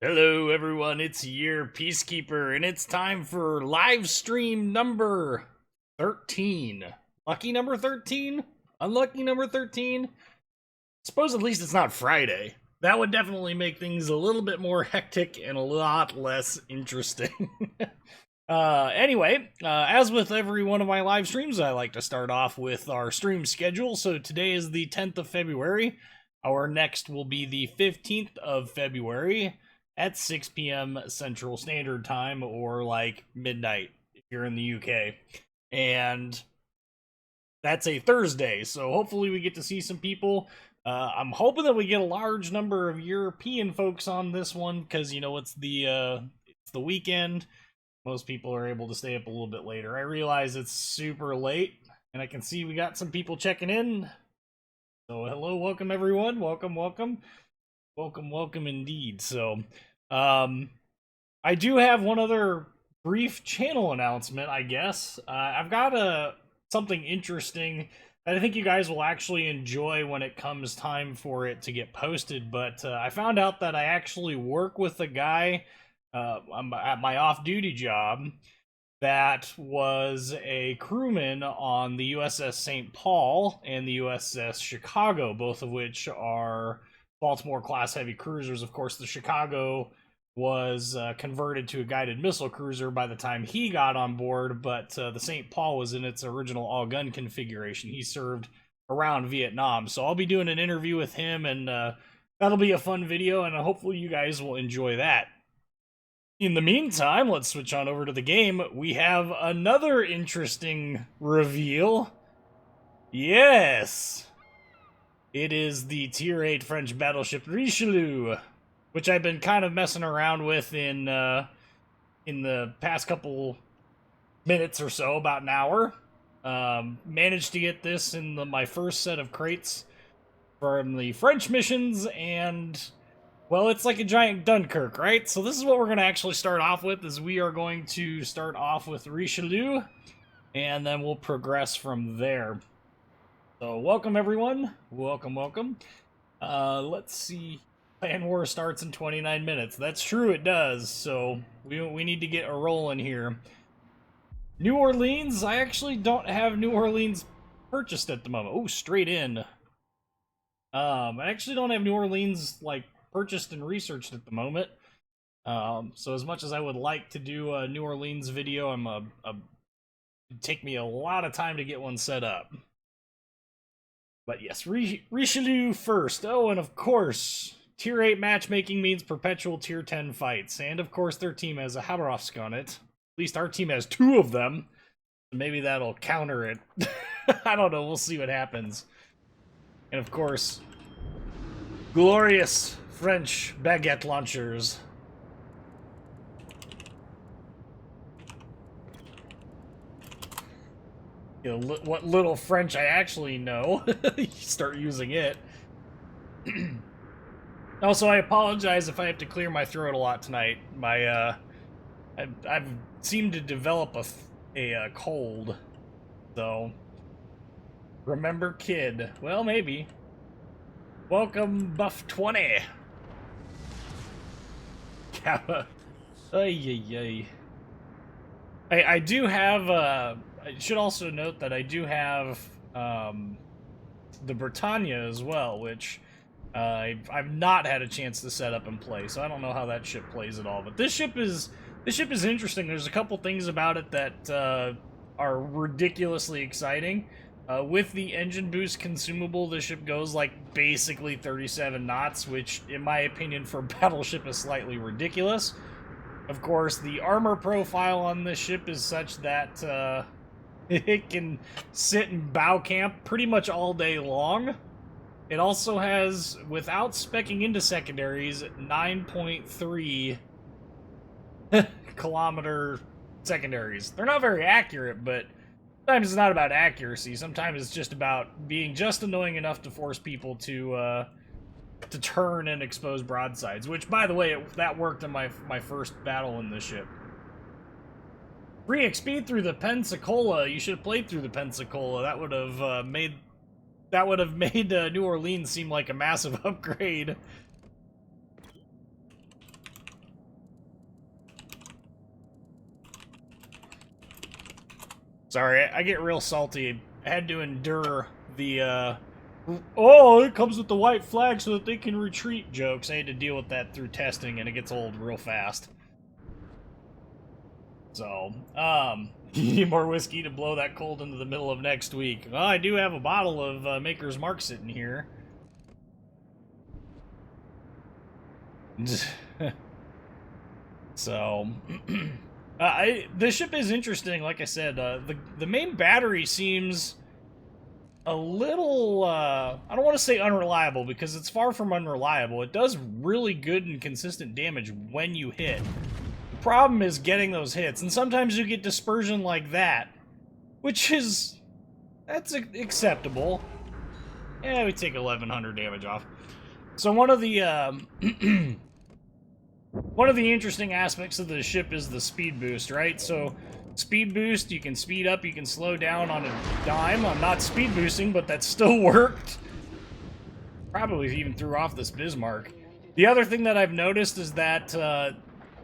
Hello everyone, it's UrPeaceKeeper, and it's time for live stream number 13. Lucky number 13? Unlucky number 13? Suppose at least it's not Friday. That would definitely make things a little bit more hectic and a lot less interesting. Anyway, as with every one of my live streams, I like to start off with our stream schedule. So today is the 10th of February. Our next will be the 15th of February at 6 p.m. Central Standard Time, or like midnight if you're in the UK. And that's a Thursday, so hopefully we get to see some people. I'm hoping that we get a large number of European folks on this one, because, you know, it's the weekend. Most people are able to stay up a little bit later. I realize it's super late, and I can see we got some people checking in. So hello, welcome everyone, welcome indeed. So I do have one other brief channel announcement, I guess. I've got something interesting that I think you guys will actually enjoy when it comes time for it to get posted, but I found out that I actually work with a guy at my off-duty job that was a crewman on the USS St. Paul and the USS Chicago, both of which are Baltimore-class heavy cruisers. Of course, the Chicago was converted to a guided missile cruiser by the time he got on board, but the St. Paul was in its original all-gun configuration. He served around Vietnam, so I'll be doing an interview with him, and that'll be a fun video, and hopefully you guys will enjoy that. In the meantime, let's switch on over to the game. We have another interesting reveal. Yes! It is the Tier 8 French battleship Richelieu, which I've been kind of messing around with in the past couple minutes or so, about an hour. Managed to get this in my first set of crates from the French missions, and well, it's like a giant Dunkirk, right? So this is what we're going to actually start off with, is we are going to start off with Richelieu, and then we'll progress from there. So welcome everyone, welcome. Let's see, Plan War starts in 29 minutes. That's true, it does, so we need to get a rolling here. New Orleans, I actually don't have New Orleans purchased at the moment. Oh, straight in. I actually don't have New Orleans, like, purchased and researched at the moment. So as much as I would like to do a New Orleans video, it'd take me a lot of time to get one set up. But yes, Richelieu first. Oh, and of course, Tier 8 matchmaking means perpetual Tier 10 fights. And of course, their team has a Haberowsk on it. At least our team has two of them. Maybe that'll counter it. I don't know, we'll see what happens. And of course, glorious French baguette launchers. You know, what little French I actually know. You start using it. Also, I apologize if I have to clear my throat a lot tonight. I've seemed to develop a cold. So, remember kid. Well, maybe. Welcome, Buff 20. Kappa. Ay. I do have, I should also note that I do have, the Britannia as well, which, I've not had a chance to set up and play, so I don't know how that ship plays at all. But this ship is interesting. There's a couple things about it that, are ridiculously exciting. With the engine boost consumable, the ship goes like basically 37 knots, which in my opinion for a battleship is slightly ridiculous. Of course, the armor profile on this ship is such that it can sit in bow camp pretty much all day long. It also has, without specking into secondaries, 9.3 kilometer secondaries. They're not very accurate, but sometimes it's not about accuracy. Sometimes it's just about being just annoying enough to force people to turn and expose broadsides. Which, by the way, that worked in my first battle in this ship. Free XP through the Pensacola. You should have played through the Pensacola. That would have made New Orleans seem like a massive upgrade. Sorry, I get real salty. I had to endure the, oh, it comes with the white flag so that they can retreat jokes. I had to deal with that through testing, and it gets old real fast. So, you need more whiskey to blow that cold into the middle of next week. Well, I do have a bottle of Maker's Mark sitting here. So, the ship is interesting, like I said. The main battery seems a little, I don't want to say unreliable, because it's far from unreliable. It does really good and consistent damage when you hit. The problem is getting those hits, and sometimes you get dispersion like that, which is, that's acceptable. Yeah, we take 1100 damage off. So one of the, one of the interesting aspects of the ship is the speed boost, right? So, speed boost, you can speed up, you can slow down on a dime. I'm not speed boosting, but that still worked. Probably even threw off this Bismarck. The other thing that I've noticed is that,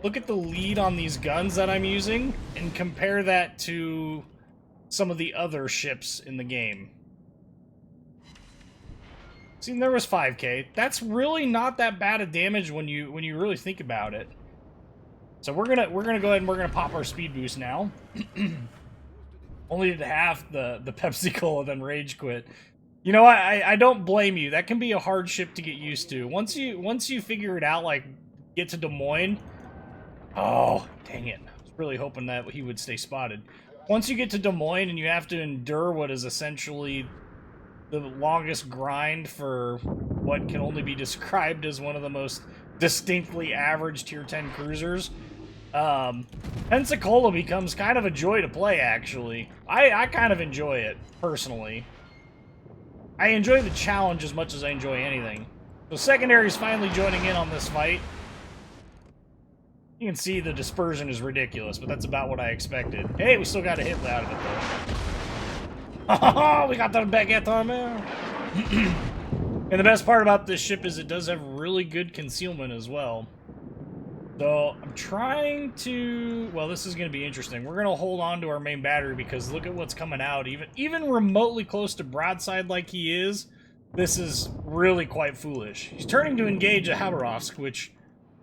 look at the lead on these guns that I'm using, and compare that to some of the other ships in the game. See, there was 5k. That's really not that bad of damage when you really think about it. So we're gonna go ahead and we're gonna pop our speed boost now. Only to have the Pepsi Cola then rage quit. You know, I don't blame you. That can be a hard ship to get used to. Once you figure it out, like get to Des Moines. Oh, dang it! I was really hoping that he would stay spotted. Once you get to Des Moines and you have to endure what is essentially the longest grind for what can only be described as one of the most distinctly average tier 10 cruisers, Pensacola becomes kind of a joy to play, actually. I kind of enjoy it, personally. I enjoy the challenge as much as I enjoy anything. So secondary's finally joining in on this fight. You can see the dispersion is ridiculous, but that's about what I expected. Hey, we still got a hit out of it, though. Oh, we got the baguette on there. And the best part about this ship is it does have really good concealment as well. So I'm trying to, well, this is going to be interesting. We're going to hold on to our main battery because look at what's coming out. Even remotely close to broadside like he is, this is really quite foolish. He's turning to engage a Haberovsk, which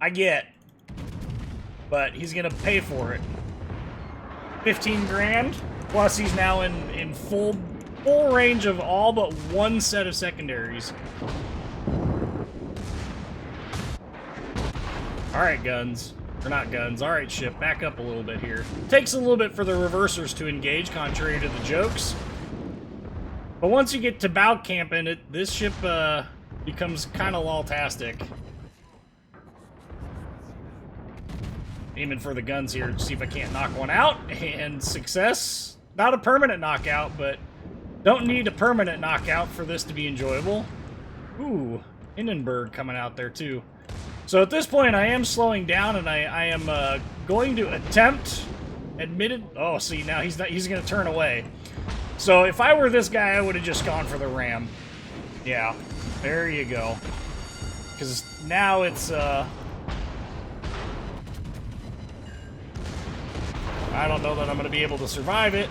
I get, but he's going to pay for it. 15 grand. Plus, he's now in full range of all but one set of secondaries. Alright, guns. Or not guns. Alright, ship. Back up a little bit here. Takes a little bit for the reversers to engage, contrary to the jokes. But once you get to bow camping, this ship becomes kind of lol-tastic. Aiming for the guns here to see if I can't knock one out. And success. Not a permanent knockout, but don't need a permanent knockout for this to be enjoyable. Ooh, Hindenburg coming out there too. So at this point, I am slowing down, and I am going to attempt admitted. Oh, see, now he's going to turn away. So if I were this guy, I would have just gone for the ram. Yeah, there you go. Because now it's I don't know that I'm going to be able to survive it.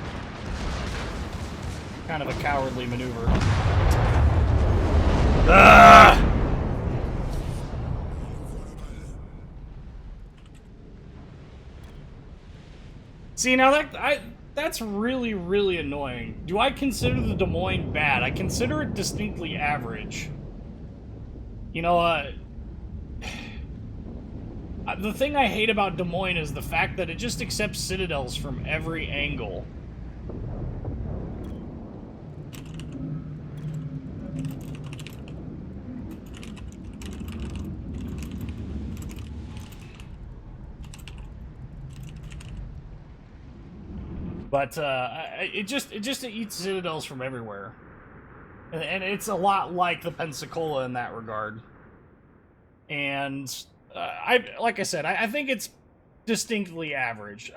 Kind of a cowardly maneuver. Ah! See, now that's really, really annoying. Do I consider the Des Moines bad? I consider it distinctly average. You know, the thing I hate about Des Moines is the fact that it just accepts citadels from every angle. But it just eats citadels from everywhere, and it's a lot like the Pensacola in that regard. And like I said, I think it's distinctly average.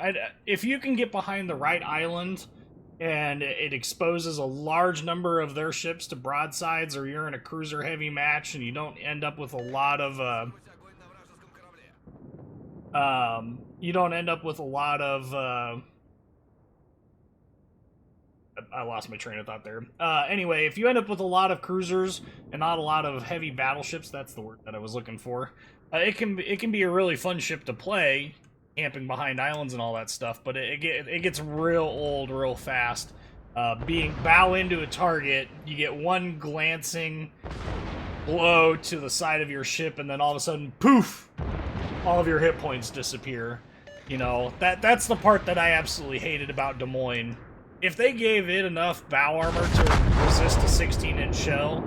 If you can get behind the right island, and it exposes a large number of their ships to broadsides, or you're in a cruiser-heavy match and you don't end up with a lot of I lost my train of thought there. Anyway, if you end up with a lot of cruisers and not a lot of heavy battleships, that's the word that I was looking for. It can be a really fun ship to play, camping behind islands and all that stuff. But it gets real old real fast. Being bow into a target, you get one glancing blow to the side of your ship, and then all of a sudden, poof, all of your hit points disappear. You know, that's the part that I absolutely hated about Des Moines. If they gave it enough bow armor to resist a 16-inch shell,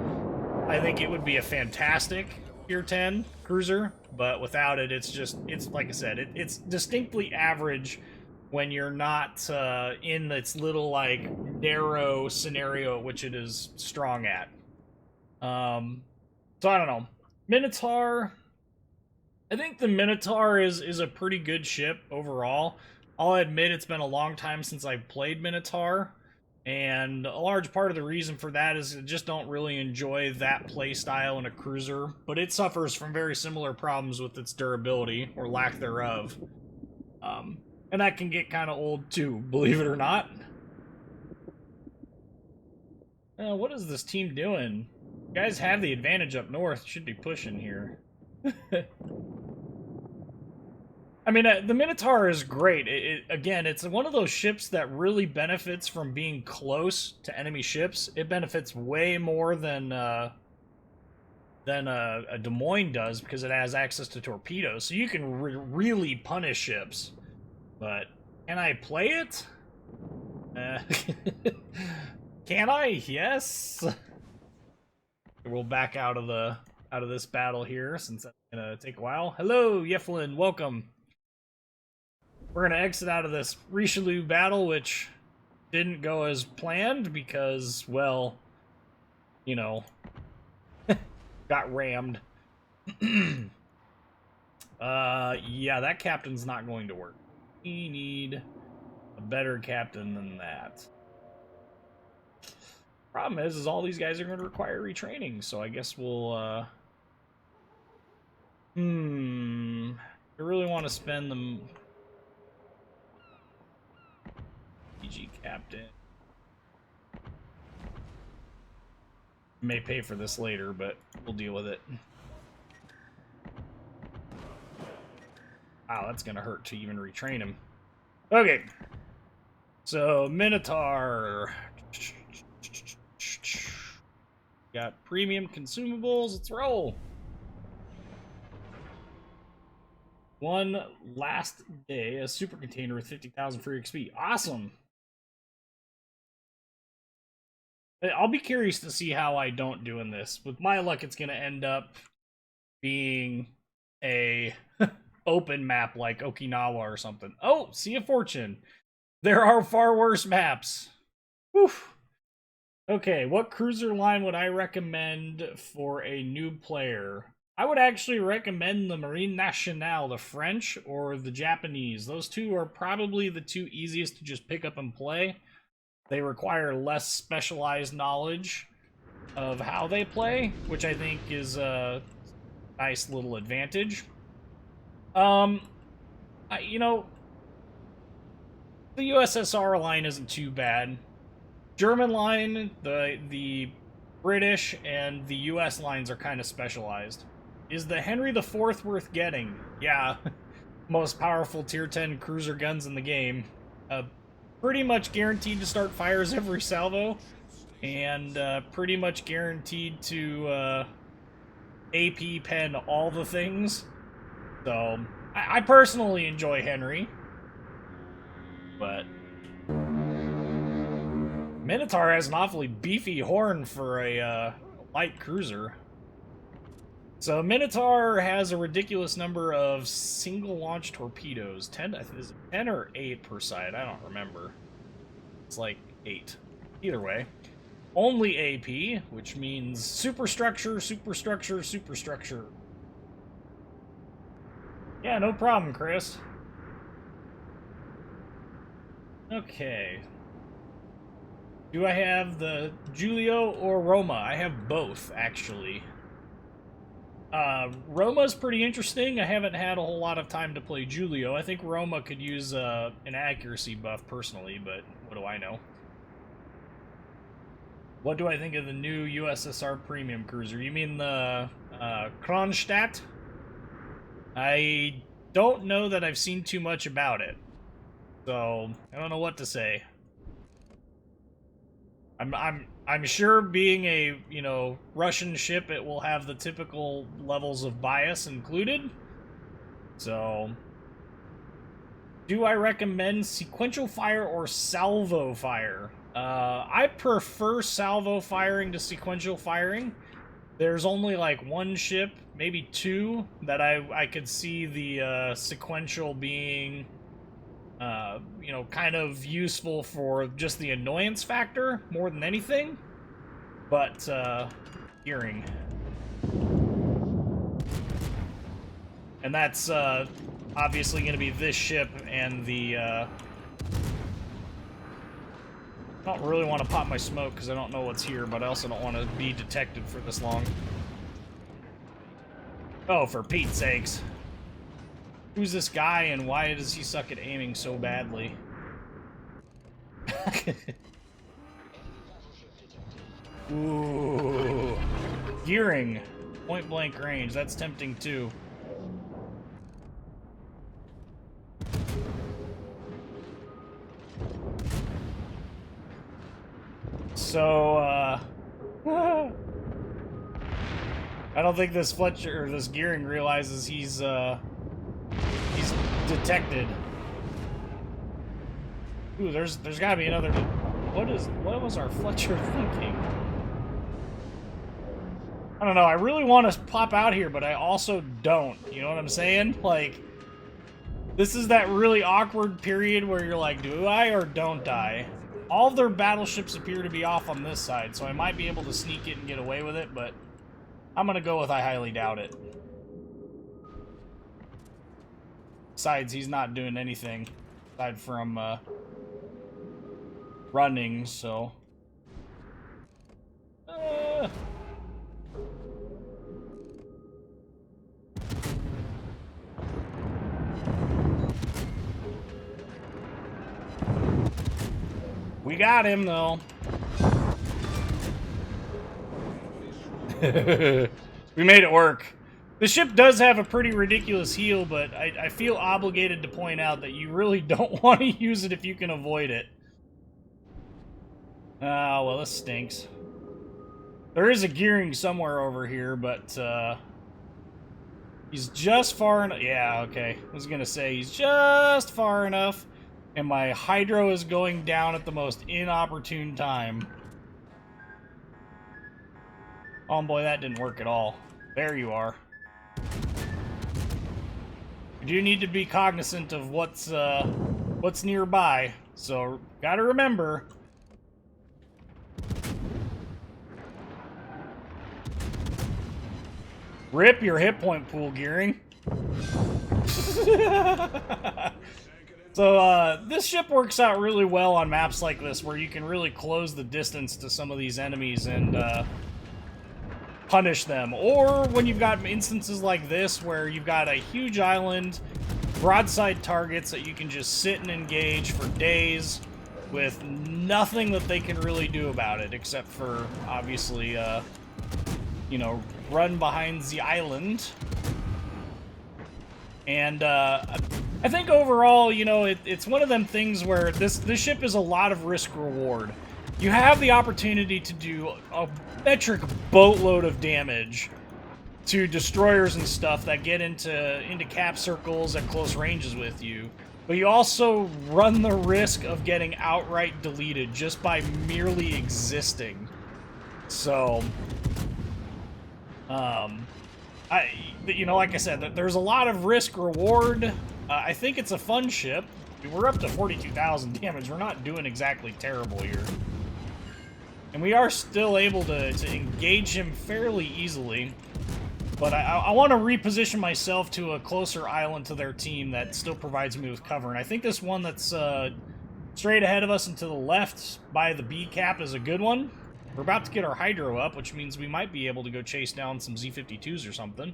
I think it would be a fantastic Tier 10 cruiser, but without it, it's like I said, it's distinctly average when you're not in its little, like, narrow scenario which it is strong at. So I don't know. Minotaur, I think the Minotaur is a pretty good ship overall. I'll admit it's been a long time since I've played Minotaur, and a large part of the reason for that is I just don't really enjoy that playstyle in a cruiser, but it suffers from very similar problems with its durability, or lack thereof. And that can get kind of old too, believe it or not. What is this team doing? You guys have the advantage up north, should be pushing here. I mean, the Minotaur is great. Again, it's one of those ships that really benefits from being close to enemy ships. It benefits way more than a Des Moines does, because it has access to torpedoes. So you can really punish ships. But can I play it? Can I? Yes. We'll back out of this battle here, since that's gonna take a while. Hello, Yeflin. Welcome. We're gonna exit out of this Richelieu battle, which didn't go as planned because, well, you know, got rammed. Yeah, that captain's not going to work. We need a better captain than that. Problem is all these guys are going to require retraining, so I guess we'll, I really want to spend them. PG captain. May pay for this later, but we'll deal with it. Wow, that's gonna hurt to even retrain him. Okay. So, Minotaur. Got premium consumables. Let's roll. One last day, a super container with 50,000 free XP. Awesome. I'll be curious to see how I don't do in this. With my luck, it's going to end up being a open map like Okinawa or something. Oh, Sea of Fortune. There are far worse maps. Whew. Okay, what cruiser line would I recommend for a new player? I would actually recommend the Marine Nationale, the French, or the Japanese. Those two are probably the two easiest to just pick up and play. They require less specialized knowledge of how they play, which I think is a nice little advantage. You know, the USSR line isn't too bad. German line, the British, and the US lines are kind of specialized. Is the Henry IV worth getting? Yeah. Most powerful tier 10 cruiser guns in the game. Pretty much guaranteed to start fires every salvo. And pretty much guaranteed to AP pen all the things. So, I personally enjoy Henry. But Minotaur has an awfully beefy horn for a light cruiser. So Minotaur has a ridiculous number of single-launch torpedoes. 10, is it 10 or 8 per side? I don't remember. It's like 8. Either way. Only AP, which means superstructure, superstructure, superstructure. Yeah, no problem, Chris. Okay. Do I have the Giulio or Roma? I have both, actually. Roma's pretty interesting. I haven't had a whole lot of time to play Giulio. I think Roma could use an accuracy buff personally, but what do I know? What do I think of the new USSR premium cruiser? You mean the Kronstadt? I don't know that I've seen too much about it, so I don't know what to say. I'm sure being a, you know, Russian ship, it will have the typical levels of bias included. So, do I recommend sequential fire or salvo fire? I prefer salvo firing to sequential firing. There's only like one ship, maybe two, that I could see the sequential being, you know, kind of useful for just the annoyance factor more than anything. But, gearing. And that's, obviously going to be this ship and the, I don't really want to pop my smoke because I don't know what's here, but I also don't want to be detected for this long. Oh, for Pete's sakes. Who's this guy and why does he suck at aiming so badly? Ooh. Gearing. Point blank range. That's tempting too. So, I don't think this Fletcher, or this Gearing realizes he's detected. Ooh, there's gotta be another... What was our Fletcher thinking? I don't know, I really want to pop out here, but I also don't. You know what I'm saying? Like, this is that really awkward period where you're like, do I or don't I? All of their battleships appear to be off on this side, so I might be able to sneak it and get away with it, but I'm gonna go with I highly doubt it. Besides, he's not doing anything aside from running, so... We got him, though. We made it work. The ship does have a pretty ridiculous heel, but I feel obligated to point out that you really don't want to use it if you can avoid it. Ah, well, this stinks. There is a gearing somewhere over here, but, he's just far enough. Yeah, okay. I was gonna say, he's just far enough, and my hydro is going down at the most inopportune time. Oh boy, that didn't work at all. There you are. You do need to be cognizant of what's nearby, so gotta remember. Rip your hit point pool, Gearing. So, this ship works out really well on maps like this, where you can really close the distance to some of these enemies and, punish them. Or when you've got instances like this, where you've got a huge island, broadside targets that you can just sit and engage for days with nothing that they can really do about it, except for, obviously, you know, run behind the island. And, I think overall, you know, it's one of them things where this ship is a lot of risk-reward. You have the opportunity to do a metric boatload of damage to destroyers and stuff that get into cap circles at close ranges with you. But you also run the risk of getting outright deleted just by merely existing. So, you know, like I said, there's a lot of risk-reward. I think it's a fun ship. We're up to 42,000 damage. We're not doing exactly terrible here. And we are still able to engage him fairly easily. But I want to reposition myself to a closer island to their team that still provides me with cover. And I think this one that's straight ahead of us and to the left by the B cap is a good one. We're about to get our hydro up, which means we might be able to go chase down some Z-52s or something.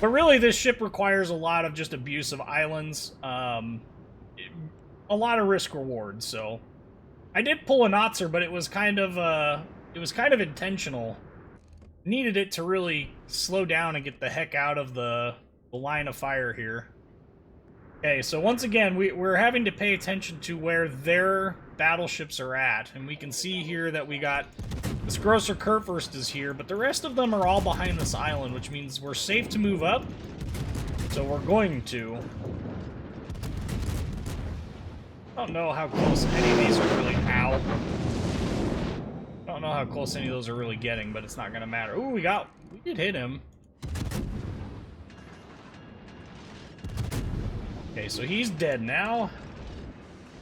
But really, this ship requires a lot of just abuse of islands. A lot of risk-reward, so... I did pull a Notzer, but it was kind of intentional. Needed it to really slow down and get the heck out of the line of fire here. Okay, so once again, we're having to pay attention to where their battleships are at, and we can see here that we got this Grosser Kurfürst is here, but the rest of them are all behind this island, which means we're safe to move up. So we're going to. I don't know how close any of these are really. Ow. I don't know how close any of those are really getting, but it's not going to matter. Ooh, we did hit him. Okay, so he's dead now.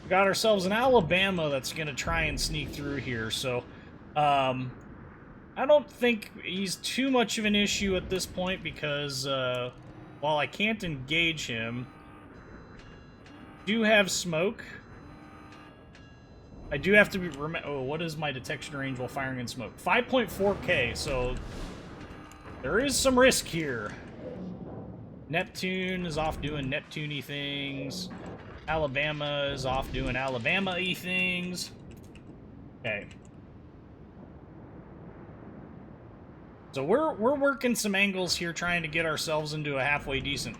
We got ourselves an Alabama that's going to try and sneak through here, so I don't think he's too much of an issue at this point because while I can't engage him, I do have smoke. I do have to be... Oh, what is my detection range while firing in smoke? 5.4K, so there is some risk here. Neptune is off doing Neptune-y things. Alabama is off doing Alabama-y things. Okay. So we're working some angles here, trying to get ourselves into a halfway decent...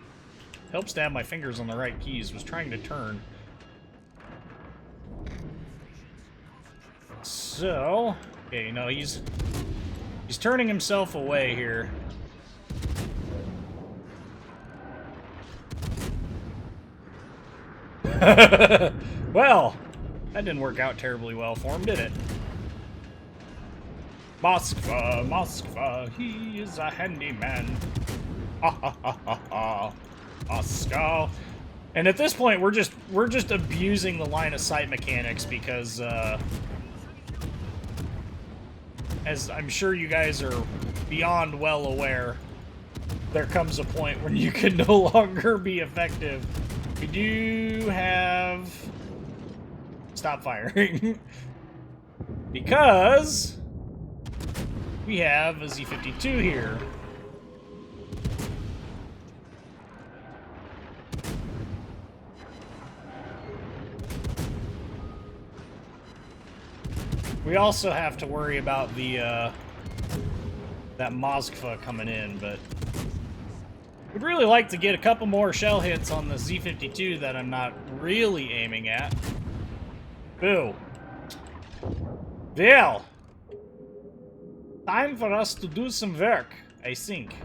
Helps to have my fingers on the right keys. Was trying to turn. So, okay, no, he's turning himself away here. Well, that didn't work out terribly well for him, did it? Moskva, Moskva, he is a handyman. Ha ha ha ha ha. Moscow. And at this point, we're just abusing the line of sight mechanics because, as I'm sure you guys are beyond well aware, there comes a point when you can no longer be effective. We do have... Stop firing. Because we have a Z-52 here. We also have to worry about the, that Moskva coming in, but we'd really like to get a couple more shell hits on the Z-52 that I'm not really aiming at. Boo. Well, time for us to do some work, I think.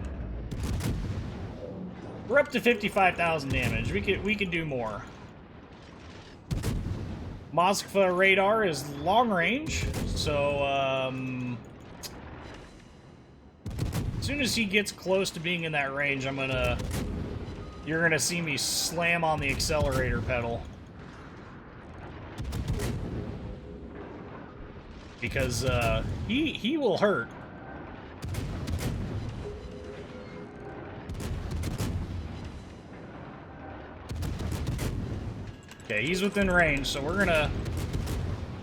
We're up to 55,000 damage. We could do more. Moskva radar is long range, so as soon as he gets close to being in that range, you're gonna see me slam on the accelerator pedal. Because he will hurt. Okay, he's within range, so we're gonna...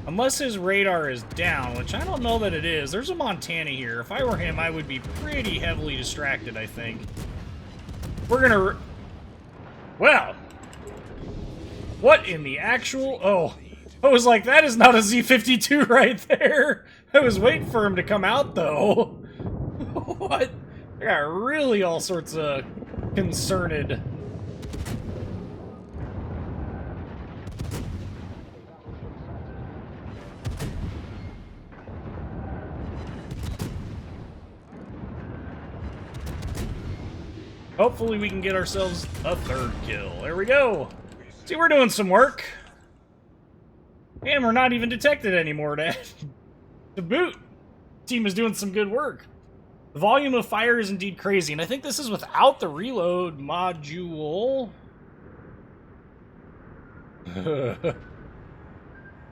Unless his radar is down, which I don't know that it is. There's a Montana here. If I were him, I would be pretty heavily distracted, I think. We're gonna... Well! What in the actual... Oh, I was like, that is not a Z-52 right there! I was waiting for him to come out, though. What? I got really all sorts of concerned. Hopefully we can get ourselves a third kill. There we go. See, we're doing some work. And we're not even detected anymore to boot. Team is doing some good work. The volume of fire is indeed crazy, and I think this is without the reload module.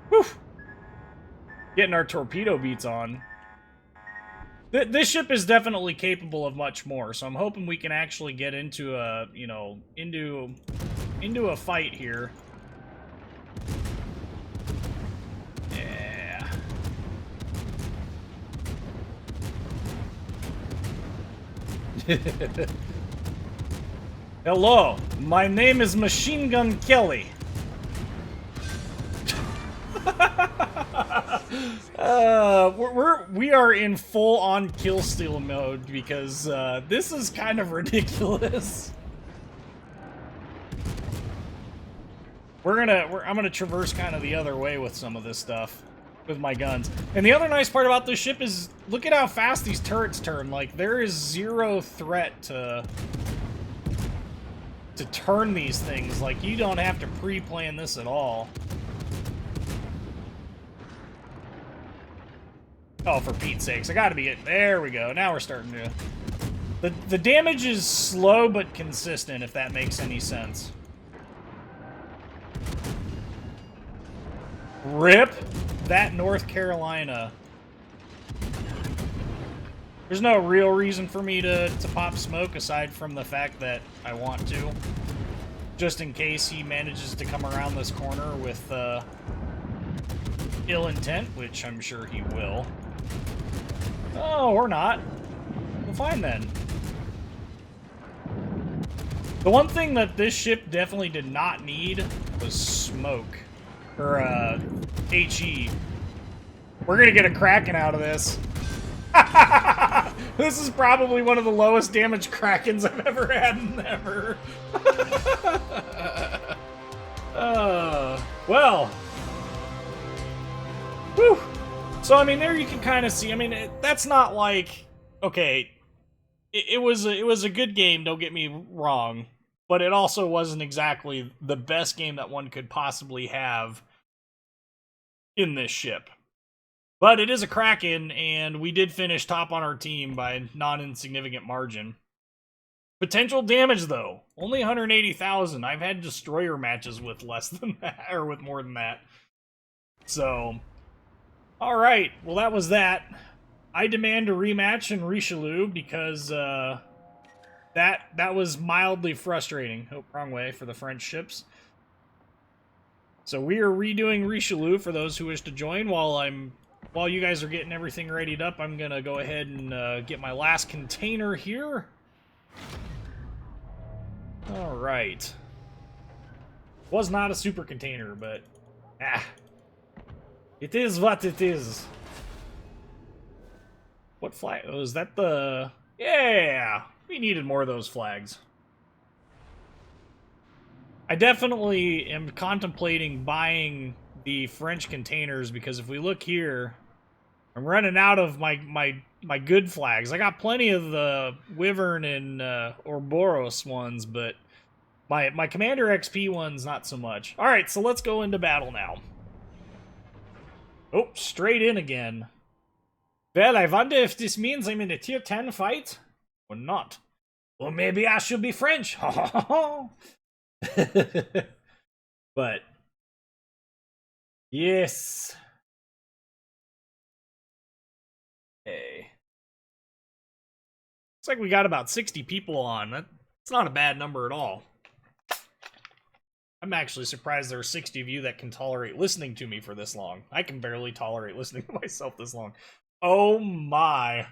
Whew. Getting our torpedo beats on. This ship is definitely capable of much more, so I'm hoping we can actually get into a, you know, into a fight here. Yeah. Hello, my name is Machine Gun Kelly. We are in full-on kill steal mode because this is kind of ridiculous. I'm gonna traverse kind of the other way with some of this stuff with my guns. And the other nice part about this ship is look at how fast these turrets turn. Like there is zero threat to turn these things. Like you don't have to pre-plan this at all. Oh, for Pete's sakes, I gotta be it. There we go. Now we're starting to... The damage is slow but consistent, if that makes any sense. RIP that North Carolina. There's no real reason for me to pop smoke aside from the fact that I want to. Just in case he manages to come around this corner with ill intent, which I'm sure he will. Oh, or not. Well, fine then. The one thing that this ship definitely did not need was smoke. Or, HE. We're gonna get a Kraken out of this. This is probably one of the lowest damage Krakens I've ever had in ever. Well. Whew. So, I mean, there you can kind of see, I mean, that's not like, okay, it was a good game, don't get me wrong, but it also wasn't exactly the best game that one could possibly have in this ship. But it is a Kraken, and we did finish top on our team by a non-insignificant margin. Potential damage, though, only 180,000. I've had destroyer matches with less than that, or with more than that. So... Alright, well that was that. I demand a rematch in Richelieu because that was mildly frustrating. Oh, wrong way for the French ships. So we are redoing Richelieu for those who wish to join. While you guys are getting everything readied up, I'm gonna go ahead and get my last container here. Alright. Was not a super container, but it is what it is. What flag? Oh, is that the... Yeah! We needed more of those flags. I definitely am contemplating buying the French containers because if we look here, I'm running out of my good flags. I got plenty of the Wyvern and Ouroboros ones, but my Commander XP ones, not so much. Alright, so let's go into battle now. Oh, straight in again. Well, I wonder if this means I'm in a tier 10 fight? Or not. Or maybe I should be French. But, yes. Hey. Looks like we got about 60 people on. That's not a bad number at all. I'm actually surprised there are 60 of you that can tolerate listening to me for this long. I can barely tolerate listening to myself this long. Oh my.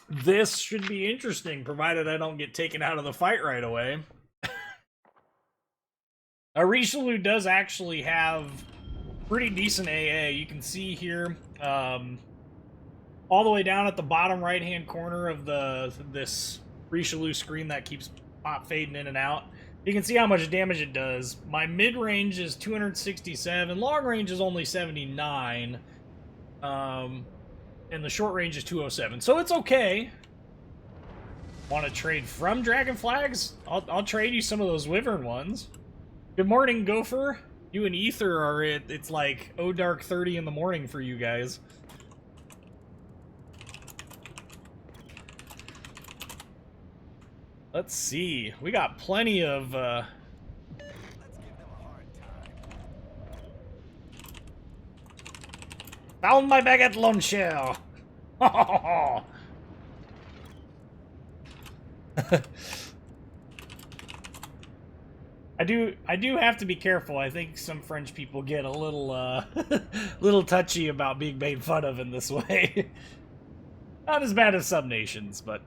This should be interesting, provided I don't get taken out of the fight right away. Richelieu does actually have pretty decent AA. You can see here, all the way down at the bottom right-hand corner of this Richelieu screen that keeps fading in and out. You can see how much damage it does. My mid-range is 267, long range is only 79, and the short range is 207. So it's okay. Want to trade from Dragon Flags? I'll trade you some of those Wyvern ones. Good morning, Gopher. You and Ether are it's like dark 30 in the morning for you guys. Let's see. We got plenty of Found my baguette launcher. I do have to be careful. I think some French people get a little little touchy about being made fun of in this way. Not as bad as some nations, but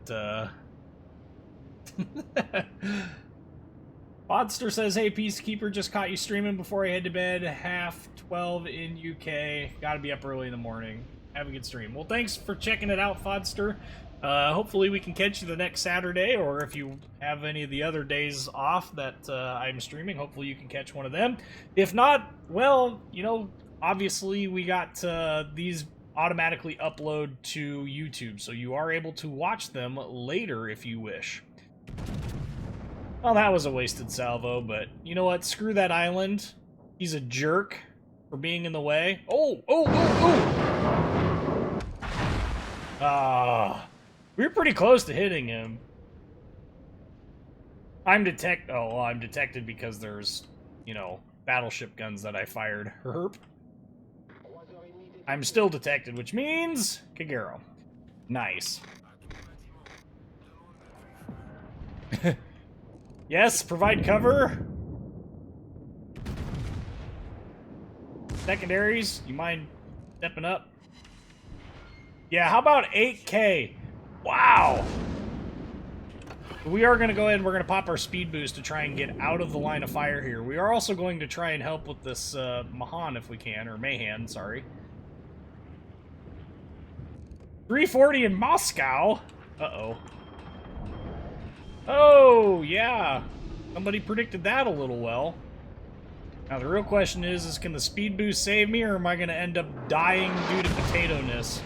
Podster says, hey, Peacekeeper, just caught you streaming before I head to bed. 12:30 in UK. Gotta be up early in the morning. Have a good stream. Well, thanks for checking it out, Fodster. Hopefully we can catch you the next Saturday, or if you have any of the other days off that I'm streaming, hopefully you can catch one of them. If not, well, you know, obviously we got these automatically upload to YouTube, so you are able to watch them later if you wish. Well, that was a wasted salvo, but you know what? Screw that island. He's a jerk for being in the way. Oh, oh, oh, oh! We were pretty close to hitting him. I'm detected because there's, you know, battleship guns that I fired. Herp. I'm still detected, which means Kagero. Nice. Yes, provide cover. Secondaries, you mind stepping up? Yeah, how about 8K? Wow! We are going to go ahead and we're going to pop our speed boost to try and get out of the line of fire here. We are also going to try and help with this Mahan if we can, or Mahan, sorry. 340 in Moscow? Uh-oh. Oh, yeah. Somebody predicted that a little well. Now, the real question is can the speed boost save me, or am I going to end up dying due to potato-ness?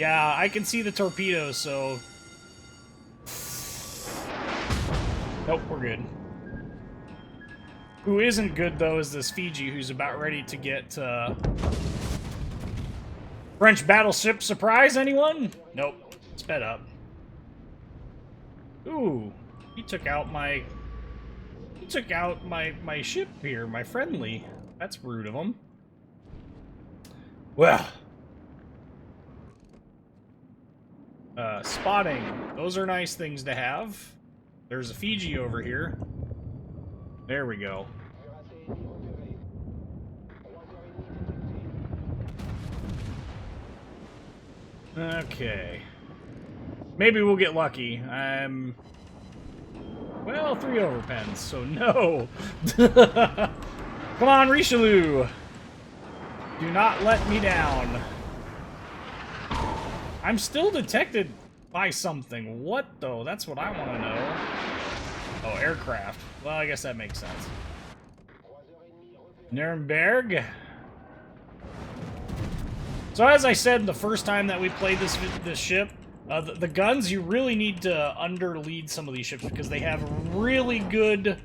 Yeah, I can see the torpedoes, so... Nope, we're good. Who isn't good, though, is this Fiji, who's about ready to get, French battleship surprise, anyone? Nope. Sped up. Ooh, he took out my ship here, my friendly. That's rude of him. Well. Spotting. Those are nice things to have. There's a Fiji over here. There we go. Okay. Maybe we'll get lucky. Well, 3 overpens, so no. Come on, Richelieu. Do not let me down. I'm still detected by something. What, though? That's what I want to know. Oh, aircraft. Well, I guess that makes sense. Nuremberg. So as I said the first time that we played this ship, the guns, you really need to under-lead some of these ships because they have really good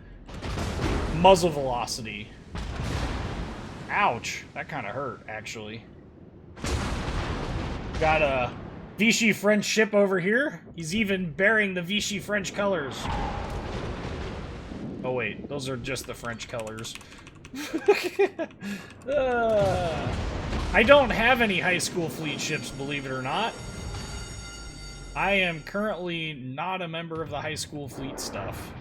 muzzle velocity. Ouch. That kind of hurt, actually. Got a Vichy French ship over here. He's even bearing the Vichy French colors. Oh, wait. Those are just the French colors. I don't have any high school fleet ships, believe it or not. I am currently not a member of the high school fleet stuff.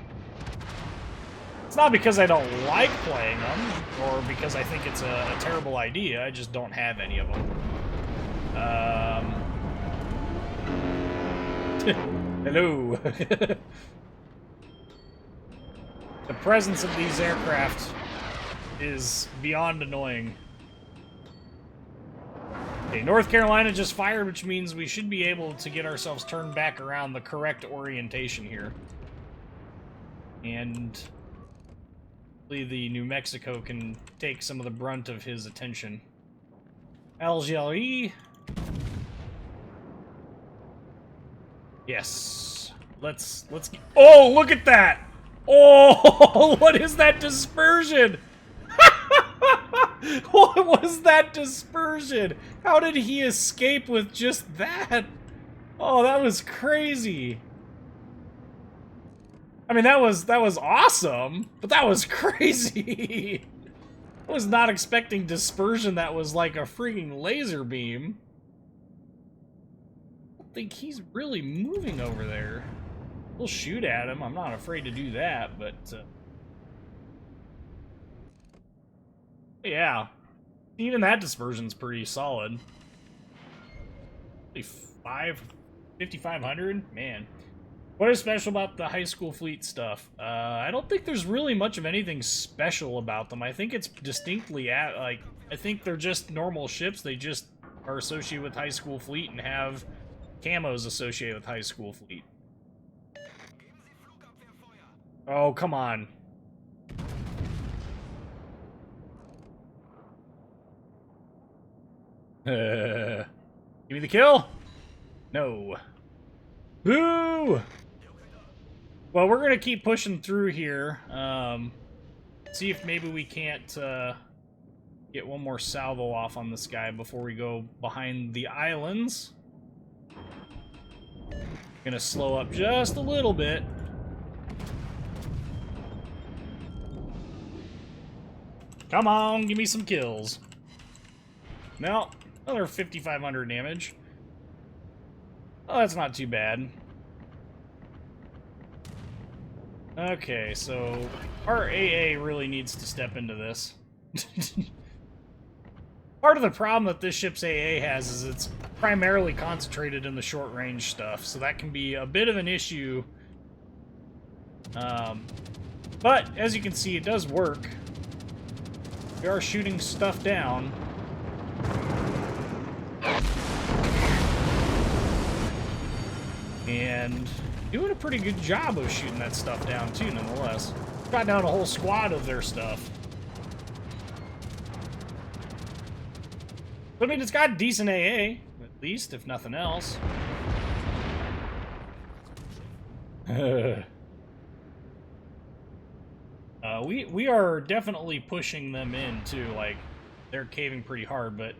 It's not because I don't like playing them, or because I think it's a terrible idea, I just don't have any of them. Hello. The presence of these aircraft is beyond annoying. Okay, North Carolina just fired, which means we should be able to get ourselves turned back around the correct orientation here. And hopefully the New Mexico can take some of the brunt of his attention. Algerie. Yes. Let's get... Oh, look at that! Oh, what is that dispersion? What was that dispersion? How did he escape with just that? Oh, that was crazy. I mean, that was awesome, but that was crazy. I was not expecting dispersion that was like a freaking laser beam. I don't think he's really moving over there. We'll shoot at him. I'm not afraid to do that, but... yeah. Even that dispersion's pretty solid. 5,500? Man. What is special about the high school fleet stuff? I don't think there's really much of anything special about them. I think it's distinctly I think they're just normal ships. They just are associated with high school fleet and have camos associated with high school fleet. Oh, come on. Give me the kill? No. Boo! Well, we're gonna keep pushing through here. See if maybe we can't get one more salvo off on this guy before we go behind the islands. Gonna slow up just a little bit. Come on, give me some kills. No, another 5,500 damage. Oh, that's not too bad. Okay, so our AA really needs to step into this. Part of the problem that this ship's AA has is it's primarily concentrated in the short-range stuff, so that can be a bit of an issue. But, as you can see, it does work. We are shooting stuff down. And doing a pretty good job of shooting that stuff down, too, nonetheless. Got down a whole squad of their stuff. But, I mean, it's got decent AA, at least, if nothing else. We are definitely pushing them in, too. Like, they're caving pretty hard, but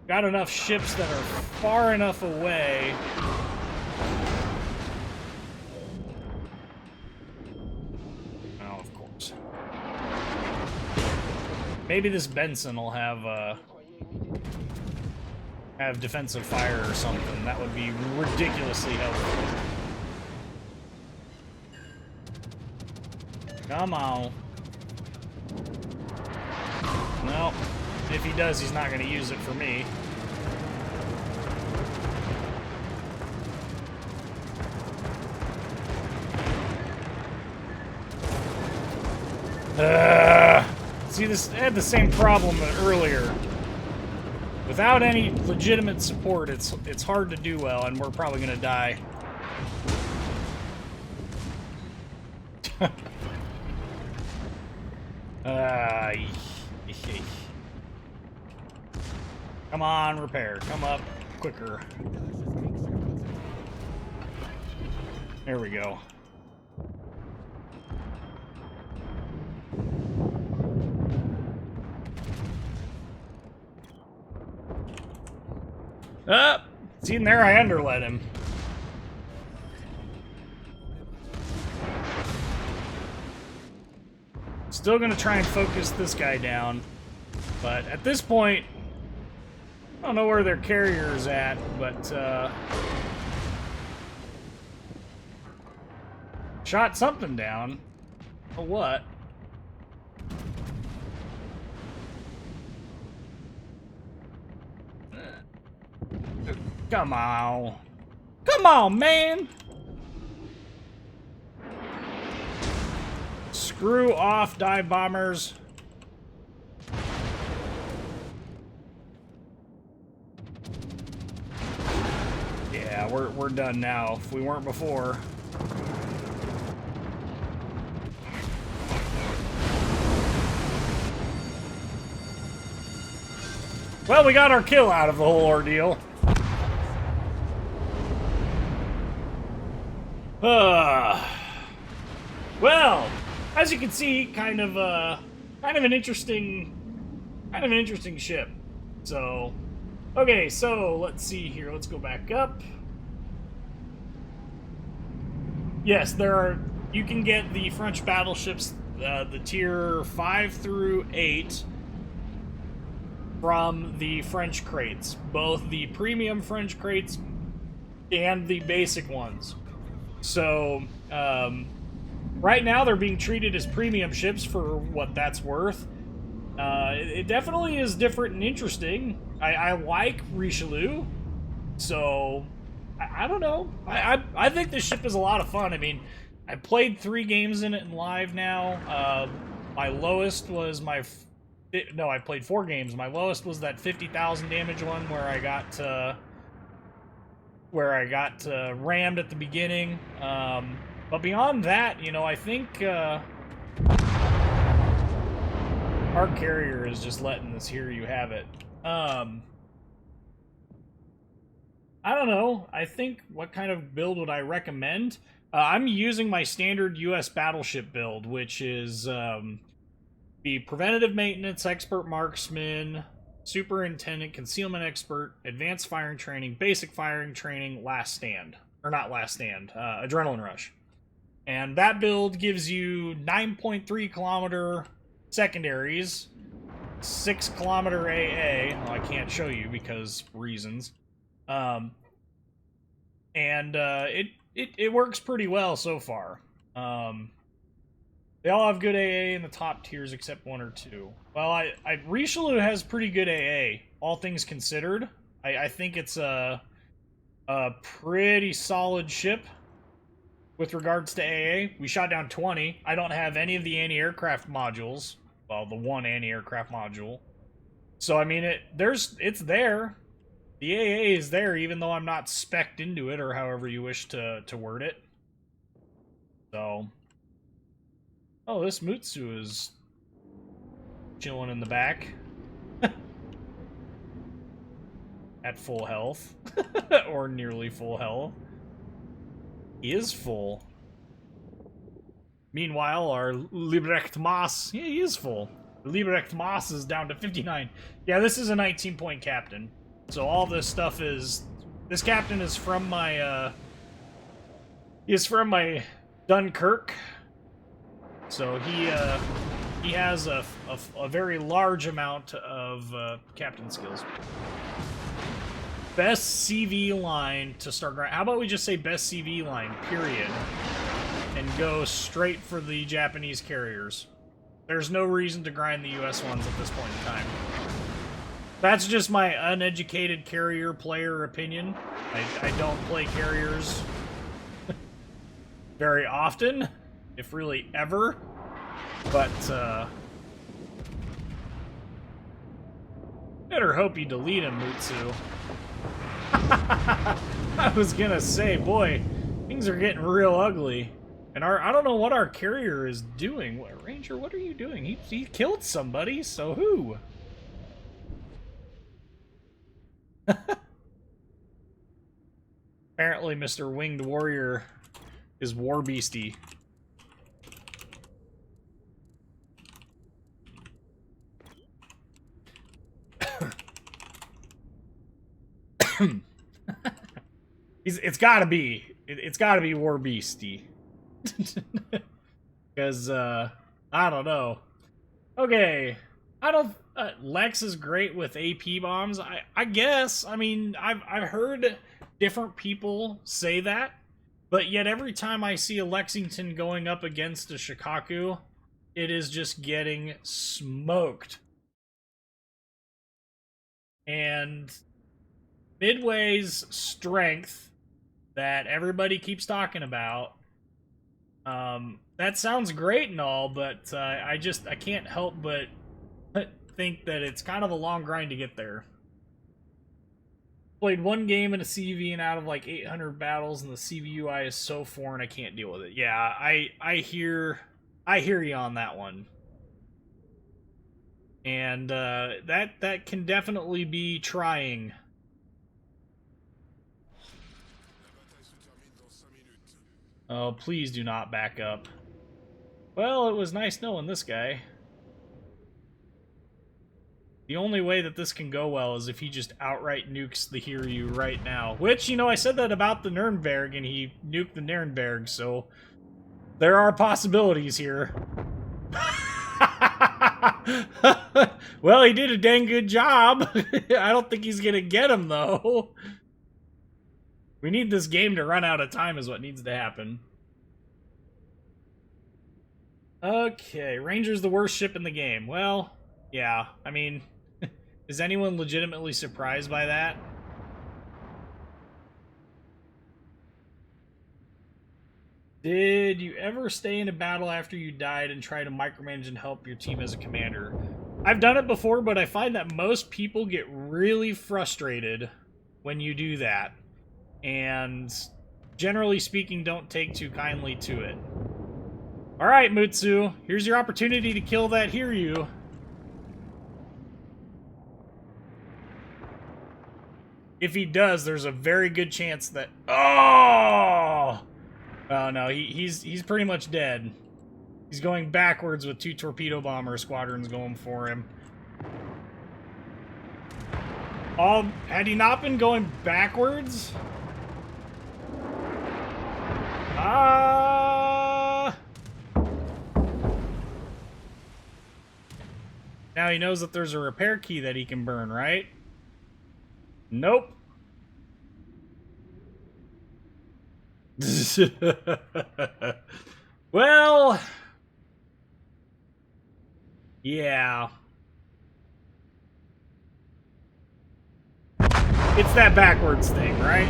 got enough ships that are far enough away. Oh, of course. Maybe this Benson will have defensive fire or something. That would be ridiculously helpful. Come on. No. If he does, he's not going to use it for me. See, this had the same problem earlier. Without any legitimate support, it's hard to do well, and we're probably going to die. Come on, repair. Come up quicker. There we go. See in there, I underlet him. Still gonna try and focus this guy down, but at this point, I don't know where their carrier's at, but shot something down. Oh, what? Come on. Come on, man! Screw off, dive bombers. Yeah, we're done now, if we weren't before. Well, we got our kill out of the whole ordeal. Well, as you can see, kind of an interesting ship. So, okay, so let's see here. Let's go back up. Yes, there are. You can get the French battleships, the tier 5 through 8, from the French crates, both the premium French crates and the basic ones. So, right now they're being treated as premium ships for what that's worth. It definitely is different and interesting. I like Richelieu, so I don't know. I think this ship is a lot of fun. I mean, I played 3 games in it in live now. My lowest was no, I played 4 games. My lowest was that 50,000 damage one where I got rammed at the beginning. But beyond that, you know, I think our carrier is just letting us hear you have it. I don't know. I think what kind of build would I recommend? I'm using my standard US Battleship build, which is the preventative maintenance, expert marksman, superintendent, concealment expert, advanced firing training, basic firing training, last stand. Or not last stand, adrenaline rush. And that build gives you 9.3 kilometer secondaries, 6 kilometer AA. Well, I can't show you because reasons. It works pretty well so far. They all have good AA in the top tiers except 1 or 2. Well, Richelieu has pretty good AA, all things considered. I think it's a pretty solid ship with regards to AA. We shot down 20. I don't have any of the anti-aircraft modules. Well, the one anti-aircraft module. So, I mean, it's there. The AA is there, even though I'm not spec'd into it, or however you wish to word it. So... Oh, this Mutsu is chilling in the back. At full health. Or nearly full health. He is full. Meanwhile, our Liebrecht Moss, yeah, he is full. Liebrecht Moss is down to 59. Yeah, this is a 19-point captain. So all this stuff is... This captain is from my, Dunkirk. So he has a very large amount of captain skills. Best CV line to start grind. How about we just say best CV line, period, and go straight for the Japanese carriers. There's no reason to grind the US ones at this point in time. That's just my uneducated carrier player opinion. I don't play carriers very often, if really ever, but better hope you delete him, Mutsu. I was gonna say, boy, things are getting real ugly. And I don't know what our carrier is doing. Ranger, what are you doing? He killed somebody, so who? Apparently, Mr. Winged Warrior is war beastie. It's gotta be war beastie. Because I don't know. Okay, I don't. Lex is great with AP bombs. I guess. I mean, I've heard different people say that, but yet every time I see a Lexington going up against a Shikaku, it is just getting smoked. And Midway's strength that everybody keeps talking about, that sounds great and all, but I can't help but think that it's kind of a long grind to get there. Played 1 game in a CV and out of like 800 battles, and the CV UI is so foreign I can't deal with it. Yeah, I hear you on that one. And that can definitely be trying. Oh, please do not back up. Well, it was nice knowing this guy. The only way that this can go well is if he just outright nukes the Hiryu right now. Which, you know, I said that about the Nürnberg, and he nuked the Nürnberg, so there are possibilities here. Well, he did a dang good job. I don't think he's gonna get him, though. We need this game to run out of time is what needs to happen. Okay, Ranger's the worst ship in the game. Well, yeah, I mean, is anyone legitimately surprised by that? Did you ever stay in a battle after you died and try to micromanage and help your team as a commander? I've done it before, but I find that most people get really frustrated when you do that. And generally speaking, don't take too kindly to it. Alright, Mutsu, here's your opportunity to kill that Hiryu. If he does, there's a very good chance that... Oh! Oh no, he's pretty much dead. He's going backwards with 2 torpedo bomber squadrons going for him. Had he not been going backwards? Now he knows that there's a repair key that he can burn, right? Nope. Well, yeah. It's that backwards thing, right?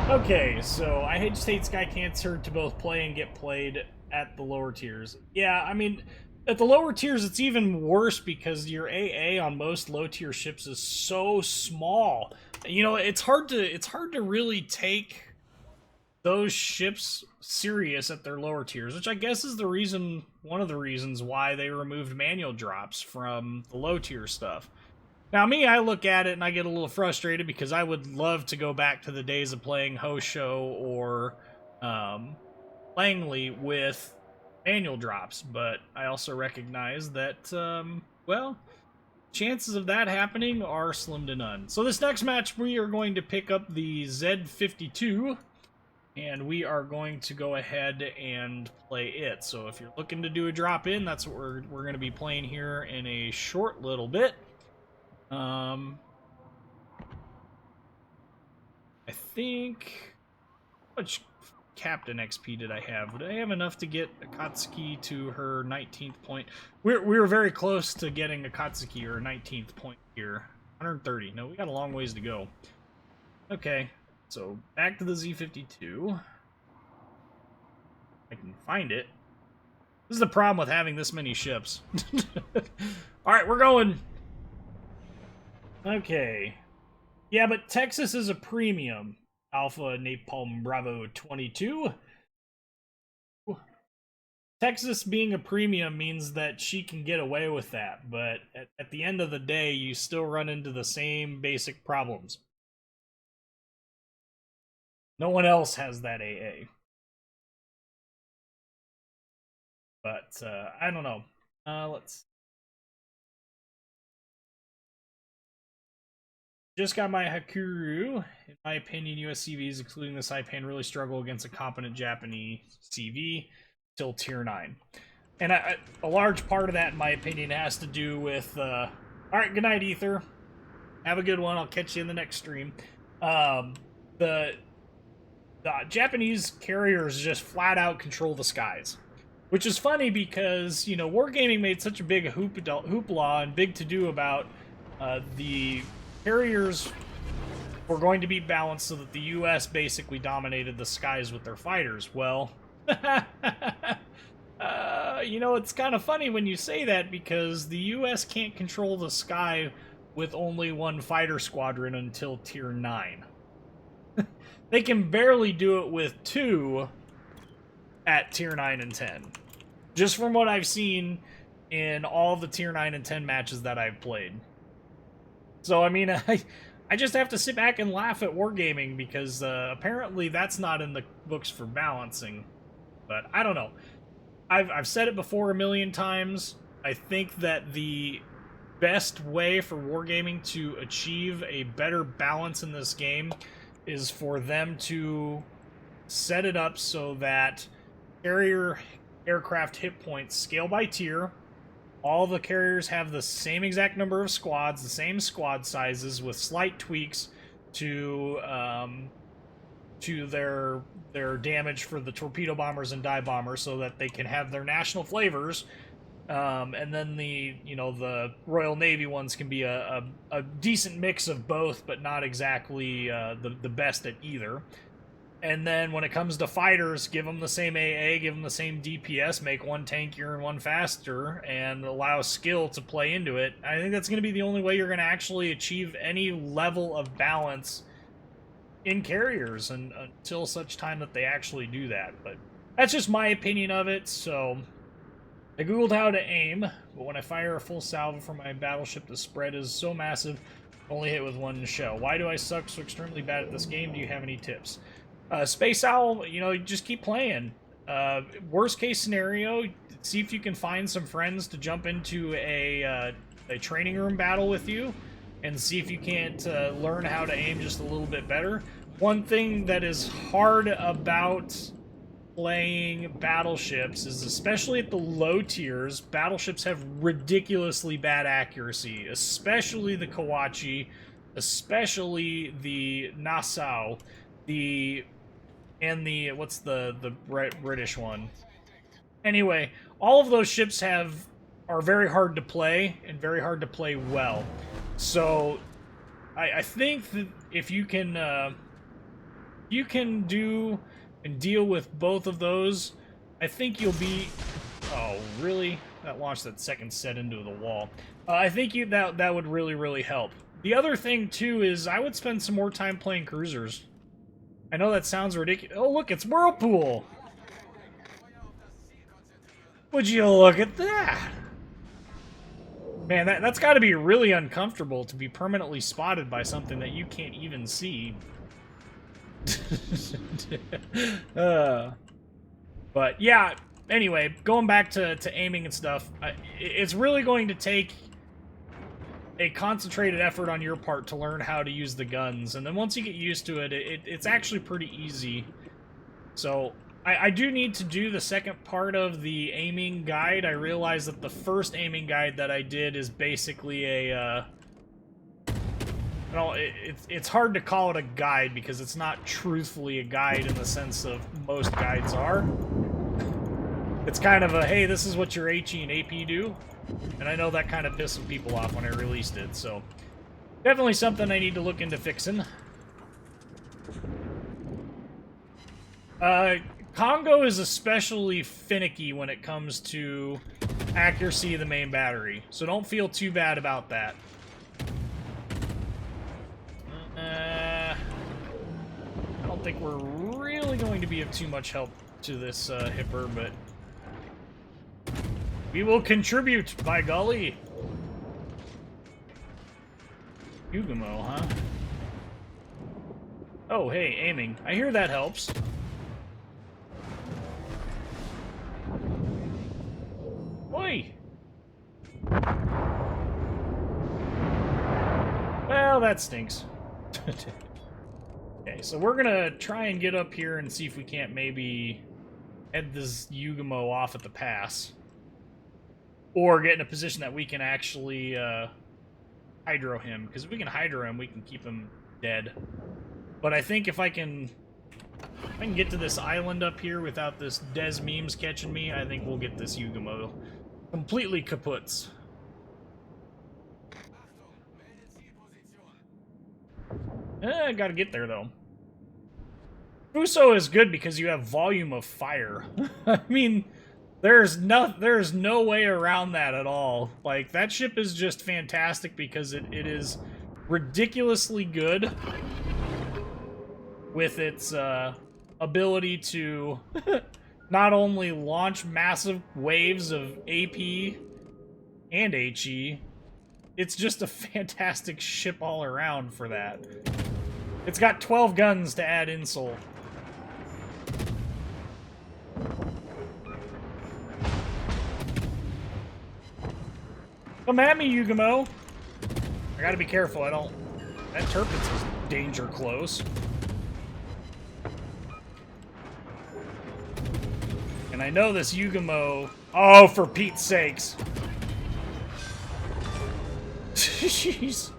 Okay, so I just hate Sky Cancer to both play and get played at the lower tiers. Yeah, I mean, at the lower tiers, it's even worse because your AA on most low tier ships is so small. You know, it's hard to really take those ships serious at their lower tiers, which I guess is one of the reasons why they removed manual drops from the low tier stuff. Now, me, I look at it and I get a little frustrated because I would love to go back to the days of playing Hosho or Langley with manual drops, but I also recognize that, well, chances of that happening are slim to none. So this next match, we are going to pick up the Z52, and we are going to go ahead and play it. So if you're looking to do a drop-in, that's what we're going to be playing here in a short little bit. I think... How much Captain XP did I have? Did I have enough to get Akatsuki to her 19th point? We were very close to getting Akatsuki her 19th point here. 130. No, we got a long ways to go. Okay, so back to the Z52. I can find it. This is the problem with having this many ships. Alright, we're going. Okay. Yeah, but Texas is a premium. Alpha Napalm Bravo 22. Texas being a premium means that she can get away with that, but at the end of the day, you still run into the same basic problems. No one else has that AA. But, I don't know. Let's... Just got my Hakuru. In my opinion, US CVs, including the Saipan, really struggle against a competent Japanese CV till Tier 9. And a large part of that, in my opinion, has to do with... Alright, good night, Ether. Have a good one. I'll catch you in the next stream. The Japanese carriers just flat out control the skies. Which is funny because, you know, Wargaming made such a big hoopla and big to-do about the carriers were going to be balanced so that the U.S. basically dominated the skies with their fighters. Well, you know, it's kind of funny when you say that because the U.S. can't control the sky with only 1 fighter squadron until Tier 9. They can barely do it with 2 at Tier 9 and 10. Just from what I've seen in all the Tier 9 and 10 matches that I've played. So, I mean, I just have to sit back and laugh at Wargaming because apparently that's not in the books for balancing. But I don't know. I've said it before a million times. I think that the best way for Wargaming to achieve a better balance in this game is for them to set it up so that carrier aircraft hit points scale by tier. All the carriers have the same exact number of squads, the same squad sizes, with slight tweaks to their damage for the torpedo bombers and dive bombers, so that they can have their national flavors. And then the Royal Navy ones can be a decent mix of both, but not exactly the best at either. And then when it comes to fighters, give them the same AA, give them the same DPS, make one tankier and one faster, and allow skill to play into it. I think that's going to be the only way you're going to actually achieve any level of balance in carriers, and until such time that they actually do that. But that's just my opinion of it. So I googled how to aim, but when I fire a full salvo from my battleship, the spread is so massive, only hit with one shell. Why do I suck so extremely bad at this game? Do you have any tips? Space Owl, you know, just keep playing. Worst case scenario, see if you can find some friends to jump into a training room battle with you, and see if you can't learn how to aim just a little bit better. One thing that is hard about playing battleships is, especially at the low tiers, battleships have ridiculously bad accuracy, especially the Kawachi, especially the Nassau, and the, what's the British one? Anyway, all of those ships are very hard to play, and very hard to play well. So I think that if you can do and deal with both of those, I think you'll be... Oh, really? That launched that second set into the wall. I think that would really, really help. The other thing, too, is I would spend some more time playing cruisers. I know that sounds ridiculous. Oh, look, it's Whirlpool! Would you look at that? Man, that's got to be really uncomfortable to be permanently spotted by something that you can't even see. But yeah, anyway, going back to aiming and stuff, it's really going to take a concentrated effort on your part to learn how to use the guns, and then once you get used to it, it's actually pretty easy. So I do need to do the second part of the aiming guide. I realized that the first aiming guide that I did is basically a it's hard to call it a guide because it's not truthfully a guide in the sense of most guides are. It's kind of a, hey, this is what your HE and AP do. And I know that kind of pissed some people off when I released it, so definitely something I need to look into fixing. Congo is especially finicky when it comes to accuracy of the main battery, so don't feel too bad about that. I don't think we're really going to be of too much help to this Hipper, but we will contribute, by golly. Yugumo, huh? Oh, hey, aiming. I hear that helps. Oi! Well, that stinks. Okay, so we're gonna try and get up here and see if we can't maybe head this Yugumo off at the pass. Or get in a position that we can actually hydro him. Because if we can hydro him, we can keep him dead. But I think if I can get to this island up here without this Des Memes catching me, I think we'll get this Yugumo completely kaputs. I gotta get there, though. Fuso is good because you have volume of fire. I mean, there's no way around that at all. Like, that ship is just fantastic because it is ridiculously good with its ability to not only launch massive waves of AP and HE, it's just a fantastic ship all around for that. It's got 12 guns to add insult. Come at me, Yugumo! I gotta be careful, that Turpitz is danger close. And I know this Yugumo... Oh, for Pete's sakes! Jeez.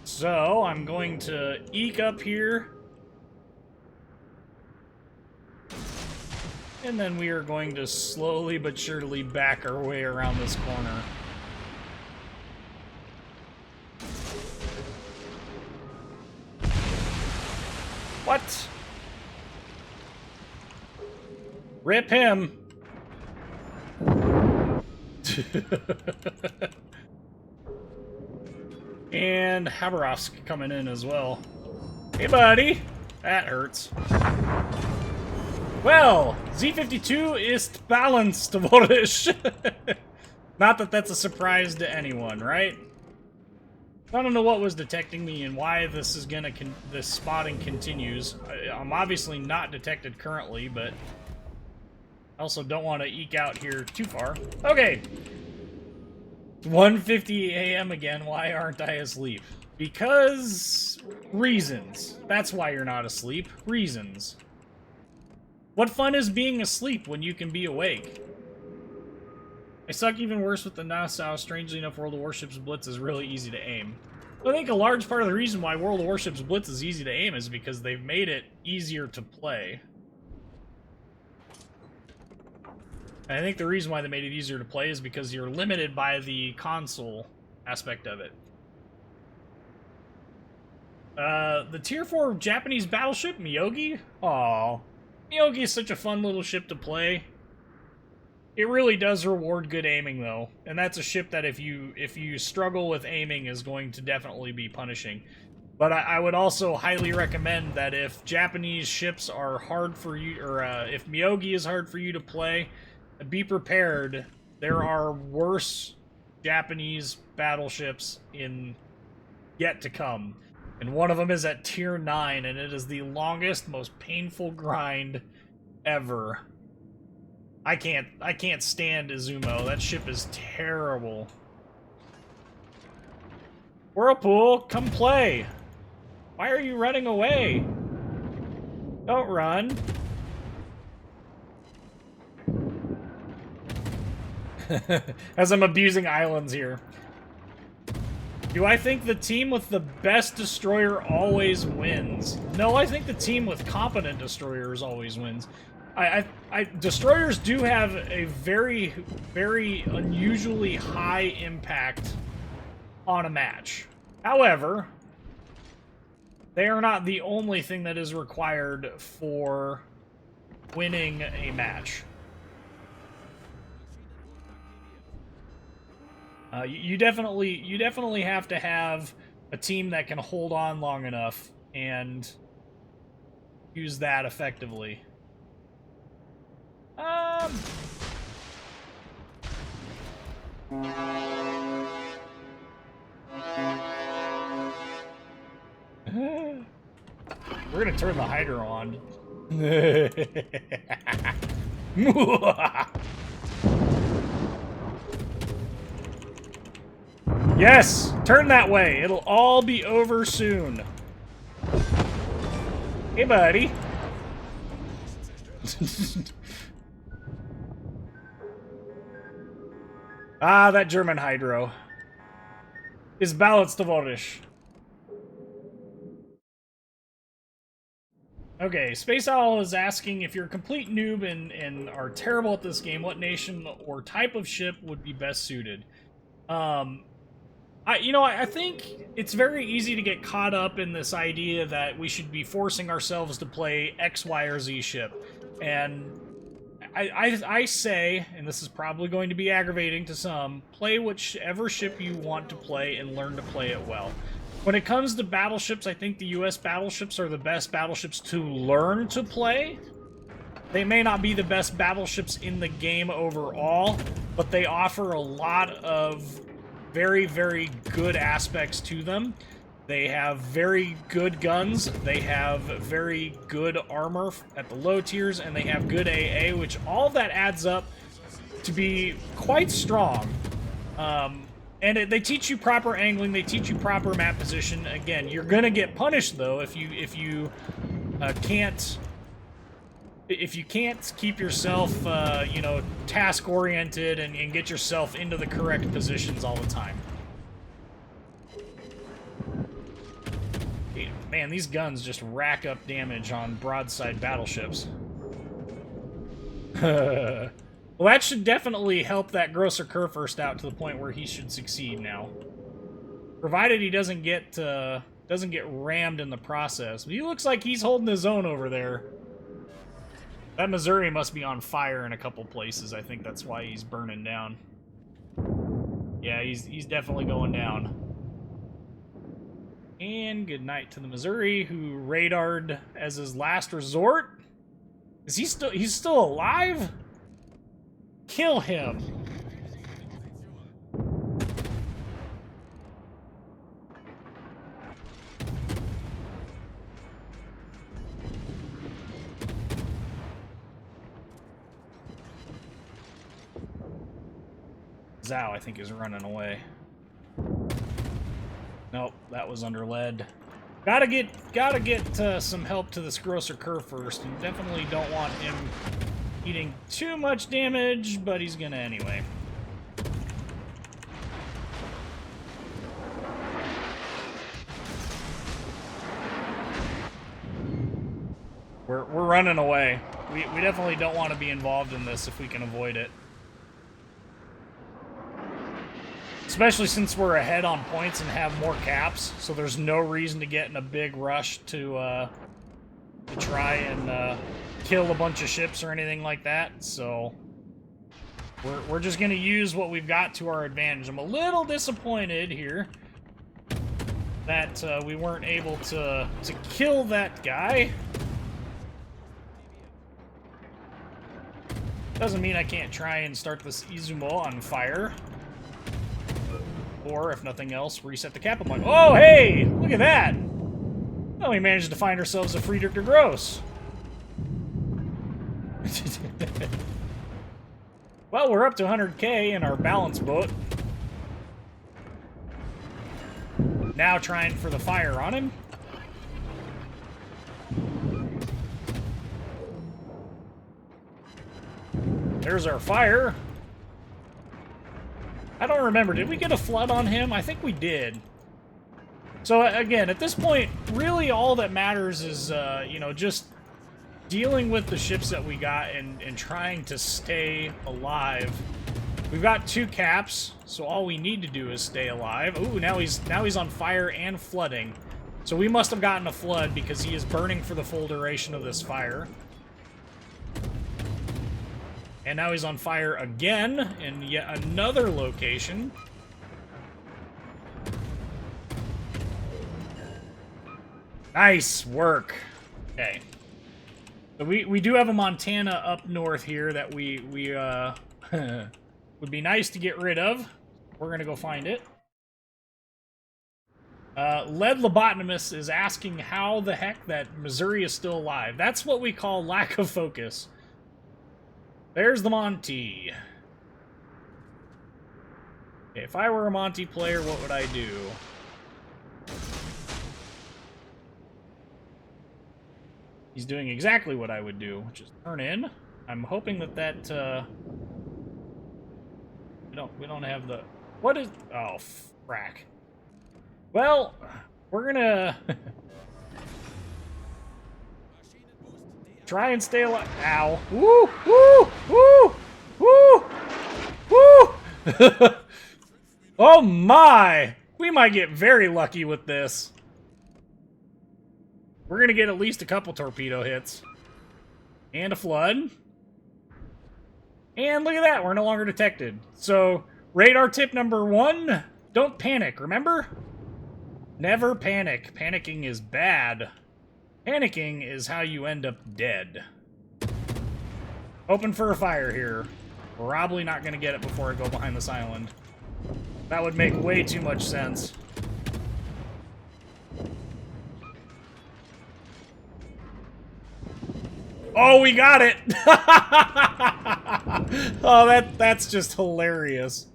So, I'm going to eke up here. And then we are going to slowly but surely back our way around this corner. What? Rip him. And Haberovsk coming in as well. Hey, buddy. That hurts. Well, Z52 ist balanced, Vorish. Not that that's a surprise to anyone, right? I don't know what was detecting me and why this is gonna this spotting continues. I'm obviously not detected currently, but I also don't want to eke out here too far. Okay. 1:50 a.m. again. Why aren't I asleep? Because reasons. That's why you're not asleep. Reasons. What fun is being asleep when you can be awake? I suck even worse with the Nassau. Strangely enough, World of Warships Blitz is really easy to aim. I think a large part of the reason why World of Warships Blitz is easy to aim is because they've made it easier to play. And I think the reason why they made it easier to play is because you're limited by the console aspect of it. The Tier 4 Japanese battleship, Miyogi? Aww. Miyogi is such a fun little ship to play. It really does reward good aiming, though. And that's a ship that if you struggle with aiming is going to definitely be punishing. But I would also highly recommend that if Japanese ships are hard for you, or if Miyogi is hard for you to play, be prepared. There are worse Japanese battleships yet to come. And one of them is at Tier 9, and it is the longest, most painful grind ever. I can't stand Izumo. That ship is terrible. Whirlpool, come play. Why are you running away? Don't run. As I'm abusing islands here. Do I think the team with the best destroyer always wins? No, I think the team with competent destroyers always wins. Destroyers do have a very, very unusually high impact on a match. However, they are not the only thing that is required for winning a match. You definitely have to have a team that can hold on long enough and use that effectively. We're gonna turn the Hydra on. Yes! Turn that way! It'll all be over soon. Hey, buddy. Ah, that German Hydro. Is balanced Tovarish. Okay, Space Owl is asking if you're a complete noob and are terrible at this game, what nation or type of ship would be best suited? I think it's very easy to get caught up in this idea that we should be forcing ourselves to play X, Y, or Z ship. And I say, and this is probably going to be aggravating to some, play whichever ship you want to play and learn to play it well. When it comes to battleships, I think the US battleships are the best battleships to learn to play. They may not be the best battleships in the game overall, but they offer a lot of very, very good aspects to them. They have very good guns, they have very good armor at the low tiers, and they have good AA, which all of that adds up to be quite strong. And they teach you proper angling, they teach you proper map position. Again, you're gonna get punished though if you can't keep yourself, task-oriented and get yourself into the correct positions all the time. Man, these guns just rack up damage on broadside battleships. Well, that should definitely help that Grosser Kurfürst out to the point where he should succeed now. Provided he doesn't get doesn't get rammed in the process. But he looks like he's holding his own over there. That Missouri must be on fire in a couple places. I think that's why he's burning down. Yeah, he's definitely going down. And good night to the Missouri, who radared as his last resort. Is he still? He's still alive? Kill him. Zhao, I think, is running away. Nope, that was under lead. Gotta get some help to this Grosser Kerr first. You definitely don't want him eating too much damage, but he's gonna anyway. We're running away. We definitely don't want to be involved in this if we can avoid it. Especially since we're ahead on points and have more caps, so there's no reason to get in a big rush to try and kill a bunch of ships or anything like that. So we're just gonna use what we've got to our advantage. I'm a little disappointed here that we weren't able to kill that guy. Doesn't mean I can't try and start this Izumo on fire. Or, if nothing else, reset the Kappa point. Oh, hey! Look at that! Well, we managed to find ourselves a Friedrich der Gross. Well, we're up to 100k in our balance boat. Now trying for the fire on him. There's our fire. I don't remember. Did we get a flood on him? I think we did. So, again, at this point, really all that matters is, you know, just dealing with the ships that we got and trying to stay alive. We've got 2 caps, so all we need to do is stay alive. Ooh, now he's on fire and flooding. So we must have gotten a flood because he is burning for the full duration of this fire. And now he's on fire again in yet another location. Nice work. Okay. So we do have a Montana up north here that we would be nice to get rid of. We're gonna go find it. Lead Lobotomus is asking how the heck that Missouri is still alive. That's what we call lack of focus. There's the Monty. Okay, if I were a Monty player, what would I do? He's doing exactly what I would do, which is turn in. I'm hoping that we don't have the... What is... Oh, frack. Well, we're gonna... try and stay alive. Ow. Woo! Woo! Woo! Woo! Woo! Oh my! We might get very lucky with this. We're gonna get at least a couple torpedo hits. And a flood. And look at that, we're no longer detected. So, radar tip number 1, don't panic, remember? Never panic. Panicking is bad. Panicking is how you end up dead. Open for a fire here. Probably not going to get it before I go behind this island. That would make way too much sense. Oh, we got it! Oh, that's just hilarious.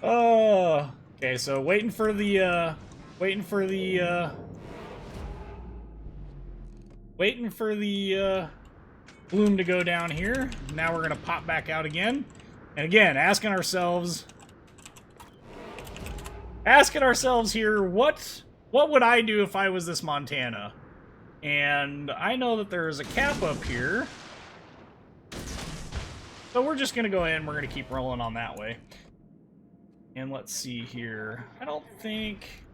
Oh, okay, so waiting for the bloom to go down here. Now we're gonna pop back out again. And again, asking ourselves here, what would I do if I was this Montana? And I know that there is a cap up here. So we're just gonna go ahead and we're gonna keep rolling on that way. And let's see here. I don't think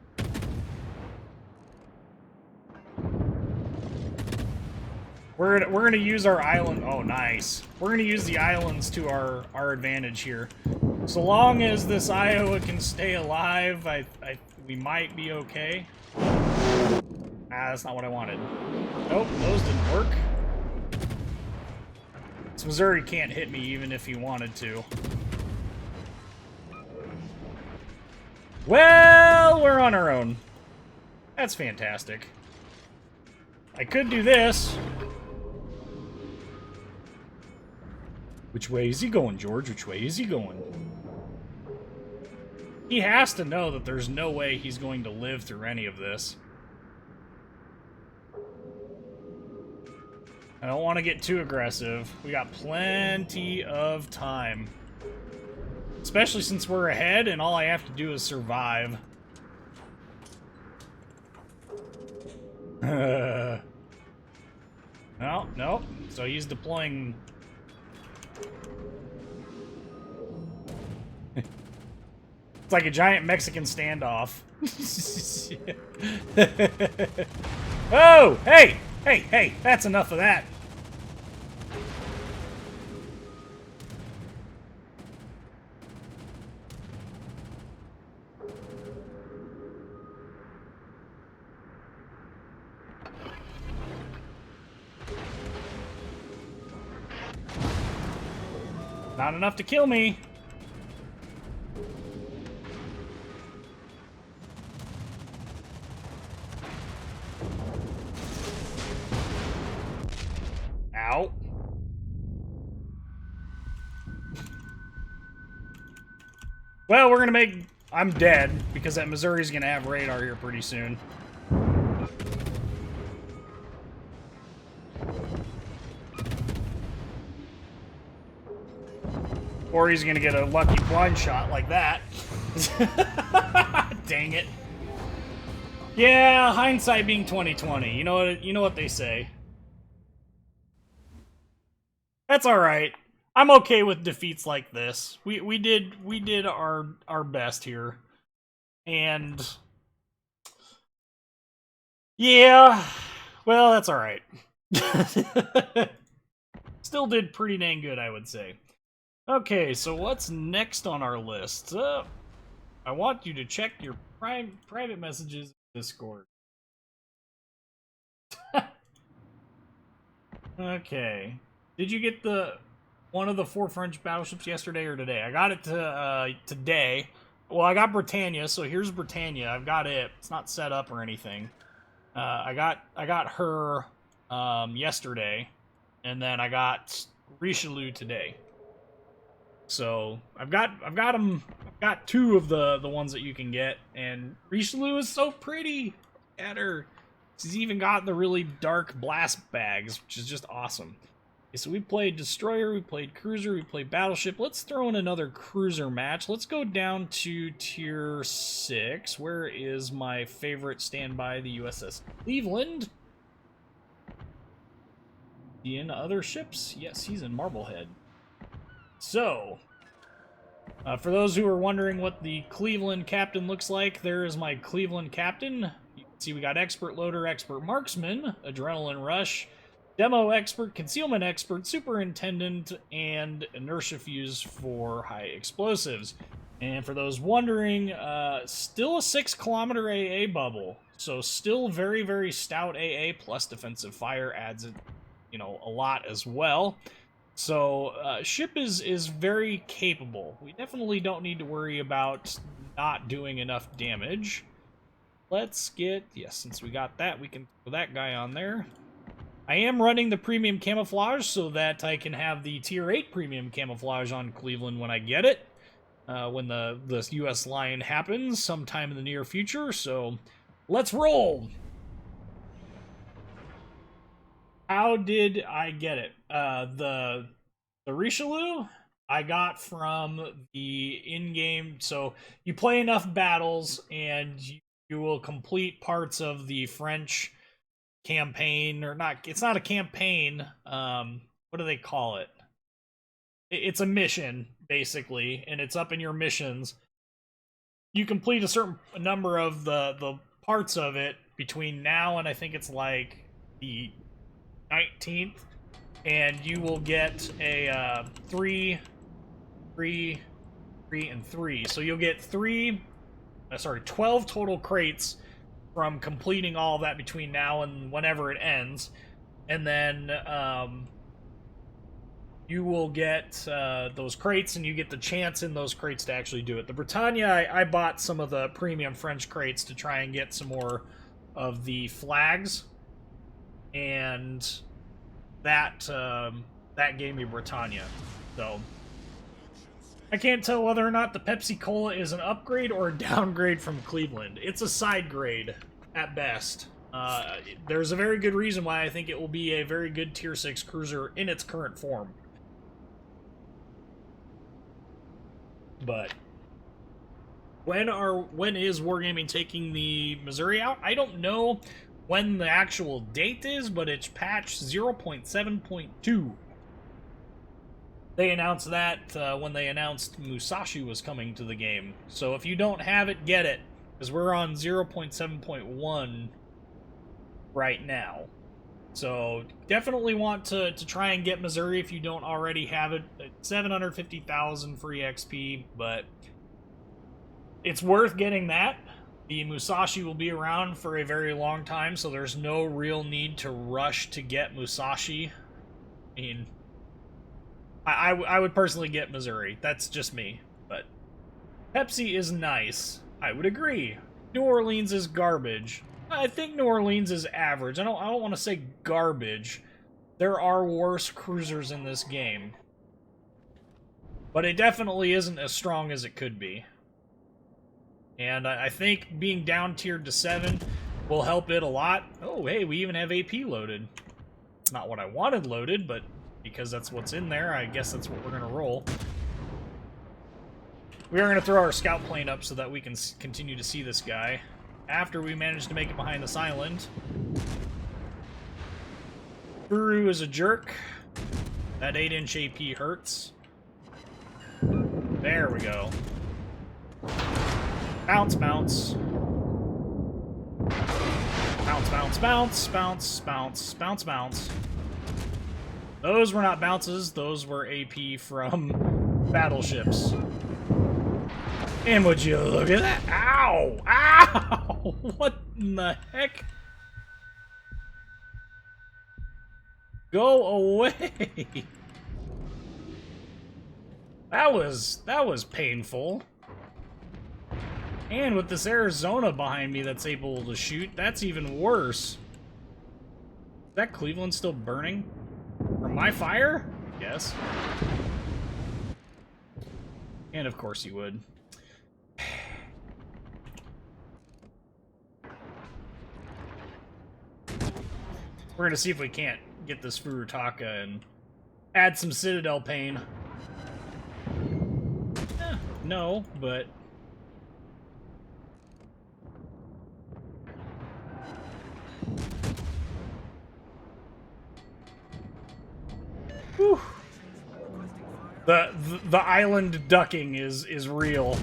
We're gonna use our island. Oh, nice. We're gonna use the islands to our advantage here. So long as this Iowa can stay alive, we might be okay. Ah, that's not what I wanted. Nope, those didn't work. This Missouri can't hit me even if he wanted to. Well, we're on our own. That's fantastic. I could do this. Which way is he going, George? Which way is he going? He has to know that there's no way he's going to live through any of this. I don't want to get too aggressive. We got plenty of time. Especially since we're ahead and all I have to do is survive. No, no. So he's deploying... It's like a giant Mexican standoff. Oh! Hey! Hey! Hey! That's enough of that! Not enough to kill me. Ow. Well, we're gonna make... I'm dead, because that Missouri's gonna have radar here pretty soon. Or he's gonna get a lucky blind shot like that. Dang it. Yeah, hindsight being 20/20. You know what they say. That's alright. I'm okay with defeats like this. We did our best here. And yeah, well, that's alright. Still did pretty dang good, I would say. Okay, so what's next on our list? I want you to check your private messages in Discord. Okay. Did you get one of the 4 French battleships yesterday or today? I got it today. Well, I got Britannia, so here's Britannia. I've got it. It's not set up or anything. I got her yesterday, and then I got Richelieu today. So I've got 2 of the ones that you can get, and Richelieu is so pretty at her. She's even got the really dark blast bags, which is just awesome. Okay, so we played destroyer, we played cruiser, we played battleship. Let's throw in another cruiser match. Let's go down to tier 6. Where is my favorite standby, the USS Cleveland? In other ships? Yes, he's in Marblehead. So, for those who are wondering what the Cleveland captain looks like, there is my Cleveland captain. You can see we got expert loader, expert marksman, adrenaline rush, demo expert, concealment expert, superintendent, and inertia fuse for high explosives. And for those wondering, still a 6-kilometer AA bubble. So still very, very stout AA, plus defensive fire adds, a lot as well. So, ship is very capable. We definitely don't need to worry about not doing enough damage. Let's get... Yes, since we got that, we can throw that guy on there. I am running the premium camouflage so that I can have the tier 8 premium camouflage on Cleveland when I get it. When the US Lion happens sometime in the near future. So, let's roll! How did I get it? The Richelieu I got from the in-game. So you play enough battles and you will complete parts of the French campaign, or not. It's not a campaign. What do they call it? It's a mission basically, and it's up in your missions. You complete a certain number of the parts of it between now and I think it's like the 19th, and you will get a 3, 3, 3, and 3. So you'll get 12 total crates from completing all of that between now and whenever it ends. And then you will get those crates, and you get the chance in those crates to actually do it. The Britannia, I bought some of the premium French crates to try and get some more of the flags, and that that gave me Britannia. So I can't tell whether or not the Pepsi Cola is an upgrade or a downgrade from Cleveland. It's a side grade at best. There's a very good reason why I think it will be a very good Tier 6 cruiser in its current form. But when is Wargaming taking the Missouri out? I don't know when the actual date is, but it's patch 0.7.2. They announced that when they announced Musashi was coming to the game. So if you don't have it, get it, because we're on 0.7.1 right now. So definitely want to try and get Missouri if you don't already have it. 750,000 free XP, but it's worth getting that. The Musashi will be around for a very long time, so there's no real need to rush to get Musashi. I mean, I would personally get Missouri. That's just me. But Pepsi is nice. I would agree. New Orleans is garbage. I think New Orleans is average. I don't want to say garbage. There are worse cruisers in this game. But it definitely isn't as strong as it could be. And I think being down-tiered to 7 will help it a lot. Oh, hey, we even have AP loaded. It's not what I wanted loaded, but because that's what's in there, I guess that's what we're going to roll. We are going to throw our scout plane up so that we can continue to see this guy after we manage to make it behind this island. Uru is a jerk. That 8-inch AP hurts. There we go. Bounce, bounce. Bounce, bounce, bounce, bounce, bounce, bounce, bounce. Those were not bounces, those were AP from battleships. And would you look at that? Ow! Ow! What in the heck? Go away! That was painful. And with this Arizona behind me that's able to shoot, that's even worse. Is that Cleveland still burning? From my fire? Yes. And of course you would. We're gonna see if we can't get this Furutaka and add some Citadel pain. No, but... Whew. The island ducking is real.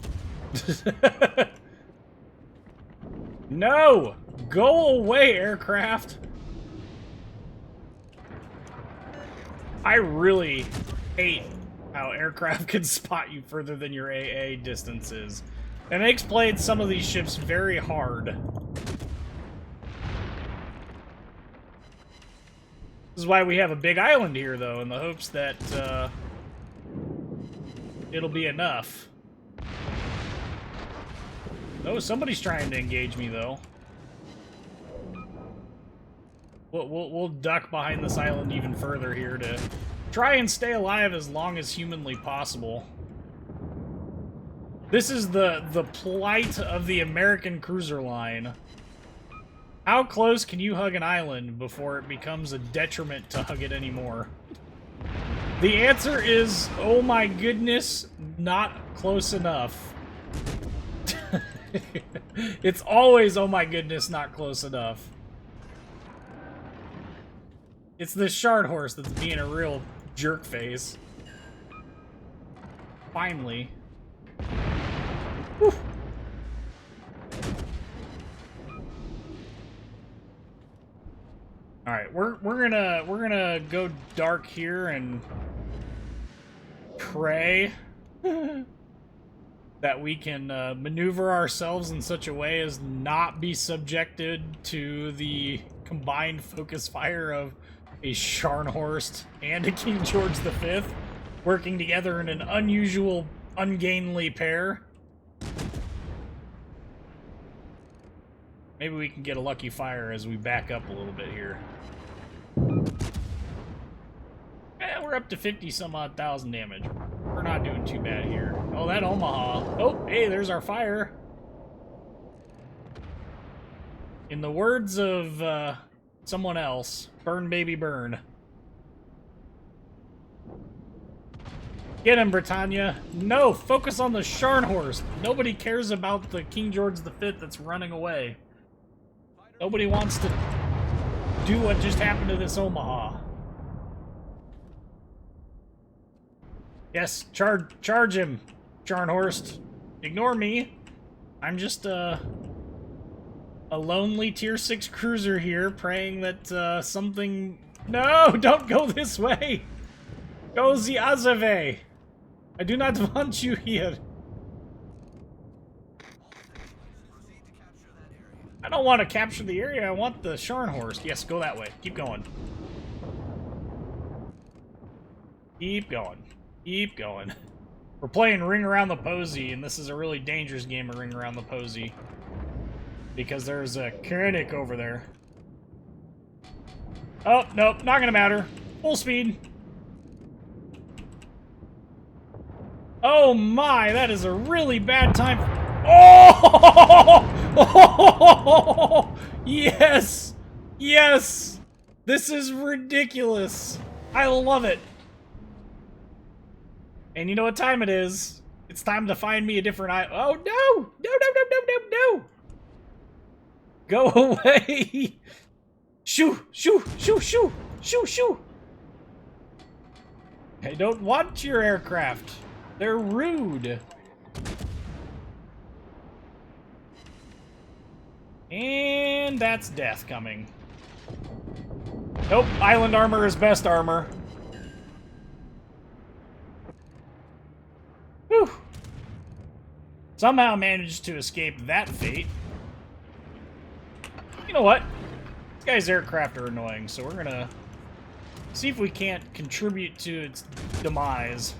No! Go away, aircraft! I really hate how aircraft can spot you further than your AA distance is. It makes playing some of these ships very hard. This is why we have a big island here, though, in the hopes that it'll be enough. Oh, somebody's trying to engage me, though. We'll duck behind this island even further here to try and stay alive as long as humanly possible. This is the plight of the American cruiser line. How close can you hug an island before it becomes a detriment to hug it anymore? The answer is, oh my goodness, not close enough. It's always, oh my goodness, not close enough. It's the Scharnhorst that's being a real jerk face. Finally. Whew. Alright, we're we're gonna go dark here and pray that we can maneuver ourselves in such a way as not be subjected to the combined focus fire of a Scharnhorst and a King George V working together in an unusual, ungainly pair. Maybe we can get a lucky fire as we back up a little bit here. We're up to 50-some-odd thousand damage. We're not doing too bad here. Oh, that Omaha. Oh, hey, there's our fire. In the words of someone else, burn, baby, burn. Get him, Britannia. No, focus on the Scharnhorst. Nobody cares about the King George V that's running away. Nobody wants to do what just happened to this Omaha. Yes, charge him, Scharnhorst. Ignore me. I'm just a lonely tier 6 cruiser here, praying that something... No, don't go this way. Go the other way. I do not want you here. I don't want to capture the area. I want the Scharnhorst. Yes, go that way. Keep going. Keep going. Keep going. We're playing Ring Around the Posy, and this is a really dangerous game of Ring Around the Posy. Because there's a Koenig over there. Oh, nope, not gonna matter. Full speed. Oh my, that is a really bad time. Oh! Yes! Yes! This is ridiculous. I love it. And you know what time it is? It's time to find me a different Oh, no! No, no, no, no, no, no! Go away! Shoo! Shoo! Shoo! Shoo! Shoo! Shoo! I don't want your aircraft. They're rude. And that's death coming. Nope, island armor is best armor. Whew. Somehow managed to escape that fate. You know what? These guys' aircraft are annoying, so we're gonna see if we can't contribute to its demise.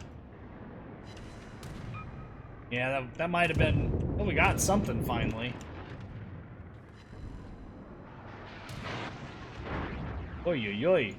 Yeah, that might have been... Oh, we got something finally. Oy, oy, oy.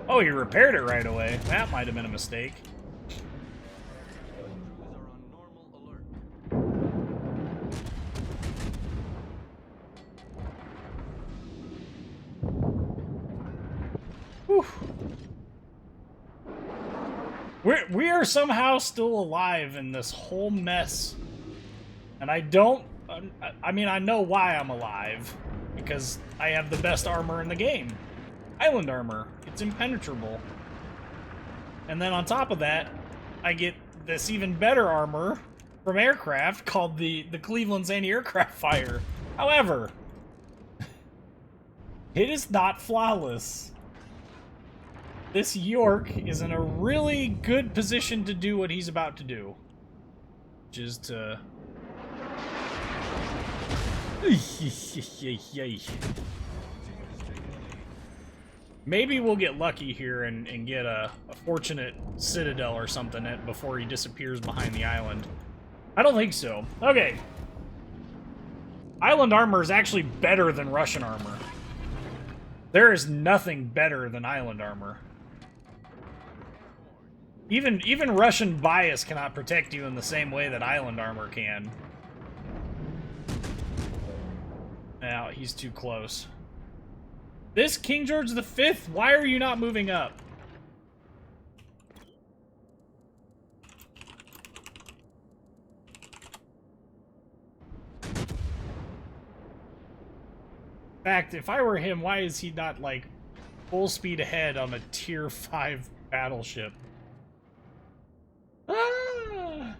Oh, you repaired it right away. That might have been a mistake. Whew. We are somehow still alive in this whole mess. And I don't... I mean, I know why I'm alive. Because I have the best armor in the game. Island armor. It's impenetrable. And then on top of that, I get this even better armor from aircraft called the Cleveland's anti-aircraft fire. However, it is not flawless. This York is in a really good position to do what he's about to do. Which is to... Maybe we'll get lucky here and get a fortunate citadel or something before he disappears behind the island. I don't think so. Okay. Island armor is actually better than Russian armor. There is nothing better than island armor. Even Russian bias cannot protect you in the same way that island armor can. Now, he's too close. This King George V, why are you not moving up? fact, if I were him, why is he not, like, full speed ahead on a tier 5 battleship? Ah!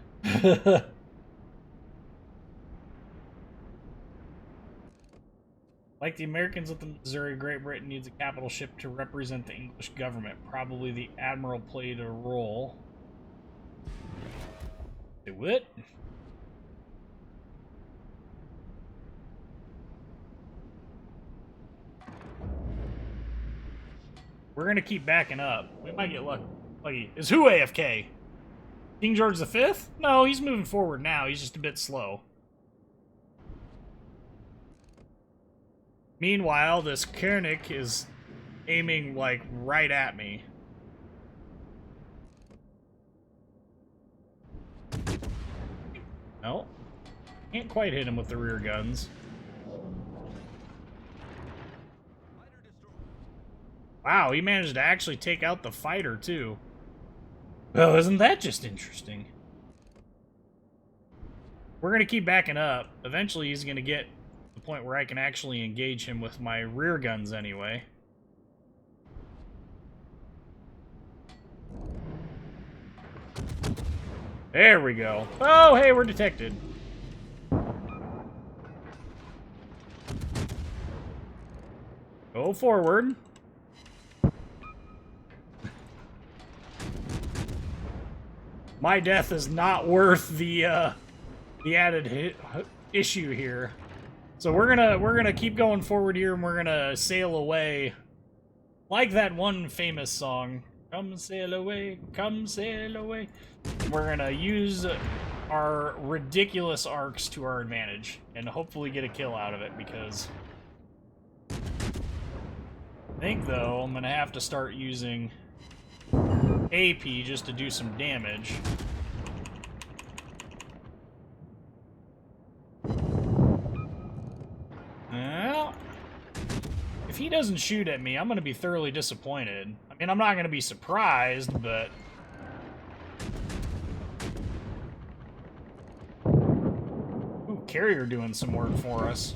Like the Americans with the Missouri, Great Britain needs a capital ship to represent the English government. Probably the Admiral played a role. Do it. We're gonna keep backing up. We might get lucky. Is who AFK? King George V? No, he's moving forward now. He's just a bit slow. Meanwhile, this Koenig is aiming, like, right at me. No. Can't quite hit him with the rear guns. Wow, he managed to actually take out the fighter, too. Well, isn't that just interesting? We're going to keep backing up. Eventually, he's going to get to the point where I can actually engage him with my rear guns anyway. There we go. Oh, hey, we're detected. Go forward. My death is not worth the added issue here. So we're gonna keep going forward here, and we're gonna sail away, like that one famous song. Come sail away, come sail away. We're gonna use our ridiculous arcs to our advantage, and hopefully get a kill out of it. Because I think though I'm gonna have to start using AP just to do some damage. Well, if he doesn't shoot at me, I'm going to be thoroughly disappointed. I mean, I'm not going to be surprised, but... Ooh, carrier doing some work for us.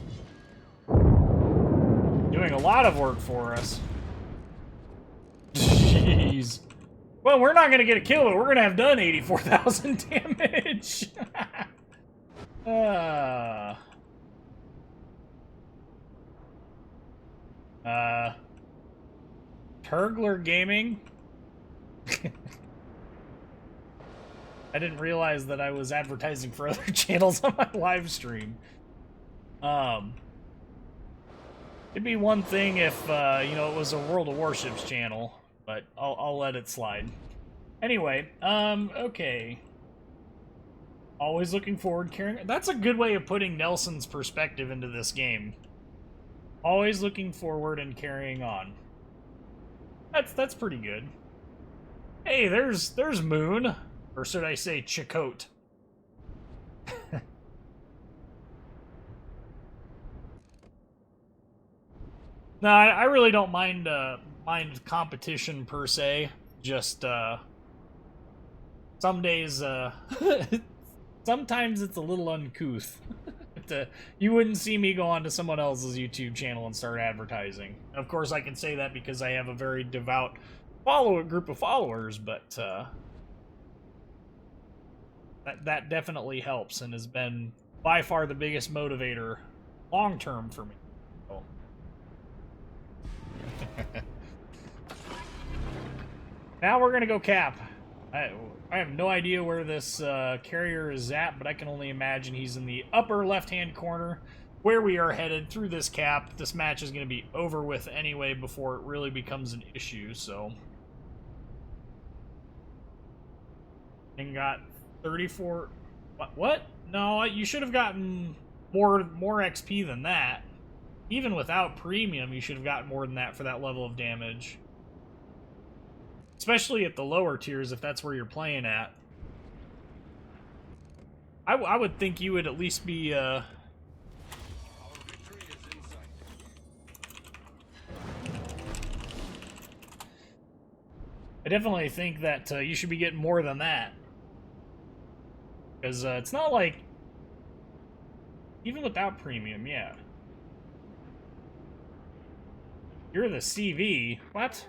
Doing a lot of work for us. Jeez. Well, we're not going to get a kill, but we're going to have done 84,000 damage. Turgler Gaming? I didn't realize that I was advertising for other channels on my live stream. It'd be one thing if, you know, it was a World of Warships channel. But I'll let it slide. Anyway, okay. Always looking forward, carrying... That's a good way of putting Nelson's perspective into this game. Always looking forward and carrying on. That's pretty good. Hey, there's Moon. Or should I say Chakotay? No, I really don't mind competition per se. Just some days sometimes it's a little uncouth. You wouldn't see me go onto someone else's YouTube channel and start advertising. Of course, I can say that because I have a very devout group of followers, but that definitely helps and has been by far the biggest motivator long term for me. So. Now we're gonna go cap. I have no idea where this carrier is at, but I can only imagine he's in the upper left-hand corner where we are headed through this cap. This match is going to be over with anyway before it really becomes an issue, so... And got 34... What? No, you should have gotten more XP than that. Even without premium, you should have gotten more than that for that level of damage. Especially at the lower tiers, if that's where you're playing at. I would think you would at least be, I definitely think that you should be getting more than that. Because it's not like... Even without premium, yeah. You're the CV. What?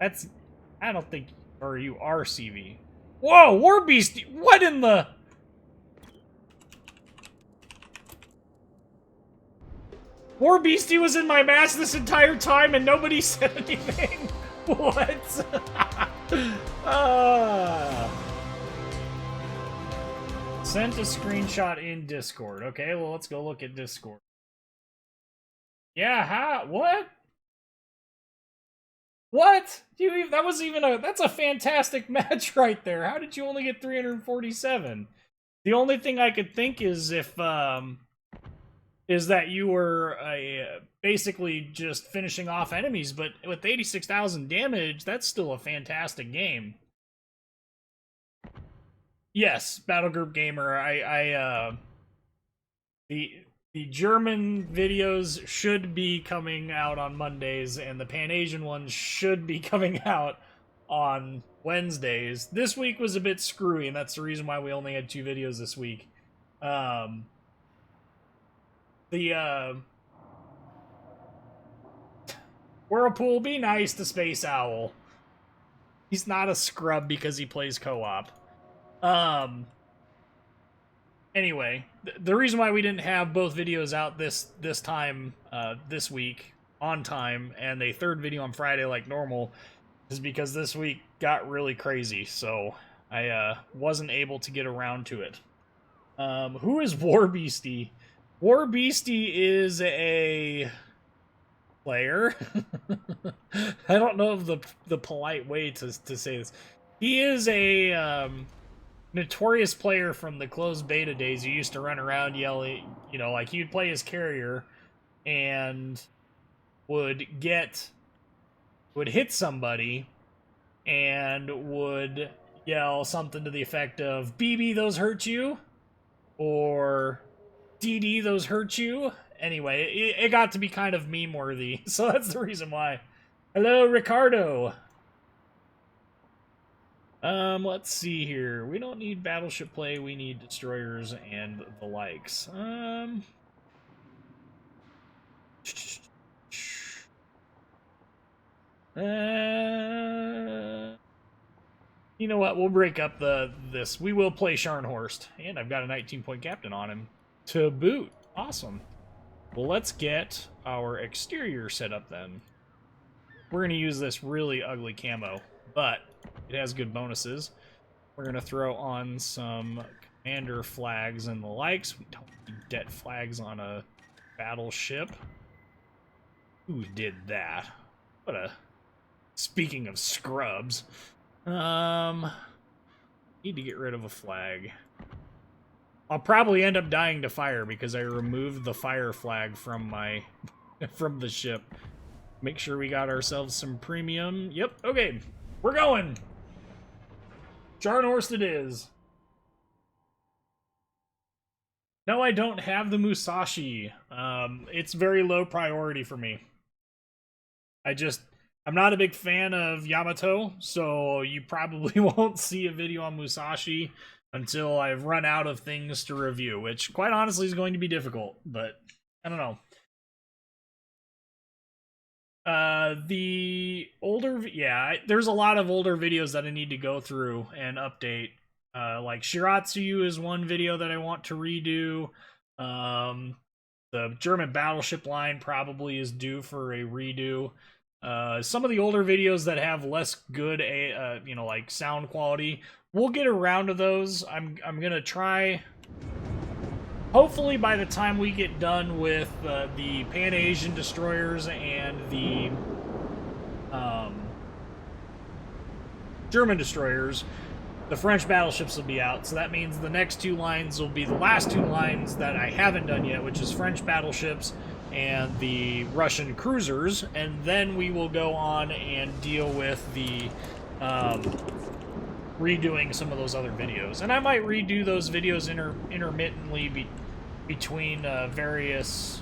That's... I don't think... Or you are CV. Whoa! War Beast! What in the... War Beastie was in my match this entire time and nobody said anything. What? Sent a screenshot in Discord. Okay, well, let's go look at Discord. Yeah, how? What? What? That was even that's a fantastic match right there. How did you only get 347? The only thing I could think is if, is that you were basically just finishing off enemies, but with 86,000 damage, that's still a fantastic game. Yes, Battle Group Gamer. The German videos should be coming out on Mondays, and the Pan-Asian ones should be coming out on Wednesdays. This week was a bit screwy, and that's the reason why we only had 2 videos this week. Whirlpool, be nice to Space Owl. He's not a scrub because he plays co-op. Anyway, the reason why we didn't have both videos out this time, this week, on time, and a third video on Friday like normal, is because this week got really crazy, so I wasn't able to get around to it. Who is War Beastie? War Beastie is a player. I don't know of the polite way to say this. He is a notorious player from the closed beta days. He used to run around yelling, you know, like he would play his carrier and would hit somebody and would yell something to the effect of, BB, those hurt you? Or DD, those hurt you? Anyway, it got to be kind of meme-worthy, so that's the reason why. Hello, Ricardo! Let's see here. We don't need battleship play, we need destroyers and the likes. You know what? We'll break up this. We will play Scharnhorst, and I've got a 19-point captain on him to boot. Awesome. Well, let's get our exterior set up then. We're going to use this really ugly camo, but it has good bonuses. We're going to throw on some commander flags and the likes. We don't need det flags on a battleship. Who did that? What a... Speaking of scrubs. Need to get rid of a flag. I'll probably end up dying to fire because I removed the fire flag from my... from the ship. Make sure we got ourselves some premium. Yep, okay. We're going! Scharnhorst it is. No, I don't have the Musashi. It's very low priority for me. I'm not a big fan of Yamato, so you probably won't see a video on Musashi until I've run out of things to review, which quite honestly is going to be difficult, but I don't know. There's a lot of older videos that I need to go through and update. Like Shiratsuyu is one video that I want to redo. The German battleship line probably is due for a redo. Some of the older videos that have less good, like sound quality, we'll get around to those. I'm gonna try. Hopefully, by the time we get done with the Pan-Asian destroyers and the German destroyers, the French battleships will be out. So that means the next 2 lines will be the last 2 lines that I haven't done yet, which is French battleships and the Russian cruisers, and then we will go on and deal with the redoing some of those other videos. And I might redo those videos intermittently between various,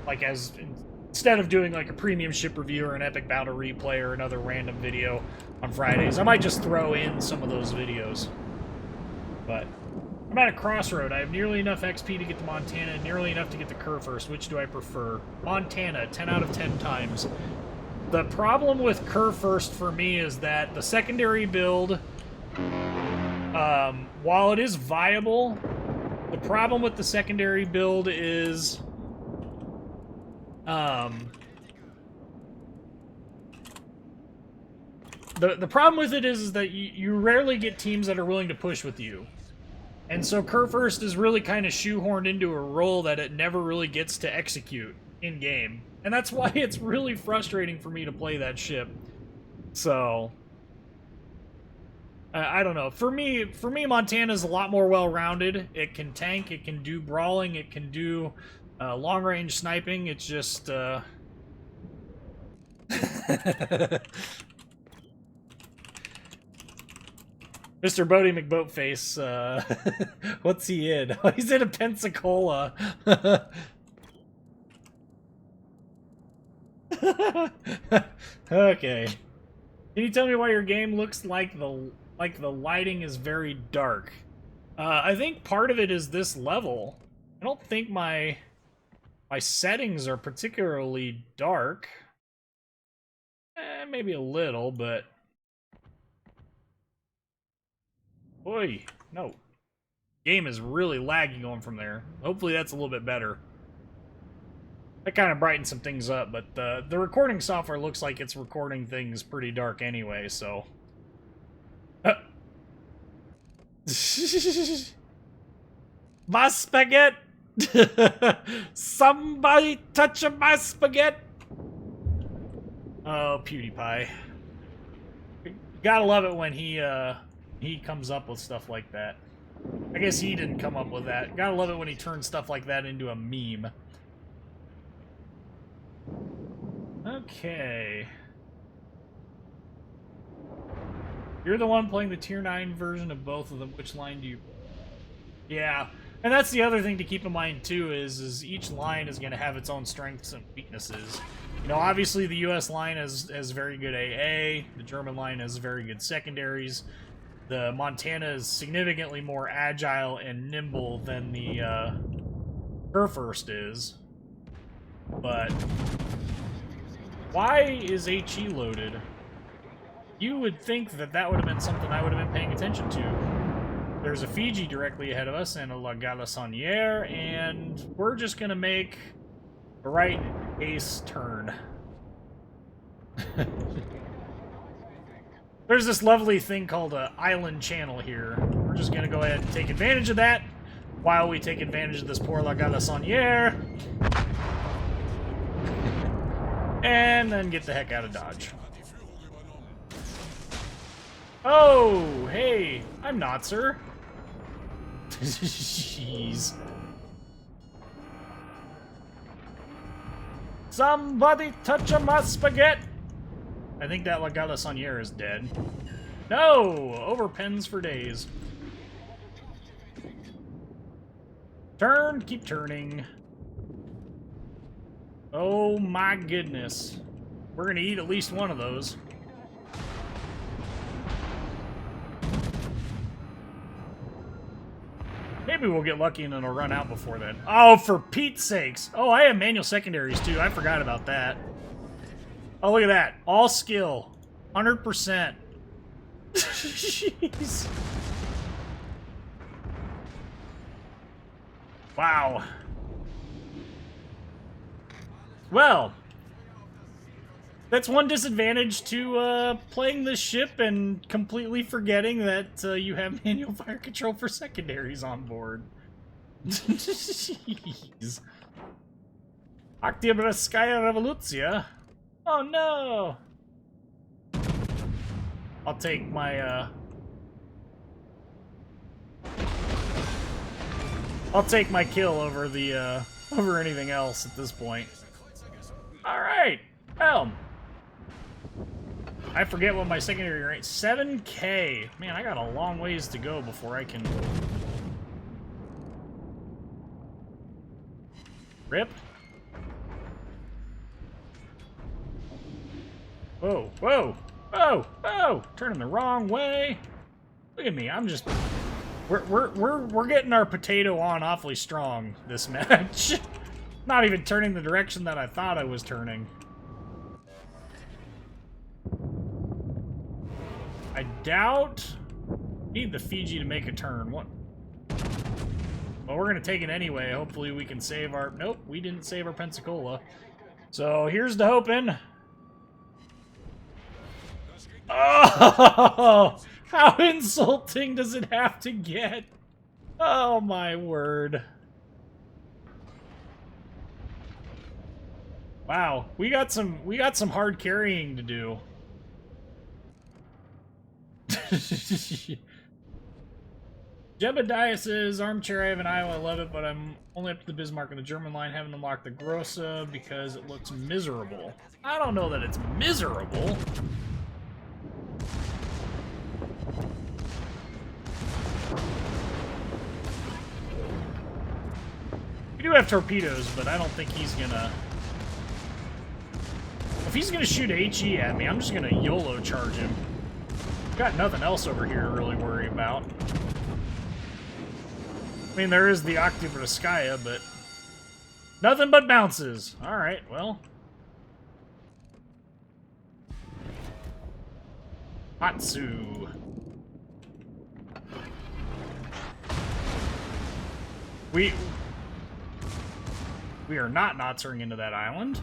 like, instead of doing like a premium ship review or an epic battle replay or another random video on Fridays, I might just throw in some of those videos. But I'm at a crossroad. I have nearly enough XP to get to Montana, and nearly enough to get to Kurfürst. Which do I prefer? Montana, 10 out of 10 times. The problem with Kurfürst for me is that the secondary build, while it is viable, the problem with the secondary build is, the problem with it is that you rarely get teams that are willing to push with you. And so Kurfürst is really kind of shoehorned into a role that it never really gets to execute in-game. And that's why it's really frustrating for me to play that ship. So, I don't know. For me, Montana's a lot more well-rounded. It can tank, it can do brawling, it can do long-range sniping. It's just, Mr. Bodie McBoatface, what's he in? Oh, he's in a Pensacola. Okay. Can you tell me why your game looks like the lighting is very dark? I think part of it is this level. I don't think my settings are particularly dark. Maybe a little, but... Oi, no. Game is really laggy going from there. Hopefully that's a little bit better. That kind of brightens some things up, but the recording software looks like it's recording things pretty dark anyway, so... My spaghetti! Somebody touch my spaghetti! Oh, PewDiePie. Gotta love it when he comes up with stuff like that. I guess he didn't come up with that. Gotta love it when he turns stuff like that into a meme. Okay. You're the one playing the Tier 9 version of both of them. Which line do you... Yeah. And that's the other thing to keep in mind, too, is each line is going to have its own strengths and weaknesses. You know, obviously the US line has very good AA. The German line has very good secondaries. The Montana is significantly more agile and nimble than the Kurfürst is. But why is HE loaded? You would think that that would have been something I would have been paying attention to. There's a Fiji directly ahead of us and a La Galissoniere, and we're just gonna make a right ace turn. There's this lovely thing called an island channel here. We're just gonna go ahead and take advantage of that while we take advantage of this poor La Galissoniere. And then get the heck out of Dodge. Oh, hey, I'm not, sir. Jeez. Somebody touch my spaghetti! I think that La Galissoniere is dead. No! Overpens for days. Turn, keep turning. Oh my goodness. We're gonna eat at least one of those. Maybe we'll get lucky and then it'll run out before then. Oh, for Pete's sakes! Oh, I have manual secondaries too. I forgot about that. Oh, look at that. All skill. 100%. Jeez. Wow. Well, that's one disadvantage to playing this ship and completely forgetting that you have manual fire control for secondaries on board. Jeez. Oktyabrskaya Revolucja? Oh no! I'll take my, I'll take my kill over the, over anything else at this point. Alright! Well, I forget what my secondary rank... 7K! Man, I got a long ways to go before I can... Rip? Whoa, whoa, whoa, whoa! Turning the wrong way! Look at me, I'm just We're getting our potato on awfully strong this match. Not even turning the direction that I thought I was turning. I doubt... Need the Fiji to make a turn. What? Well, we're gonna take it anyway. Hopefully we can save our... Nope, we didn't save our Pensacola. So here's the hoping. Oh! How insulting does it have to get? Oh my word. Wow, we got some hard carrying to do. Jebediah says, armchair I have in Iowa, I love it, but I'm only up to the Bismarck on the German line, haven't unlocked the Grossa because it looks miserable. I don't know that it's miserable. We do have torpedoes, but I don't think he's gonna... If he's gonna shoot HE at me, I'm just gonna YOLO charge him. Got nothing else over here to really worry about. I mean, there is the Octavroskaya, but nothing but bounces. Alright, well. Hatsu. We are not Natsering into that island.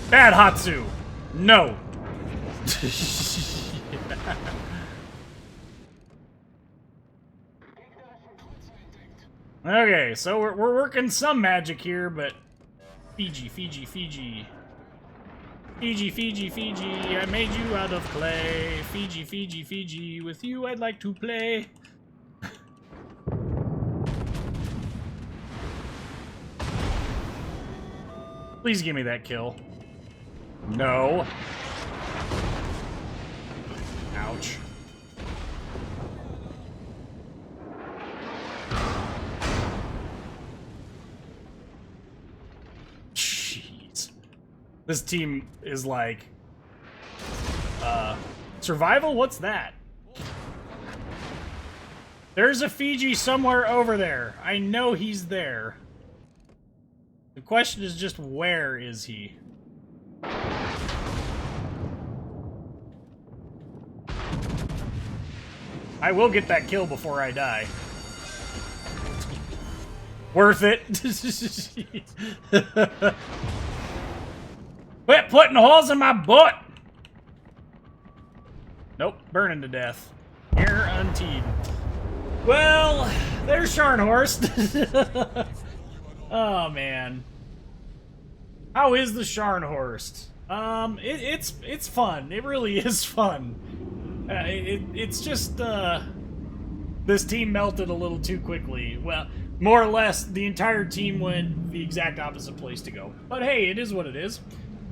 Bad Hatsu. No. Okay, so we're working some magic here, but Fiji. I made you out of clay. Fiji. With you, I'd like to play. Please give me that kill. No. Ouch. Jeez. This team is like... survival? What's that? There's a Fiji somewhere over there. I know he's there. The question is just, where is he? I will get that kill before I die. Worth it. Quit putting holes in my butt! Nope, burning to death. Air unteed. Well, there's Scharnhorst. Oh, man. How is the Scharnhorst? It's fun. It really is fun. It's just, this team melted a little too quickly. Well, more or less, the entire team went the exact opposite place to go. But hey, it is what it is.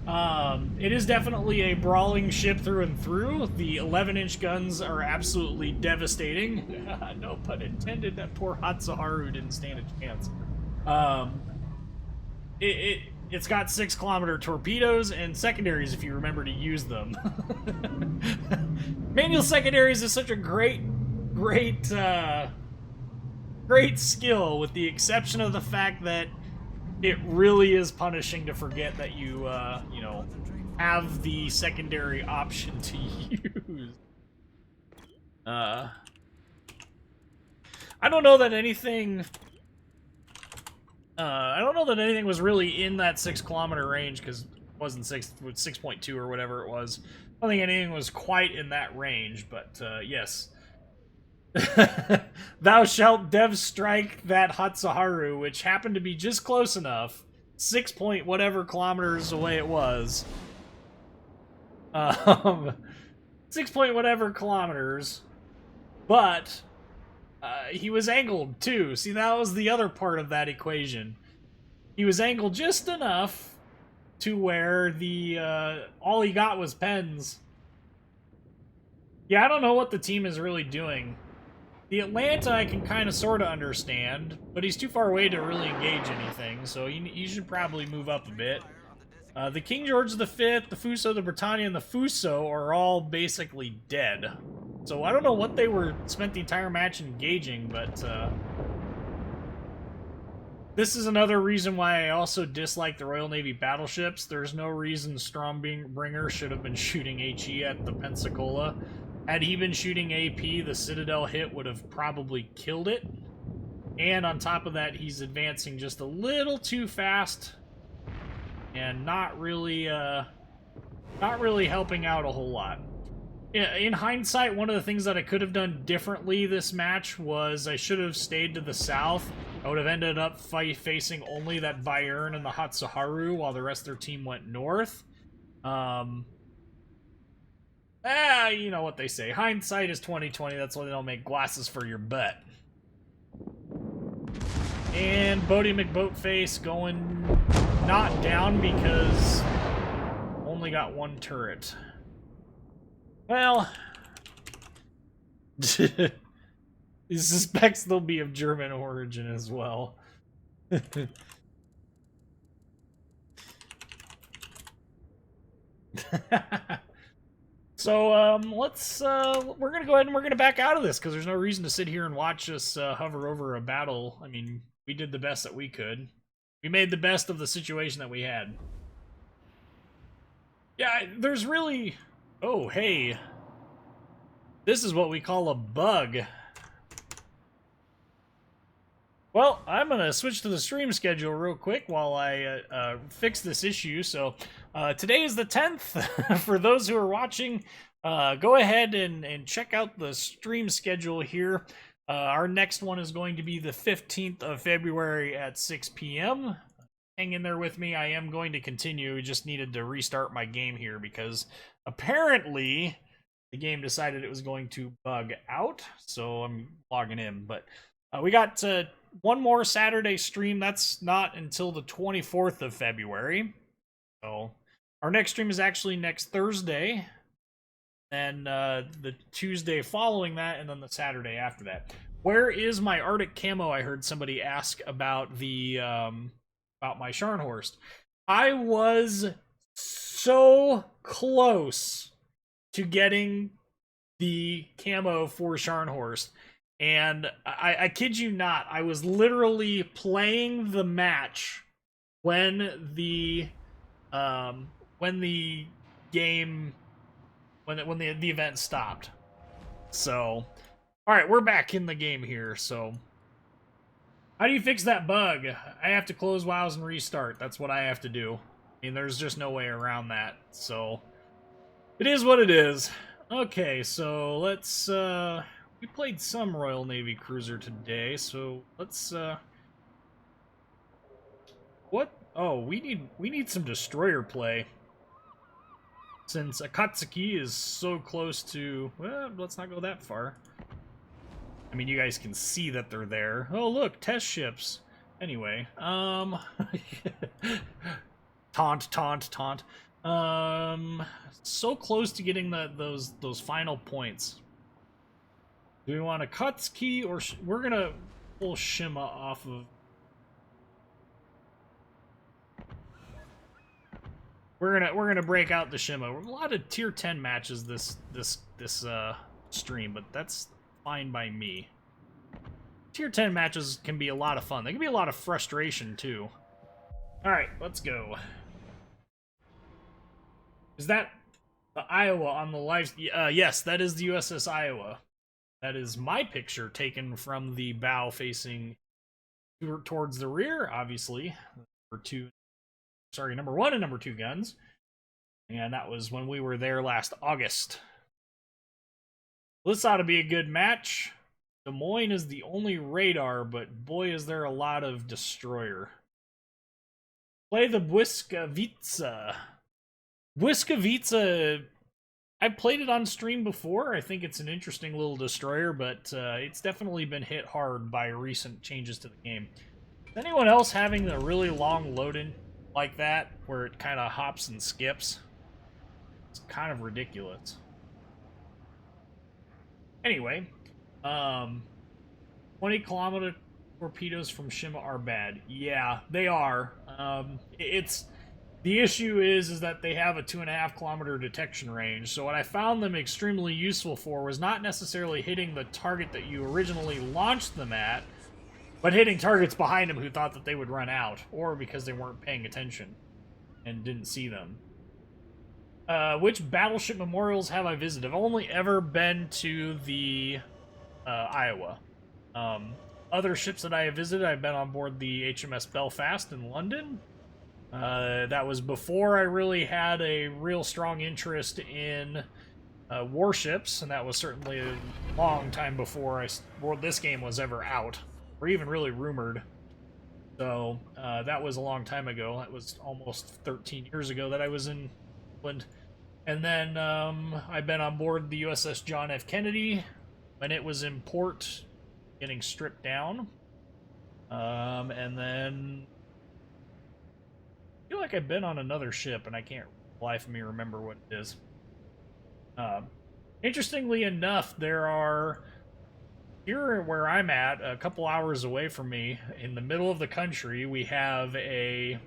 It is definitely a brawling ship through and through. The 11-inch guns are absolutely devastating. No pun intended, that poor Hatsuharu didn't stand a chance. It's got 6-kilometer torpedoes and secondaries if you remember to use them. Manual secondaries is such a great skill, with the exception of the fact that it really is punishing to forget that you, you know, have the secondary option to use. I don't know that anything... I don't know that anything was really in that 6-kilometer range, because it wasn't 6.2 or whatever it was. I don't think anything was quite in that range, but yes. Thou shalt dev strike that Hatsuharu, which happened to be just close enough. 6 point whatever kilometers away it was. 6 point whatever kilometers. But he was angled too. See, that was the other part of that equation. He was angled just enough to where the all he got was pens. Yeah, I don't know what the team is really doing. The Atlanta I can kind of sort of understand, but he's too far away to really engage anything, so you should probably move up a bit. The King George V, the Fuso, the Britannia, and the Fuso are all basically dead. So I don't know what they were spent the entire match engaging, but this is another reason why I also dislike the Royal Navy battleships. There's no reason Stormbringer should have been shooting HE at the Pensacola. Had he been shooting AP, the Citadel hit would have probably killed it. And on top of that, he's advancing just a little too fast and not really helping out a whole lot. In hindsight, one of the things that I could have done differently this match was I should have stayed to the south. I would have ended up facing only that Bayern and the Hatsuharu while the rest of their team went north. You know what they say. Hindsight is 20/20. That's why they don't make glasses for your butt. And Bodie McBoatface going not down because only got one turret. Well, he suspects they'll be of German origin as well. So, we're gonna go ahead and we're gonna back out of this, because there's no reason to sit here and watch us hover over a battle. I mean, we did the best that we could. We made the best of the situation that we had. Yeah, there's really... Oh, hey. This is what we call a bug. Well, I'm going to switch to the stream schedule real quick while I fix this issue. So, today is the 10th. For those who are watching, go ahead and check out the stream schedule here. Our next one is going to be the 15th of February at 6 p.m. Hang in there with me. I am going to continue. We just needed to restart my game here because apparently the game decided it was going to bug out. So I'm logging in. But we got one more Saturday stream. That's not until the 24th of February. So our next stream is actually next Thursday. Then the Tuesday following that, and then the Saturday after that. Where is my Arctic camo? I heard somebody ask about the about my Scharnhorst. I was so close to getting the camo for Scharnhorst, and I kid you not, I was literally playing the match when the game. When the event stopped. So, alright, we're back in the game here, so... How do you fix that bug? I have to close WoWs and restart. That's what I have to do. I mean, there's just no way around that, so... It is what it is. Okay, so let's, we played some Royal Navy cruiser today, so let's, What? Oh, we need some destroyer play. Since Akatsuki is so close to... Well, let's not go that far. I mean, you guys can see that they're there. Oh, look, test ships. Anyway, taunt. So close to getting those final points. Do we want Akatsuki, or we're gonna pull Shima off of... We're gonna break out the Shima. A lot of tier 10 matches this stream, but that's fine by me. Tier 10 matches can be a lot of fun. They can be a lot of frustration too. All right, let's go. Is that the Iowa on the live? Yes, that is the USS Iowa. That is my picture taken from the bow facing towards the rear, obviously. Number 1 and number 2 guns. And that was when we were there last August. This ought to be a good match. Des Moines is the only radar, but boy is there a lot of destroyer. Play the Błyskawica. Błyskawica, I've played it on stream before. I think it's an interesting little destroyer, but it's definitely been hit hard by recent changes to the game. Is anyone else having a really long load-in like that, where it kind of hops and skips? It's kind of ridiculous. Anyway, 20-kilometer torpedoes from Shima are bad. Yeah, they are. It's The issue is that they have a 2.5 kilometer detection range, so what I found them extremely useful for was not necessarily hitting the target that you originally launched them at, but hitting targets behind them who thought that they would run out, or because they weren't paying attention and didn't see them. Which battleship memorials have I visited? I've only ever been to the Iowa. Other ships that I have visited, I've been on board the HMS Belfast in London. That was before I really had a real strong interest in warships, and that was certainly a long time before this game was ever out, or even really rumored. So that was a long time ago. That was almost 13 years ago that I was in England. And then I've been on board the USS John F. Kennedy when it was in port, getting stripped down. And then I feel like I've been on another ship, and I can't for the life of me remember what it is. Interestingly enough, there are, here where I'm at, a couple hours away from me, in the middle of the country, we have a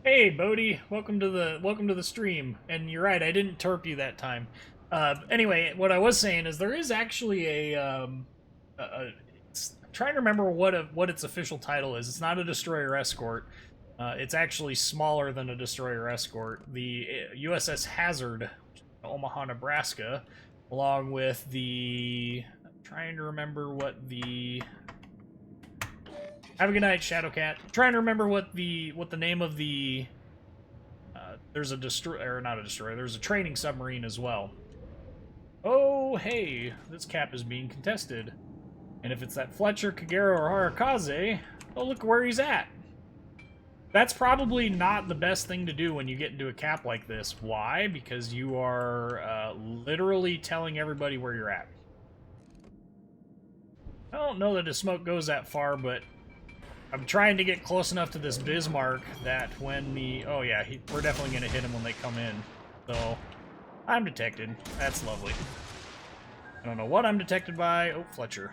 hey, Bodhi, welcome to the stream. And you're right, I didn't torp you that time. Anyway, what I was saying is there is actually I'm trying to remember what its official title is. It's not a destroyer escort. It's actually smaller than a destroyer escort. The USS Hazard, Omaha, Nebraska, along with the, I'm trying to remember what the, have a good night, Shadowcat. I'm trying to remember what the name of the, there's a destroyer, or not a destroyer, there's a training submarine as well. Oh, hey, this cap is being contested. And if it's that Fletcher, Kagero, or Harakaze, oh, look where he's at. That's probably not the best thing to do when you get into a cap like this. Why? Because you are literally telling everybody where you're at. I don't know that his smoke goes that far, but I'm trying to get close enough to this Bismarck that when the... Oh yeah, we're definitely going to hit him when they come in. So, I'm detected. That's lovely. I don't know what I'm detected by. Oh, Fletcher.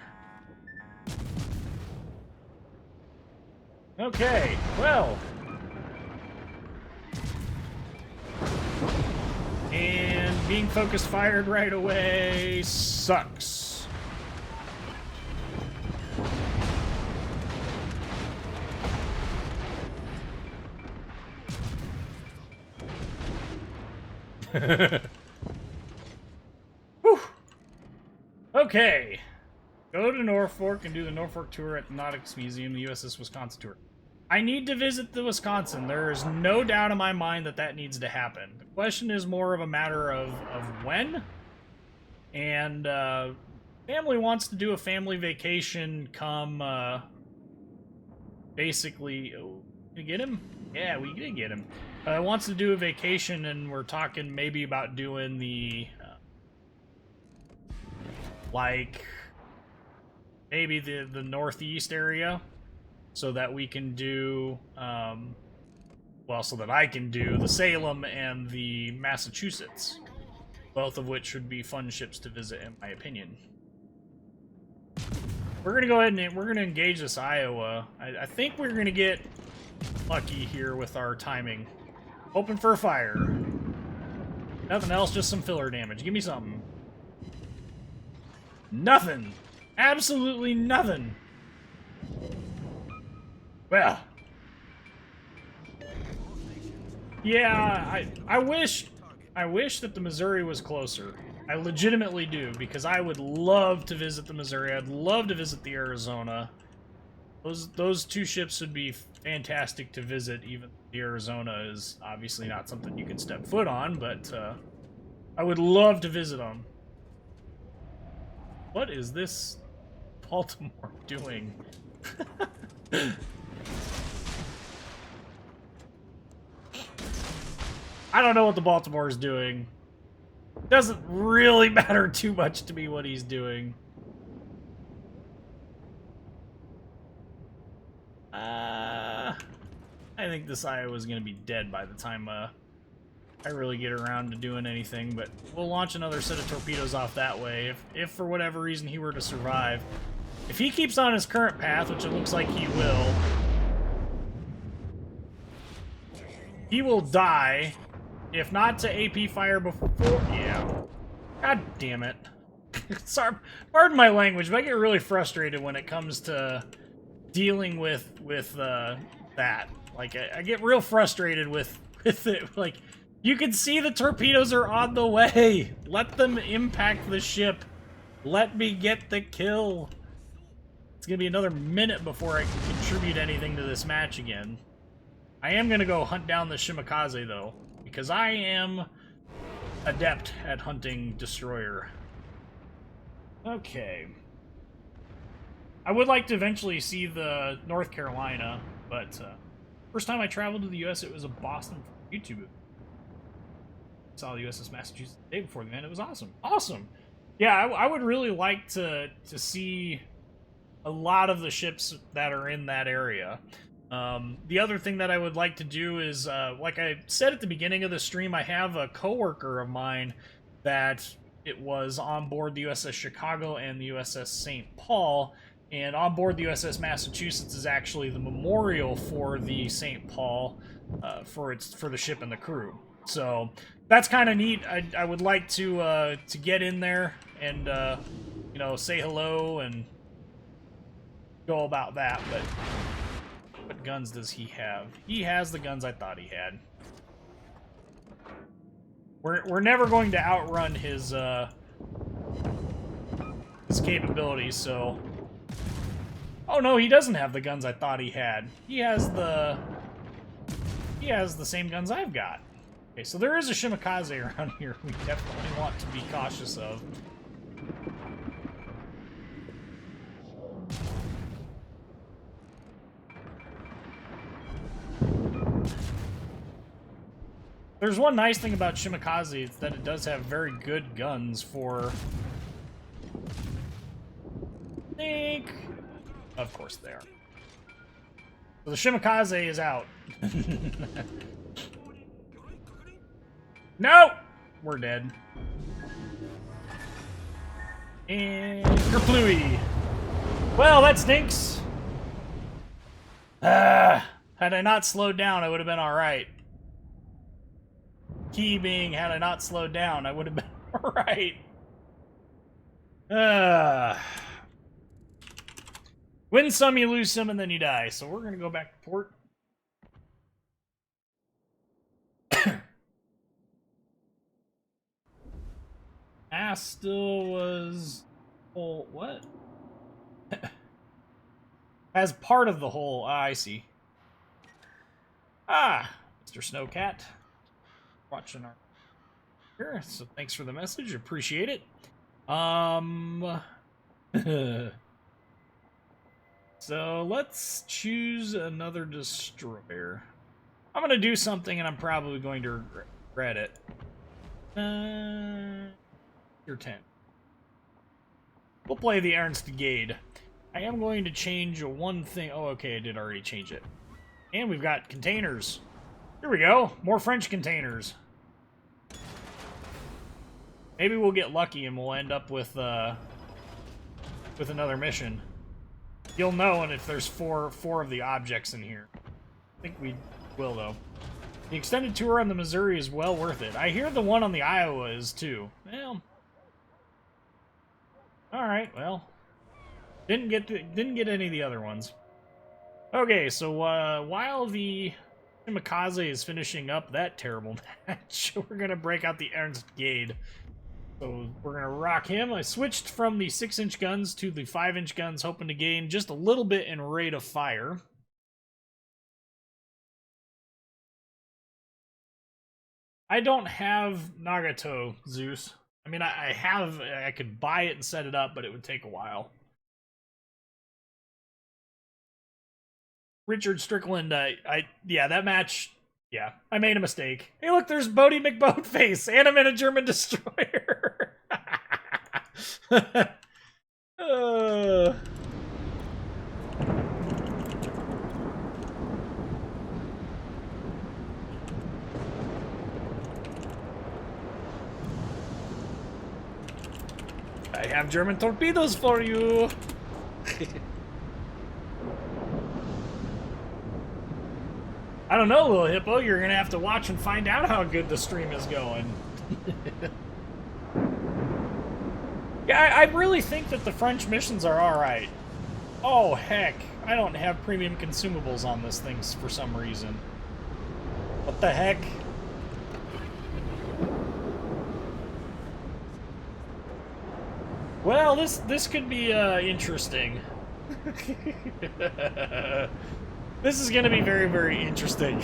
Okay, well. And being focus fired right away sucks. Whew. Okay. Go to Norfolk and do the Norfolk tour at the Nautics Museum, the USS Wisconsin tour. I need to visit the Wisconsin. There is no doubt in my mind that that needs to happen. The question is more of a matter of when. And family wants to do a family vacation come basically... Oh, did we get him? Yeah, we did get him. Wants to do a vacation, and we're talking maybe about doing the... like... maybe the northeast area, so that we can do, well, so that I can do the Salem and the Massachusetts, both of which would be fun ships to visit, in my opinion. We're going to go ahead and we're going to engage this Iowa. I think we're going to get lucky here with our timing. Open for a fire. Nothing else, just some filler damage. Give me something. Nothing. Absolutely nothing. Well. Yeah, I wish that the Missouri was closer. I legitimately do, because I would love to visit the Missouri. I'd love to visit the Arizona. Those two ships would be fantastic to visit, even though the Arizona is obviously not something you can step foot on, but I would love to visit them. What is this Baltimore doing? I don't know what the Baltimore is doing. Doesn't really matter too much to me what he's doing. I think this Iowa's gonna be dead by the time I really get around to doing anything, but we'll launch another set of torpedoes off that way if for whatever reason he were to survive. If he keeps on his current path, which it looks like he will die. If not to AP fire before... Yeah. God damn it. Sorry, pardon my language, but I get really frustrated when it comes to dealing with that. Like, I get real frustrated with it. Like, you can see the torpedoes are on the way. Let them impact the ship. Let me get the kill. It's gonna be another minute before I can contribute anything to this match again. I am gonna go hunt down the Shimakaze, though, because I am adept at hunting destroyer. Okay. I would like to eventually see the North Carolina, but first time I traveled to the U.S., it was a Boston YouTube. Saw the USS Massachusetts the day before the event. It was awesome. Awesome! Yeah, I would really like to see a lot of the ships that are in that area. The other thing that I would like to do is, like I said at the beginning of the stream, I have a coworker of mine that it was on board the USS Chicago and the USS St. Paul, and on board the USS Massachusetts is actually the memorial for the St. Paul, for the ship and the crew. So that's kind of neat. I would like to get in there and you know, say hello and go about that. But what guns does he have? He has the guns I thought he had. We're never going to outrun his capabilities, so... Oh no, he doesn't have the guns I thought he had. He has the same guns I've got. Okay, so there is a Shimakaze around here we definitely want to be cautious of. There's one nice thing about Shimakaze, it's that it does have very good guns for... Of course they are. So the Shimakaze is out. No! We're dead. And kerplooey. Well, that stinks. Had I not slowed down, I would have been alright. Key being, had I not slowed down, I would have been alright. Win some, you lose some, and then you die. So we're gonna go back to port. Still was... whole... what? As part of the whole... Ah, I see. Ah, Mr. Snowcat. Watching our... here, so thanks for the message. Appreciate it. So let's choose another destroyer. I'm gonna do something and I'm probably going to regret it. Tier 10. We'll play the Ernst Gade. I am going to change one thing. Oh, okay, I did already change it. And we've got containers. Here we go. More French containers. Maybe we'll get lucky and we'll end up with another mission. You'll know if there's four of the objects in here. I think we will, though. The extended tour on the Missouri is well worth it. I hear the one on the Iowa is, too. Well... alright, well... Didn't get any of the other ones. Okay, so while the Shimakaze is finishing up that terrible match, we're gonna break out the Ernst Gade. So we're gonna rock him. I switched from the 6-inch guns to the 5-inch guns, hoping to gain just a little bit in rate of fire. I don't have Nagato, Zeus. I mean, I could buy it and set it up, but it would take a while. Richard Strickland, yeah, that match, yeah, I made a mistake. Hey, look, there's Bodie McBoatface, and I'm in a German destroyer. I have German torpedoes for you. I don't know, little hippo. You're gonna have to watch and find out how good the stream is going. Yeah, I really think that the French missions are alright. Oh, heck. I don't have premium consumables on this thing for some reason. What the heck? Well, this could be interesting. This is gonna be very, very interesting.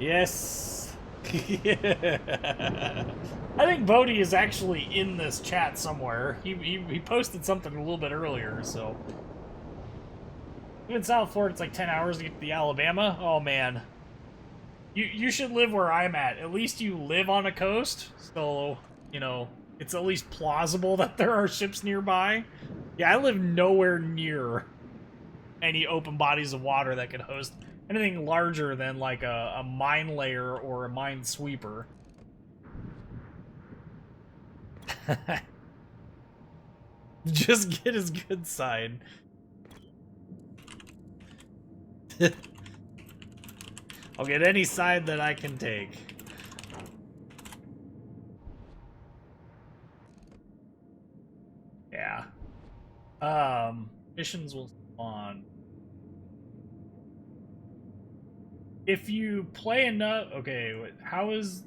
Yes. I think Bodhi is actually in this chat somewhere. He posted something a little bit earlier, so. Even South Florida, it's like 10 hours to get to the Alabama. Oh man. You should live where I'm at. At least you live on a coast, so, you know, it's at least plausible that there are ships nearby. Yeah, I live nowhere near any open bodies of water that could host anything larger than like a mine layer or a mine sweeper. Just get his good side. I'll get any side that I can take. Yeah. Missions will spawn. If you play enough... Okay, how is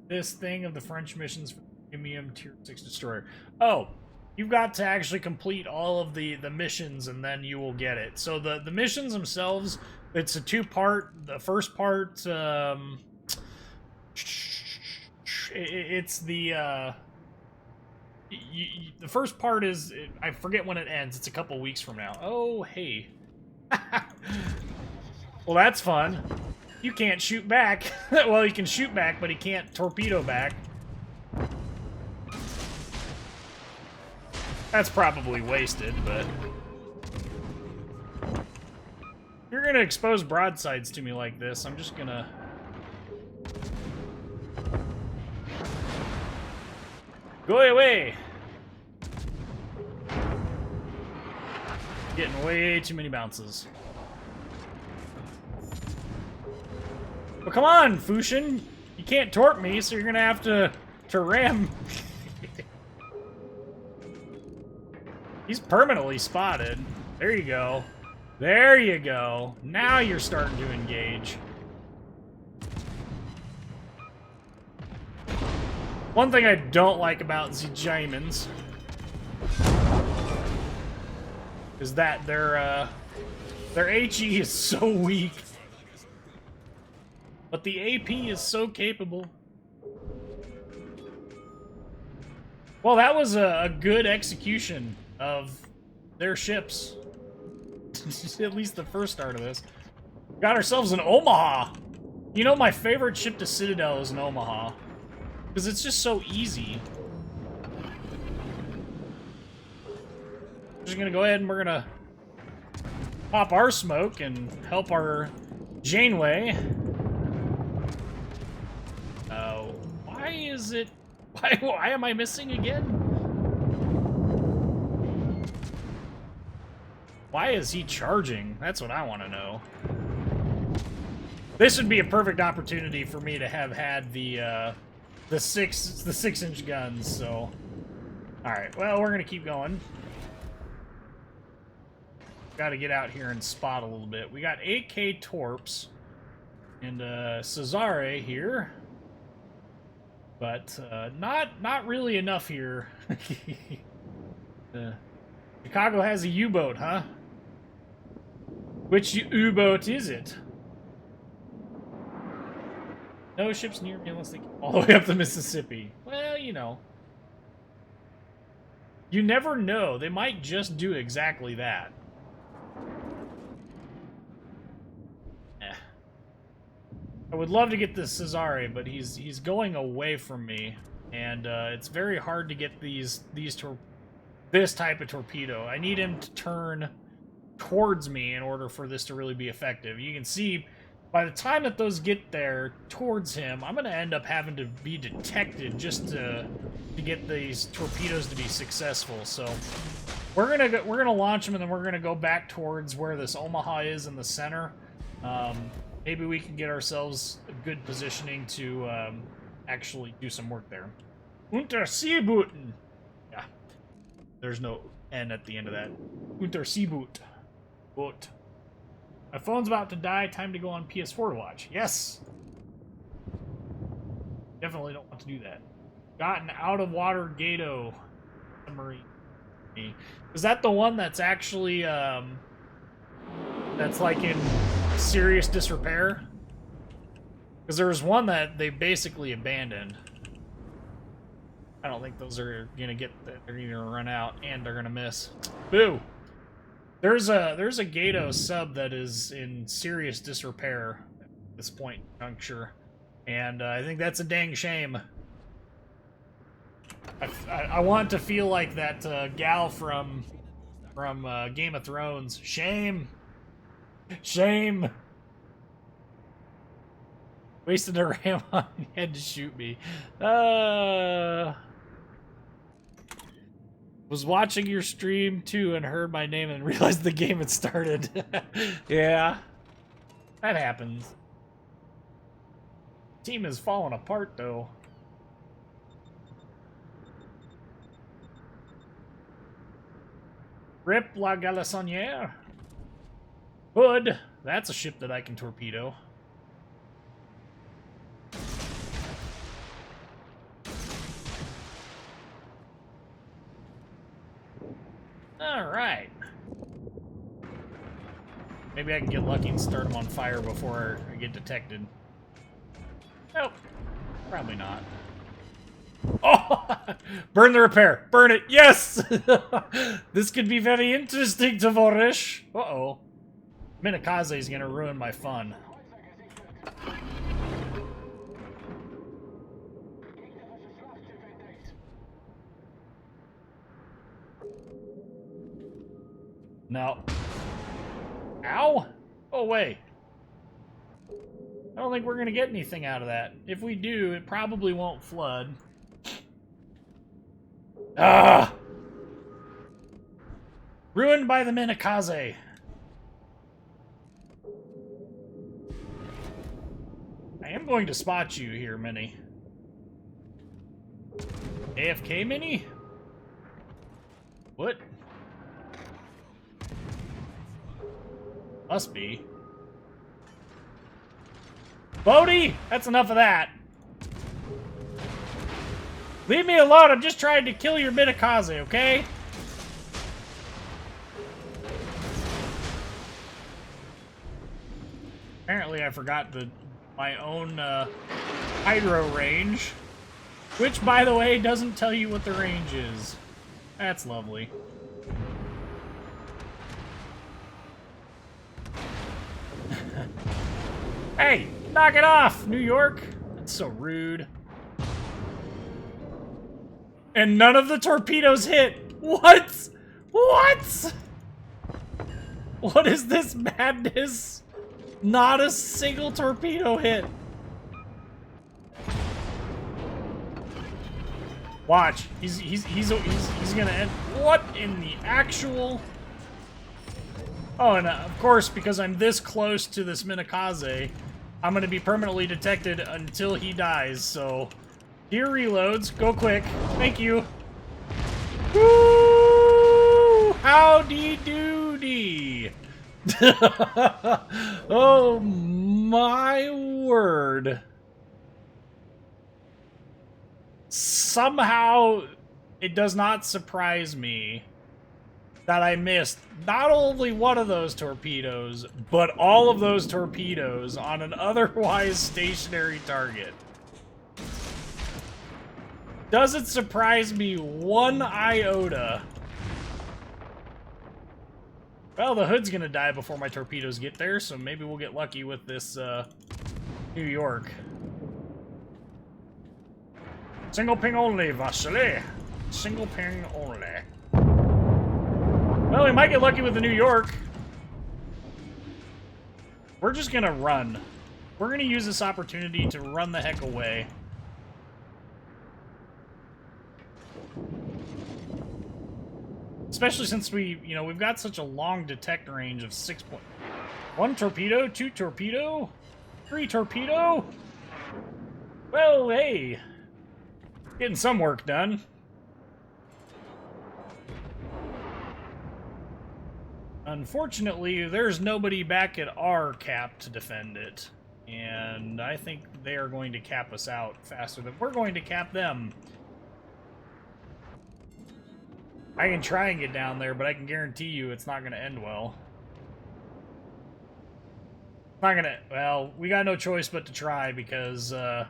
this thing of the French missions for premium tier 6 destroyer? Oh, you've got to actually complete all of the missions and then you will get it. So the missions themselves, it's a two-part. The first part, it's the first part is, I forget when it ends. It's a couple weeks from now. Oh, hey. Well, that's fun. You can't shoot back. Well, he can shoot back, but he can't torpedo back. That's probably wasted, but... If you're gonna expose broadsides to me like this, I'm just gonna... Go away! Getting way too many bounces. Well, come on, Fushin! You can't torp me, so you're gonna have to ram... He's permanently spotted. There you go. There you go. Now you're starting to engage. One thing I don't like about the Jaimans is that their HE is so weak. But the AP is so capable. Well, that was a good execution of their ships. At least the first start of this. Got ourselves an Omaha! You know, my favorite ship to Citadel is an Omaha. Because it's just so easy. We're just gonna go ahead and we're gonna pop our smoke and help our Janeway. Why is it... Why am I missing again? Why is he charging? That's what I want to know. This would be a perfect opportunity for me to have had the 6-inch guns. So, all right. Well, we're gonna keep going. Got to get out here and spot a little bit. We got 8K torps and Cesare here, but not really enough here. Chicago has a U-boat, huh? Which U-boat is it? No ships near me unless they get all the way up the Mississippi. Well, you know. You never know. They might just do exactly that. I would love to get this Cesare, but he's going away from me, and it's very hard to get this type of torpedo. I need him to turn towards me in order for this to really be effective. You can see By the time that those get there towards him, I'm going to end up having to be detected just to get these torpedoes to be successful. So we're gonna launch them, and then we're gonna go back towards where this Omaha is in the center. Maybe we can get ourselves a good positioning to actually do some work there. Unterseebooten. Yeah, there's no N at the end of that. Unterseeboot. Boot. My phone's about to die. Time to go on PS4 to watch. Yes! Definitely don't want to do that. Got an out-of-water Gato submarine. Is that the one that's actually, that's like in serious disrepair? Because there was one that they basically abandoned. I don't think those are gonna get, they're gonna run out and they're gonna miss. Boo! There's a Gato sub that is in serious disrepair at this point in juncture, and I think that's a dang shame. I want to feel like that gal from Game of Thrones. Shame, shame. Wasted a ram on me, had to shoot me. Was watching your stream too and heard my name and realized the game had started. Yeah, that happens. Team is falling apart though. Rip la Galissonière. Hood. That's a ship that I can torpedo. Alright. Maybe I can get lucky and start them on fire before I get detected. Nope. Probably not. Oh! Burn the repair! Burn it! Yes! This could be very interesting, Tavorish. Uh-oh. Minakaze is gonna ruin my fun. No. Ow! Oh, wait. I don't think we're gonna get anything out of that. If we do, it probably won't flood. Ah! Ruined by the Minakaze. I am going to spot you here, Mini. AFK, Mini? What? Must be. Bodhi! That's enough of that. Leave me alone, I'm just trying to kill your Minakaze, okay? Apparently I forgot my own hydro range. Which, by the way, doesn't tell you what the range is. That's lovely. Hey, knock it off, New York! That's so rude. And none of the torpedoes hit! What? What? What is this madness? Not a single torpedo hit. Watch. He's gonna end. What in the actual? Oh, and of course, because I'm this close to this Minakaze, I'm gonna be permanently detected until he dies. So, gear reloads. Go quick. Thank you. Woo! Howdy doody. Oh my word. Somehow, it does not surprise me that I missed not only one of those torpedoes, but all of those torpedoes on an otherwise stationary target. Doesn't surprise me one iota. Well, the hood's gonna die before my torpedoes get there, so maybe we'll get lucky with this, New York. Single ping only, Vasily. Single ping only. Well, we might get lucky with the New York. We're just gonna run. we're going to use this opportunity to run the heck away. Especially since we've got such a long detect range of 1 torpedo, 2 torpedo, 3 torpedo. Well, hey, getting some work done. Unfortunately, there's nobody back at our cap to defend it. And I think they are going to cap us out faster than we're going to cap them. I can try and get down there, but I can guarantee you it's not going to end well. It's not going to... Well, we got no choice but to try because, I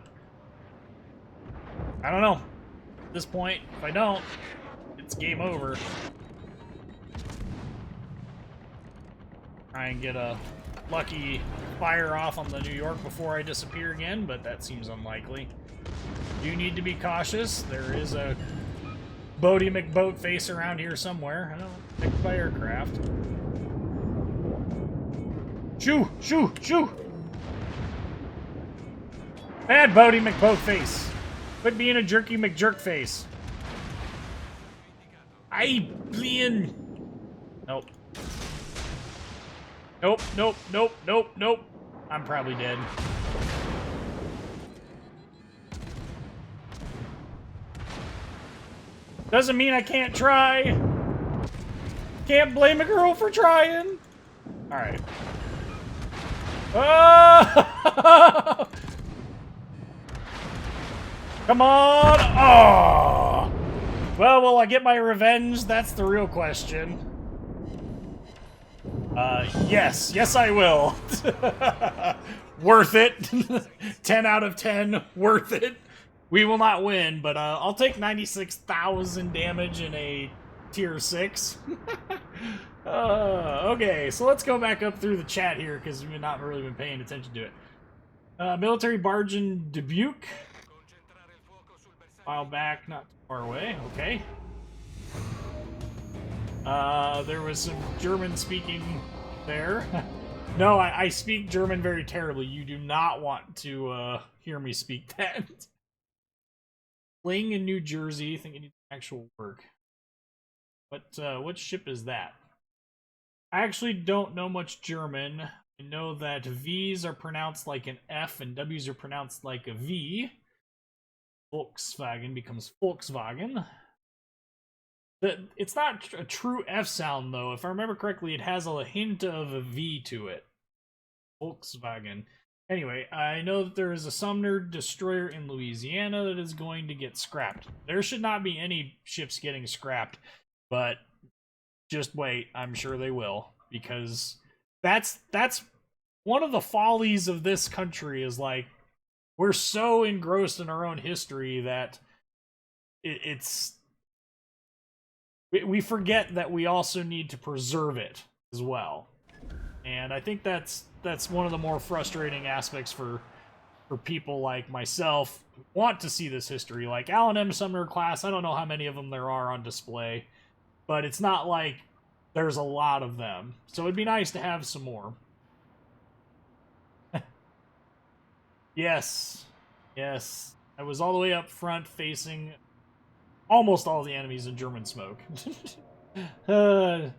don't know. At this point, if I don't, it's game over. Try and get a lucky fire off on the New York before I disappear again, but that seems unlikely. You need to be cautious. There is a Bodie McBoat face around here somewhere. I don't know, picked by aircraft. Shoo! Shoo! Shoo! Bad Bodie McBoat face. Quit being a jerky McJerk face. Nope. Nope, nope, nope, nope, nope. I'm probably dead. Doesn't mean I can't try. Can't blame a girl for trying. Alright. Oh! Come on! Oh! Well, will I get my revenge? That's the real question. Yes. Yes, I will. Worth it. 10 out of 10. Worth it. We will not win, but I'll take 96,000 damage in a tier 6. Okay, so let's go back up through the chat here, because we've not really been paying attention to it. Military barge in Dubuque. File back, not too far away. Okay. There was some German speaking there. No, I speak German very terribly. You do not want to hear me speak that. Playing in New Jersey, I think it needs actual work. What ship is that? I actually don't know much German. I know that V's are pronounced like an F and W's are pronounced like a V. Volkswagen becomes Volkswagen. It's not a true F sound, though. If I remember correctly, it has a hint of a V to it. Volkswagen. Anyway, I know that there is a Sumner destroyer in Louisiana that is going to get scrapped. There should not be any ships getting scrapped, but just wait. I'm sure they will, because that's one of the follies of this country is, like, we're so engrossed in our own history that we forget that we also need to preserve it as well. And I think that's one of the more frustrating aspects for people like myself who want to see this history. Like Alan M. Sumner class, I don't know how many of them there are on display, but it's not like there's a lot of them. So it'd be nice to have some more. Yes. Yes. I was all the way up front facing almost all the enemies in German smoke. It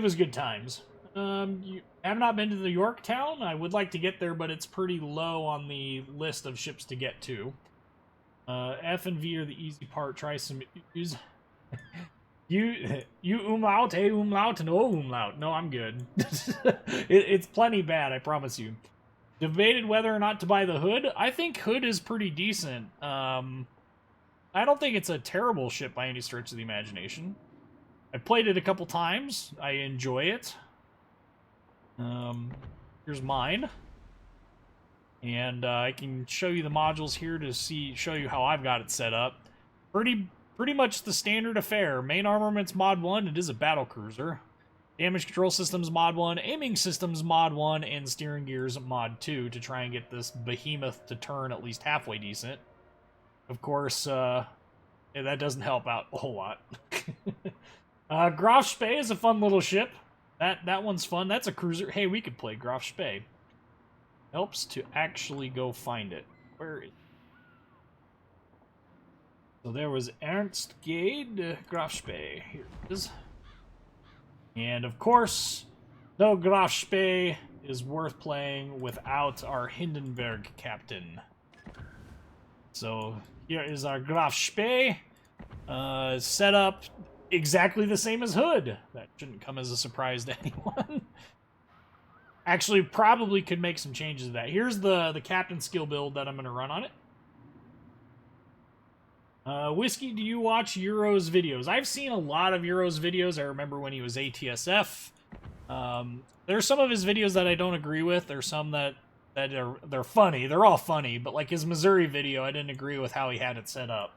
was good times. You have not been to the Yorktown? I would like to get there, but it's pretty low on the list of ships to get to. F and V are the easy part. Try some U's. You umlaut, hey umlaut, no umlaut. No, I'm good. It's plenty bad, I promise you. Debated whether or not to buy the Hood. I think Hood is pretty decent. I don't think it's a terrible ship by any stretch of the imagination. I've played it a couple times. I enjoy it. Here's mine. And I can show you the modules here to show you how I've got it set up. Pretty much the standard affair. Main armaments mod 1, it is a battle cruiser. Damage control systems mod 1, aiming systems mod 1, and steering gears mod 2 to try and get this behemoth to turn at least halfway decent. Of course, that doesn't help out a whole lot. Graf Spee is a fun little ship. That one's fun. That's a cruiser. Hey, we could play Graf Spee. helps to actually go find it. Where is it? So there was Ernst Gade, Graf Spee. Here it is. And of course, no Graf Spee is worth playing without our Hindenburg captain. So here is our Graf Spee, set up exactly the same as Hood. That shouldn't come as a surprise to anyone. Actually, probably could make some changes to that. Here's the captain skill build that I'm going to run on it. Whiskey, do you watch Euro's videos? I've seen a lot of Euro's videos. I remember when he was ATSF. There's some of his videos that I don't agree with. There's some they're funny. They're all funny, but like his Missouri video, I didn't agree with how he had it set up.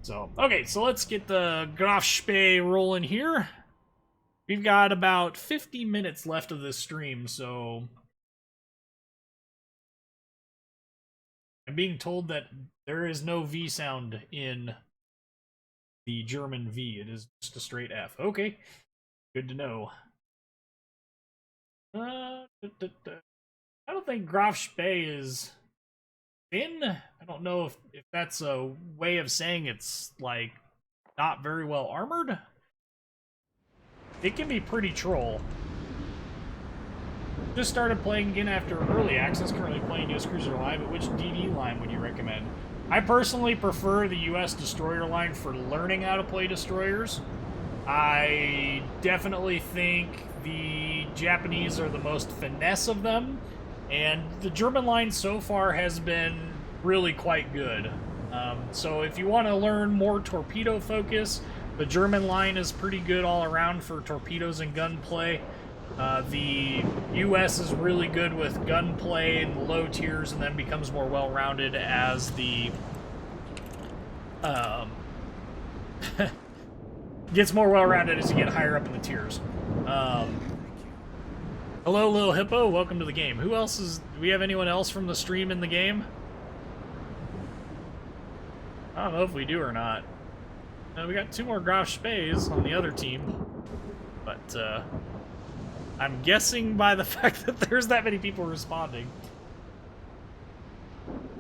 So, okay, so let's get the Graf Spee rolling here. We've got about 50 minutes left of this stream, so I'm being told that there is no V sound in the German V. It is just a straight F. Okay, good to know. I don't think Graf Spee is thin. I don't know if that's a way of saying it's, like, not very well armored. It can be pretty troll. Just started playing again after early access, currently playing US Cruiser Line, but which DD line would you recommend? I personally prefer the US Destroyer line for learning how to play destroyers. I definitely think the Japanese are the most finesse of them, and the German line so far has been really quite good. So if you want to learn more torpedo focus, the German line is pretty good all around for torpedoes and gunplay. The US is really good with gunplay in the low tiers, and then becomes more well-rounded as the gets more well-rounded as you get higher up in the tiers. Hello, Lil Hippo. Welcome to the game. Who else is... Do we have anyone else from the stream in the game? I don't know if we do or not. We got 2 more Graf Spees on the other team. But, I'm guessing by the fact that there's that many people responding.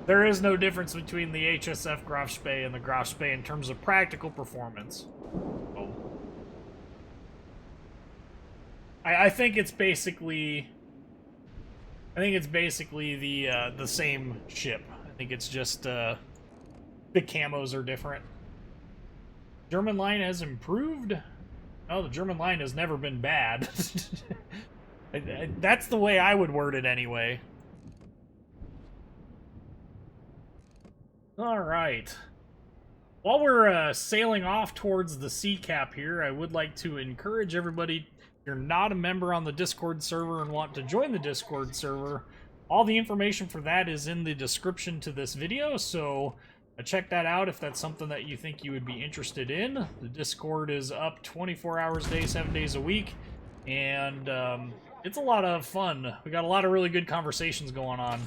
There is no difference between the HSF Graf Spee and the Graf Spee in terms of practical performance. Oh. I think it's basically... the same ship. I think it's just, the camos are different. German line has improved? No, the German line has never been bad. That's the way I would word it anyway. Alright. While we're sailing off towards the sea cap here, I would like to encourage everybody, if you're not a member on the Discord server and want to join the Discord server, all the information for that is in the description to this video, so check that out if that's something that you think you would be interested in. The Discord is up 24 hours a day, 7 days a week, and it's a lot of fun. We got a lot of really good conversations going on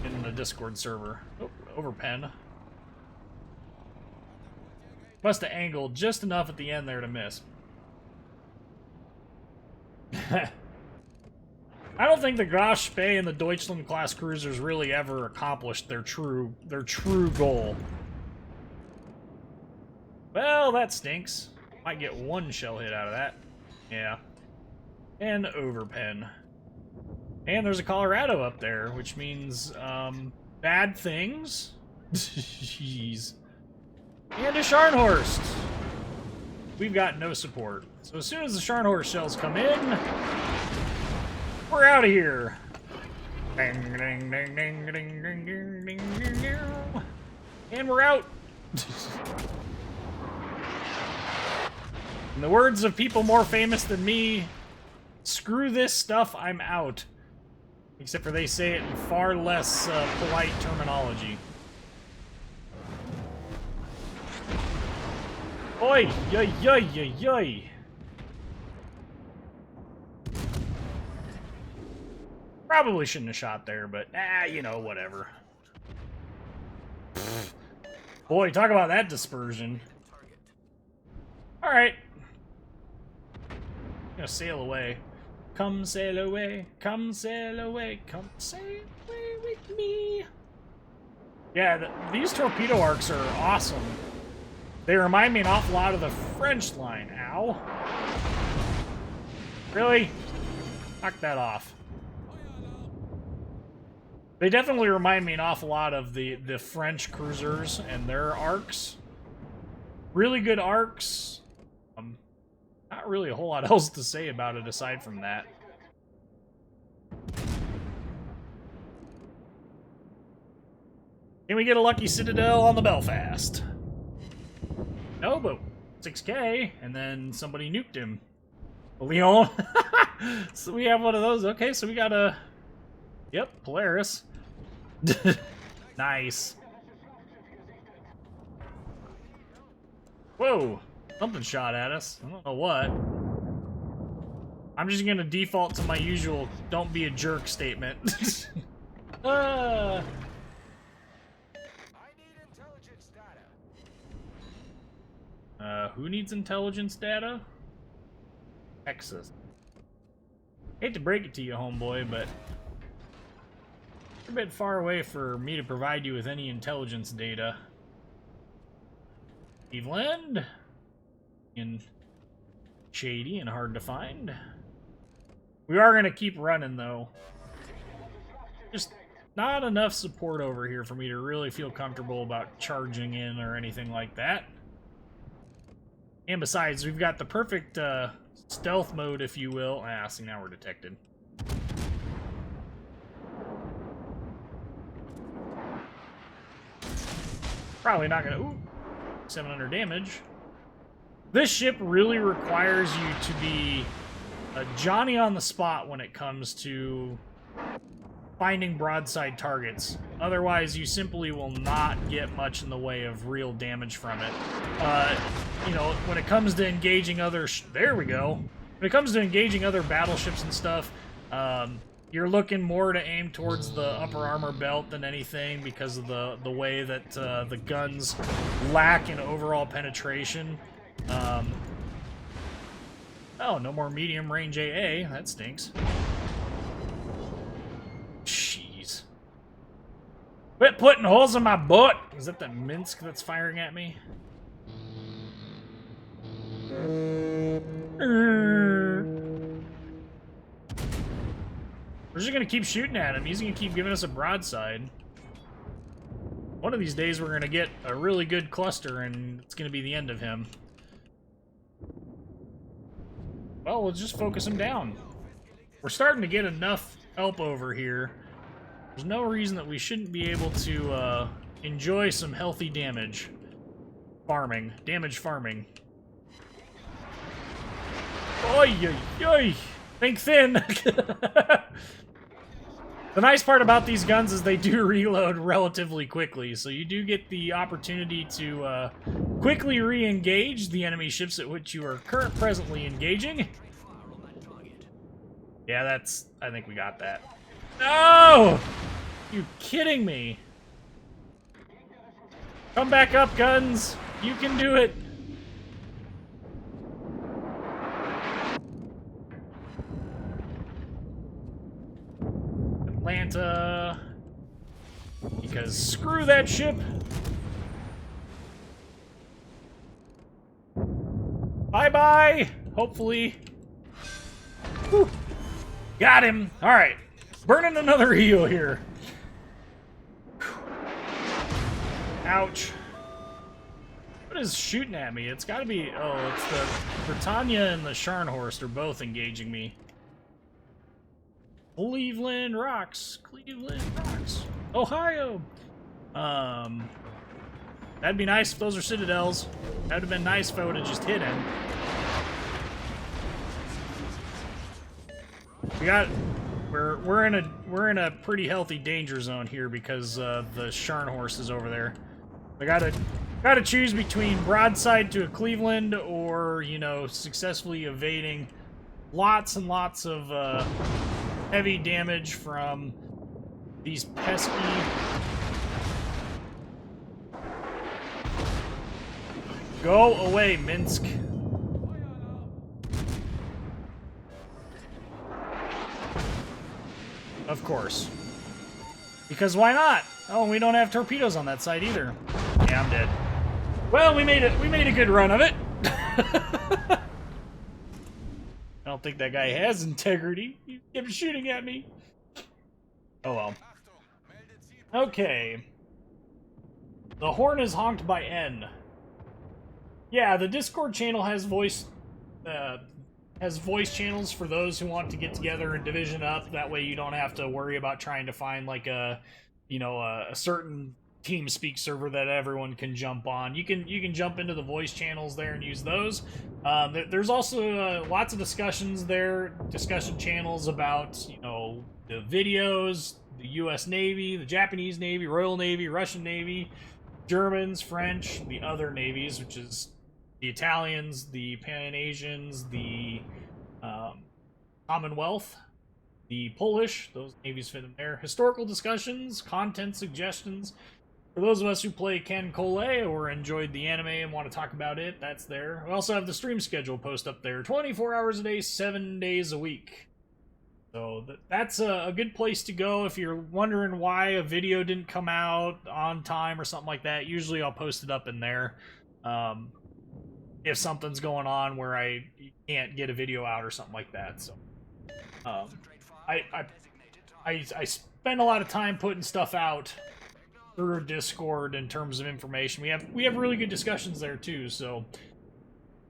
in the Discord server. Oh, overpen. Must have angled just enough at the end there to miss. I don't think the Graf Spee and the Deutschland class cruisers really ever accomplished their true goal. Well, that stinks. Might get 1 shell hit out of that. Yeah. And overpen. And there's a Colorado up there, which means bad things. Jeez. And a Scharnhorst. We've got no support. So as soon as the Scharnhorst shells come in, we're out of here. Ding, ding, ding, ding, ding, ding, ding, ding, ding. And we're out. In the words of people more famous than me, screw this stuff, I'm out. Except for they say it in far less polite terminology. Oi, yoy, yoy, yoy, yoy. Probably shouldn't have shot there, but, you know, whatever. Boy, talk about that dispersion. Alright. I'm gonna sail away. Come sail away, come sail away, come sail away with me. Yeah, these torpedo arcs are awesome. They remind me an awful lot of the French line. Ow. Really? Knock that off. They definitely remind me an awful lot of the French cruisers and their arcs. Really good arcs. Not really a whole lot else to say about it aside from that. Can we get a lucky citadel on the Belfast? No, but 6K, and then somebody nuked him. Leon. So we have one of those. Okay, so we got a... Yep, Polaris. Nice. Whoa. Something shot at us. I don't know what. I'm just gonna default to my usual don't be a jerk statement. Who needs intelligence data? Texas. Hate to break it to you, homeboy, but you're a bit far away for me to provide you with any intelligence data. Cleveland? And shady and hard to find. We are gonna keep running, though. Just not enough support over here for me to really feel comfortable about charging in or anything like that. And besides, we've got the perfect stealth mode, if you will. Ah, see, now we're detected. Probably not gonna... Ooh, 700 damage. This ship really requires you to be a Johnny on the spot when it comes to finding broadside targets. Otherwise, you simply will not get much in the way of real damage from it. You know, when it comes to engaging other... There we go. When it comes to engaging other battleships and stuff, you're looking more to aim towards the upper armor belt than anything because of the way that the guns lack in overall penetration. Oh, no more medium range AA. That stinks. Jeez. Quit putting holes in my butt! Is that the Minsk that's firing at me? We're just gonna keep shooting at him. He's gonna keep giving us a broadside. One of these days we're gonna get a really good cluster and it's gonna be the end of him. Well, we'll just focus him down. We're starting to get enough help over here. There's no reason that we shouldn't be able to enjoy some healthy damage. Farming. Damage farming. Oy, oy, oy. Think thin. The nice part about these guns is they do reload relatively quickly, so you do get the opportunity to quickly re-engage the enemy ships at which you are presently engaging. Yeah, that's... I think we got that. No! You kidding me? Come back up, guns! You can do it! Atlanta... Because screw that ship! Bye-bye! Hopefully. Whew. Got him! Alright. Burning another EO here. Ouch. What is shooting at me? It's gotta be... Oh, it's the Britannia and the Scharnhorst are both engaging me. Cleveland rocks. Cleveland rocks. Ohio! That'd be nice if those are citadels. That would have been nice if I would have just hit him. We're in a pretty healthy danger zone here because the Scharnhorst is over there. I gotta choose between broadside to a Cleveland or, you know, successfully evading lots and lots of heavy damage from these pesky... Go away, Minsk. Of course. Because why not? Oh, we don't have torpedoes on that side either. Yeah, I'm dead. Well, we made a good run of it. I don't think that guy has integrity. He kept shooting at me. Oh well. Okay. The horn is honked by N. Yeah, the Discord channel has voice channels for those who want to get together and division up. That way you don't have to worry about trying to find like a certain TeamSpeak server that everyone can jump on. You can jump into the voice channels there and use those. There's also lots of discussion channels about the videos, the U.S. Navy, the Japanese Navy, Royal Navy, Russian Navy, Germans, French, the other navies, which is the Italians, the Pan-Asians, the Commonwealth, the Polish, those navies fit in there. Historical discussions, content suggestions. For those of us who play Ken Cole or enjoyed the anime and want to talk about it, that's there. We also have the stream schedule post up there, 24 hours a day, 7 days a week. So that's a good place to go if you're wondering why a video didn't come out on time or something like that. Usually I'll post it up in there. If something's going on where I can't get a video out or something like that. So I spend a lot of time putting stuff out through Discord in terms of information. We have really good discussions there too. So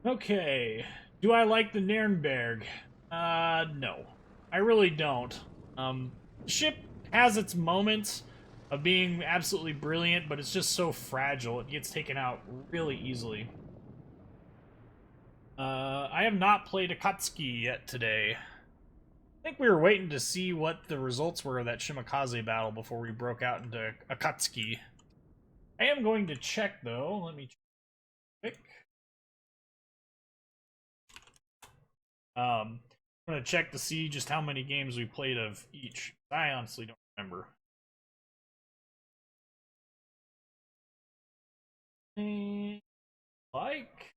okay, do I like the Nürnberg? No. I really don't. The ship has its moments of being absolutely brilliant, but it's just so fragile. It gets taken out really easily. I have not played Akatsuki yet today. I think we were waiting to see what the results were of that Shimakaze battle before we broke out into Akatsuki. I am going to check, though. Let me check. I'm going to check to see just how many games we played of each. I honestly don't remember. Like...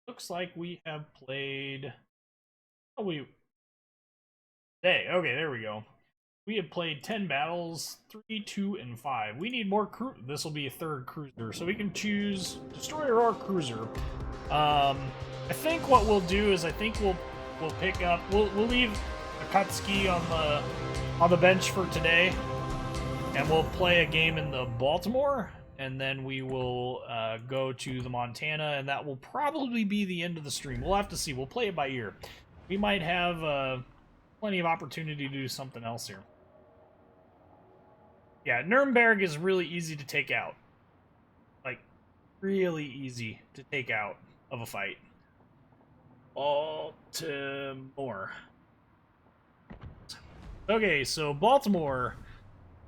Looks like we have played... Oh, Hey, okay, there we go. We have played 10 battles, 3, 2, and 5. We need more crew. This will be a third cruiser, so we can choose destroyer or cruiser. I think what we'll do is we'll pick up. We'll leave Akatsuki on the bench for today, and we'll play a game in the Baltimore, and then we will go to the Montana, and that will probably be the end of the stream. We'll have to see. We'll play it by ear. We might have plenty of opportunity to do something else here. Yeah, Nürnberg is really easy to take out. Like, really easy to take out of a fight. Baltimore. Okay, so Baltimore.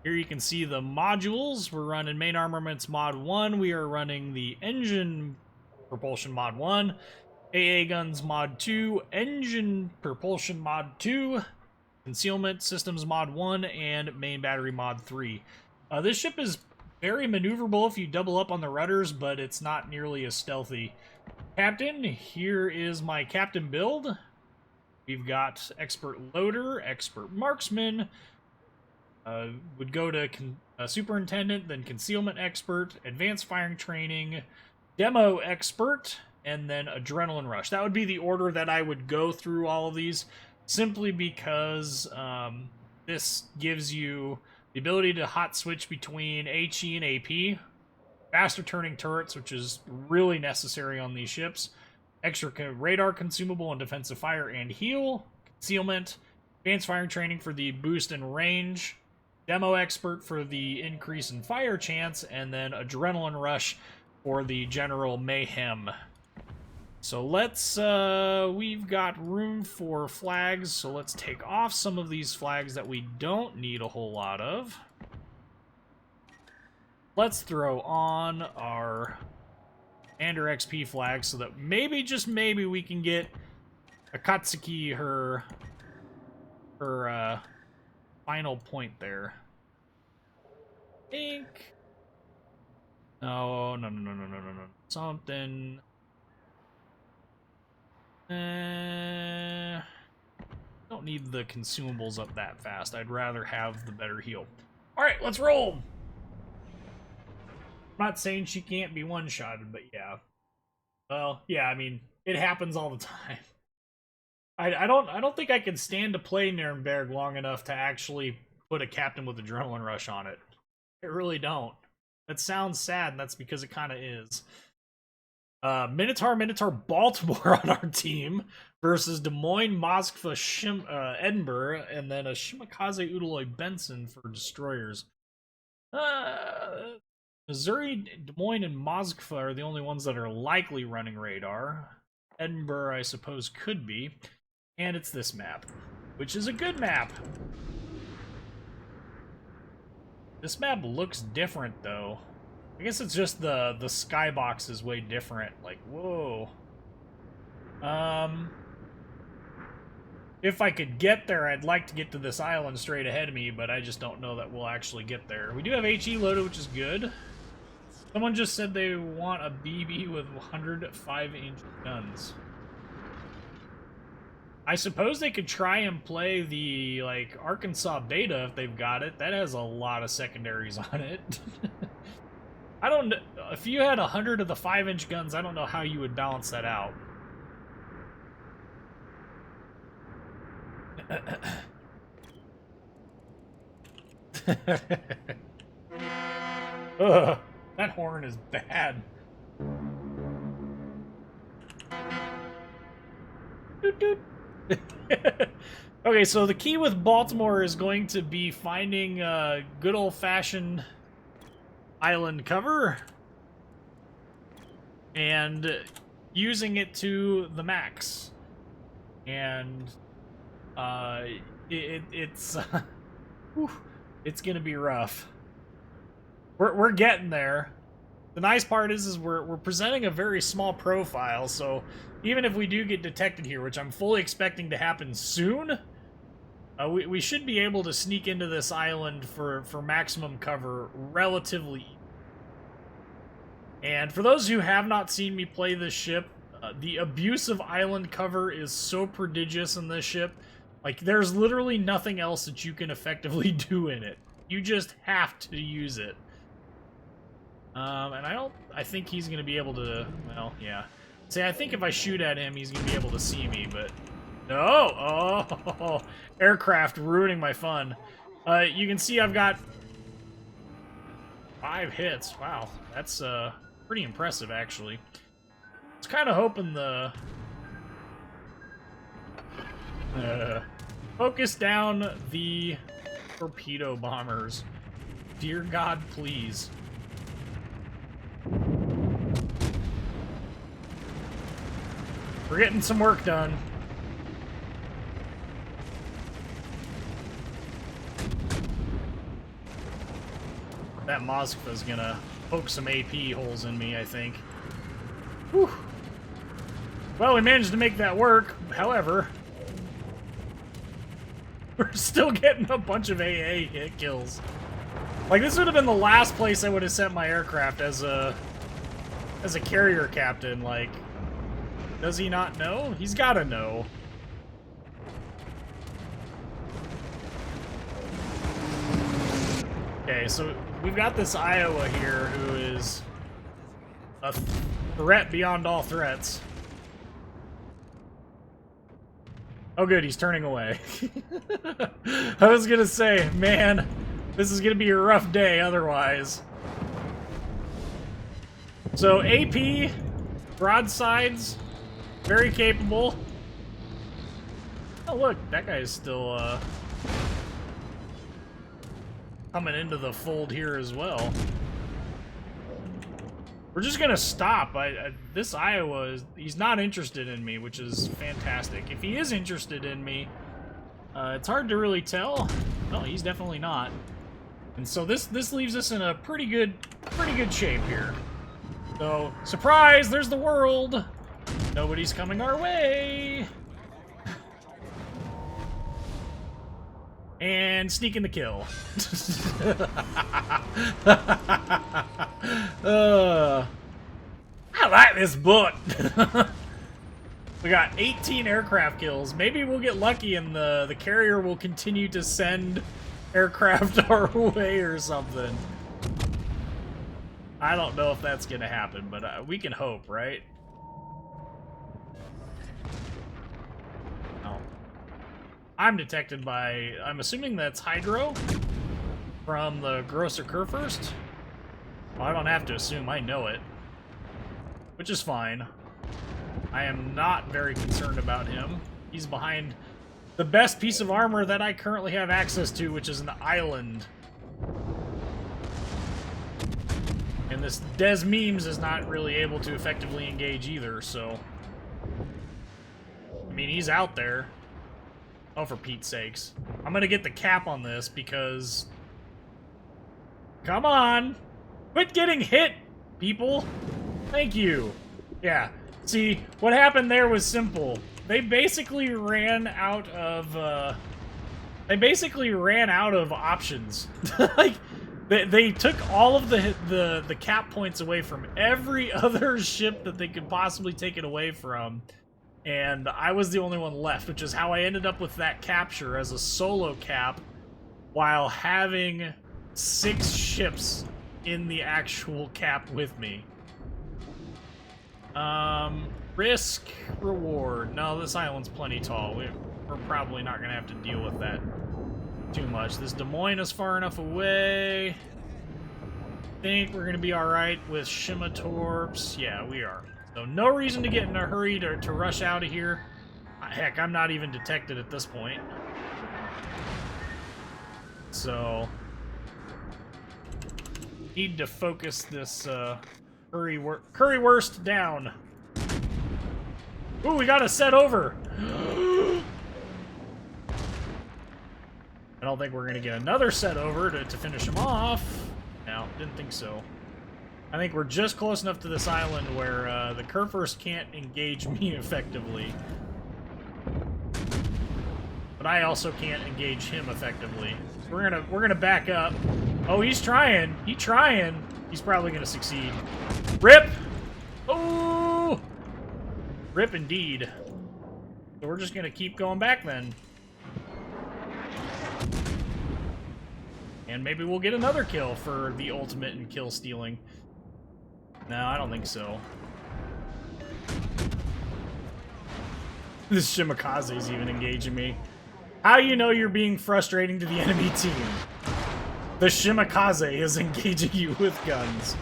Here you can see the modules. We're running main armaments mod 1. We are running the engine propulsion mod 1. AA guns mod 2. Engine propulsion mod 2. Concealment systems mod 1 and main battery mod 3. This ship is very maneuverable if you double up on the rudders, but it's not nearly as stealthy. Captain, here is my captain build. We've got expert loader, expert marksman, would go to superintendent, then concealment expert, advanced firing training, demo expert, and then adrenaline rush. That would be the order that I would go through all of these. Simply because this gives you the ability to hot switch between HE and AP, faster turning turrets, which is really necessary on these ships, extra radar consumable and defensive fire and heal, concealment, advanced firing training for the boost in range, demo expert for the increase in fire chance, and then adrenaline rush for the general mayhem. So let's, we've got room for flags, so let's take off some of these flags that we don't need a whole lot of. Let's throw on our Commander XP flag so that maybe, just maybe, we can get Akatsuki her final point there. I think No, no, no, no, no, no, no, no. Something. Don't need the consumables up that fast. I'd rather have the better heal. Alright, let's roll! I'm not saying she can't be one-shotted, but yeah. Well, yeah, I mean, it happens all the time. I don't think I can stand to play Nuremberg long enough to actually put a captain with adrenaline rush on it. I really don't. That sounds sad, and that's because it kind of is. Minotaur, Baltimore on our team versus Des Moines, Moskva, Edinburgh, and then a Shimakaze Udaloy Benson for destroyers. Missouri, Des Moines, and Moskva are the only ones that are likely running radar. Edinburgh, I suppose, could be. And it's this map, which is a good map. This map looks different, though. I guess it's just the skybox is way different. Like, whoa. If I could get there, I'd like to get to this island straight ahead of me, but I just don't know that we'll actually get there. We do have HE loaded, which is good. Someone just said they want a BB with 105-inch guns. I suppose they could try and play the, like, Arkansas beta if they've got it. That has a lot of secondaries on it. I don't know. If you had 100 of the 5-inch guns, I don't know how you would balance that out. Ugh, that horn is bad. Doot doot. Okay, so the key with Baltimore is going to be finding good old-fashioned island cover and using it to the max. And it's gonna be rough. We're getting there. The nice part is we're presenting a very small profile, so even if we do get detected here, which I'm fully expecting to happen soon, we should be able to sneak into this island for maximum cover relatively easily. And for those who have not seen me play this ship, the abuse of island cover is so prodigious in this ship. Like, there's literally nothing else that you can effectively do in it. You just have to use it. And I think he's going to be able to, well, yeah. See, I think if I shoot at him, he's going to be able to see me, but... No! Oh! Aircraft ruining my fun. You can see I've got 5 hits. Wow, that's pretty impressive, actually. I was kind of hoping the... focus down the torpedo bombers. Dear God, please. We're getting some work done. That Moskva's gonna poke some AP holes in me, I think. Whew. Well, we managed to make that work. However, we're still getting a bunch of AA hit kills. Like, this would have been the last place I would have sent my aircraft as a carrier captain. Like, does he not know? He's gotta know. Okay, so we've got this Iowa here who is a threat beyond all threats. Oh good, he's turning away. I was gonna say, man, this is gonna be a rough day otherwise. So AP, broadsides, very capable. Oh look, that guy is still coming into the fold here as well. We're just gonna stop. This Iowa he's not interested in me, which is fantastic. If he is interested in me, it's hard to really tell. No, he's definitely not. And so this leaves us in a pretty good shape here. So, surprise, there's the world. Nobody's coming our way. And sneaking the kill. I like this book. We got 18 aircraft kills. Maybe we'll get lucky and the carrier will continue to send aircraft our way or something. I don't know if that's gonna happen, but we can hope, right? Oh. I'm detected by... I'm assuming that's Hydro from the Grosser Kurfürst. Well, I don't have to assume, I know it. Which is fine. I am not very concerned about him. He's behind the best piece of armor that I currently have access to, which is an island. And this Des Memes is not really able to effectively engage either, so... I mean, he's out there. Oh, for Pete's sakes. I'm gonna get the cap on this because... Come on! Quit getting hit, people! Thank you. Yeah. See, what happened there was simple. They basically ran out of, options. Like, they took all of the cap points away from every other ship that they could possibly take it away from, and I was the only one left, which is how I ended up with that capture as a solo cap while having 6 ships in the actual cap with me. Risk, reward. No, this island's plenty tall. We're probably not going to have to deal with that too much. This Des Moines is far enough away. I think we're going to be alright with Minotaurs. Yeah, we are. So no reason to get in a hurry to rush out of here. Heck, I'm not even detected at this point. So... need to focus this, Currywurst down. Ooh, we got a set over. I don't think we're gonna get another set over to finish him off. No, didn't think so. I think we're just close enough to this island where the Kurfürst can't engage me effectively. But I also can't engage him effectively. So we're gonna back up. Oh, he's trying. He's trying. He's probably gonna succeed. Rip! Oh! Rip indeed. So we're just gonna keep going back then. And maybe we'll get another kill for the ultimate in kill stealing. No, I don't think so. This Shimakaze is even engaging me. How do you know you're being frustrating to the enemy team? The Shimakaze is engaging you with guns.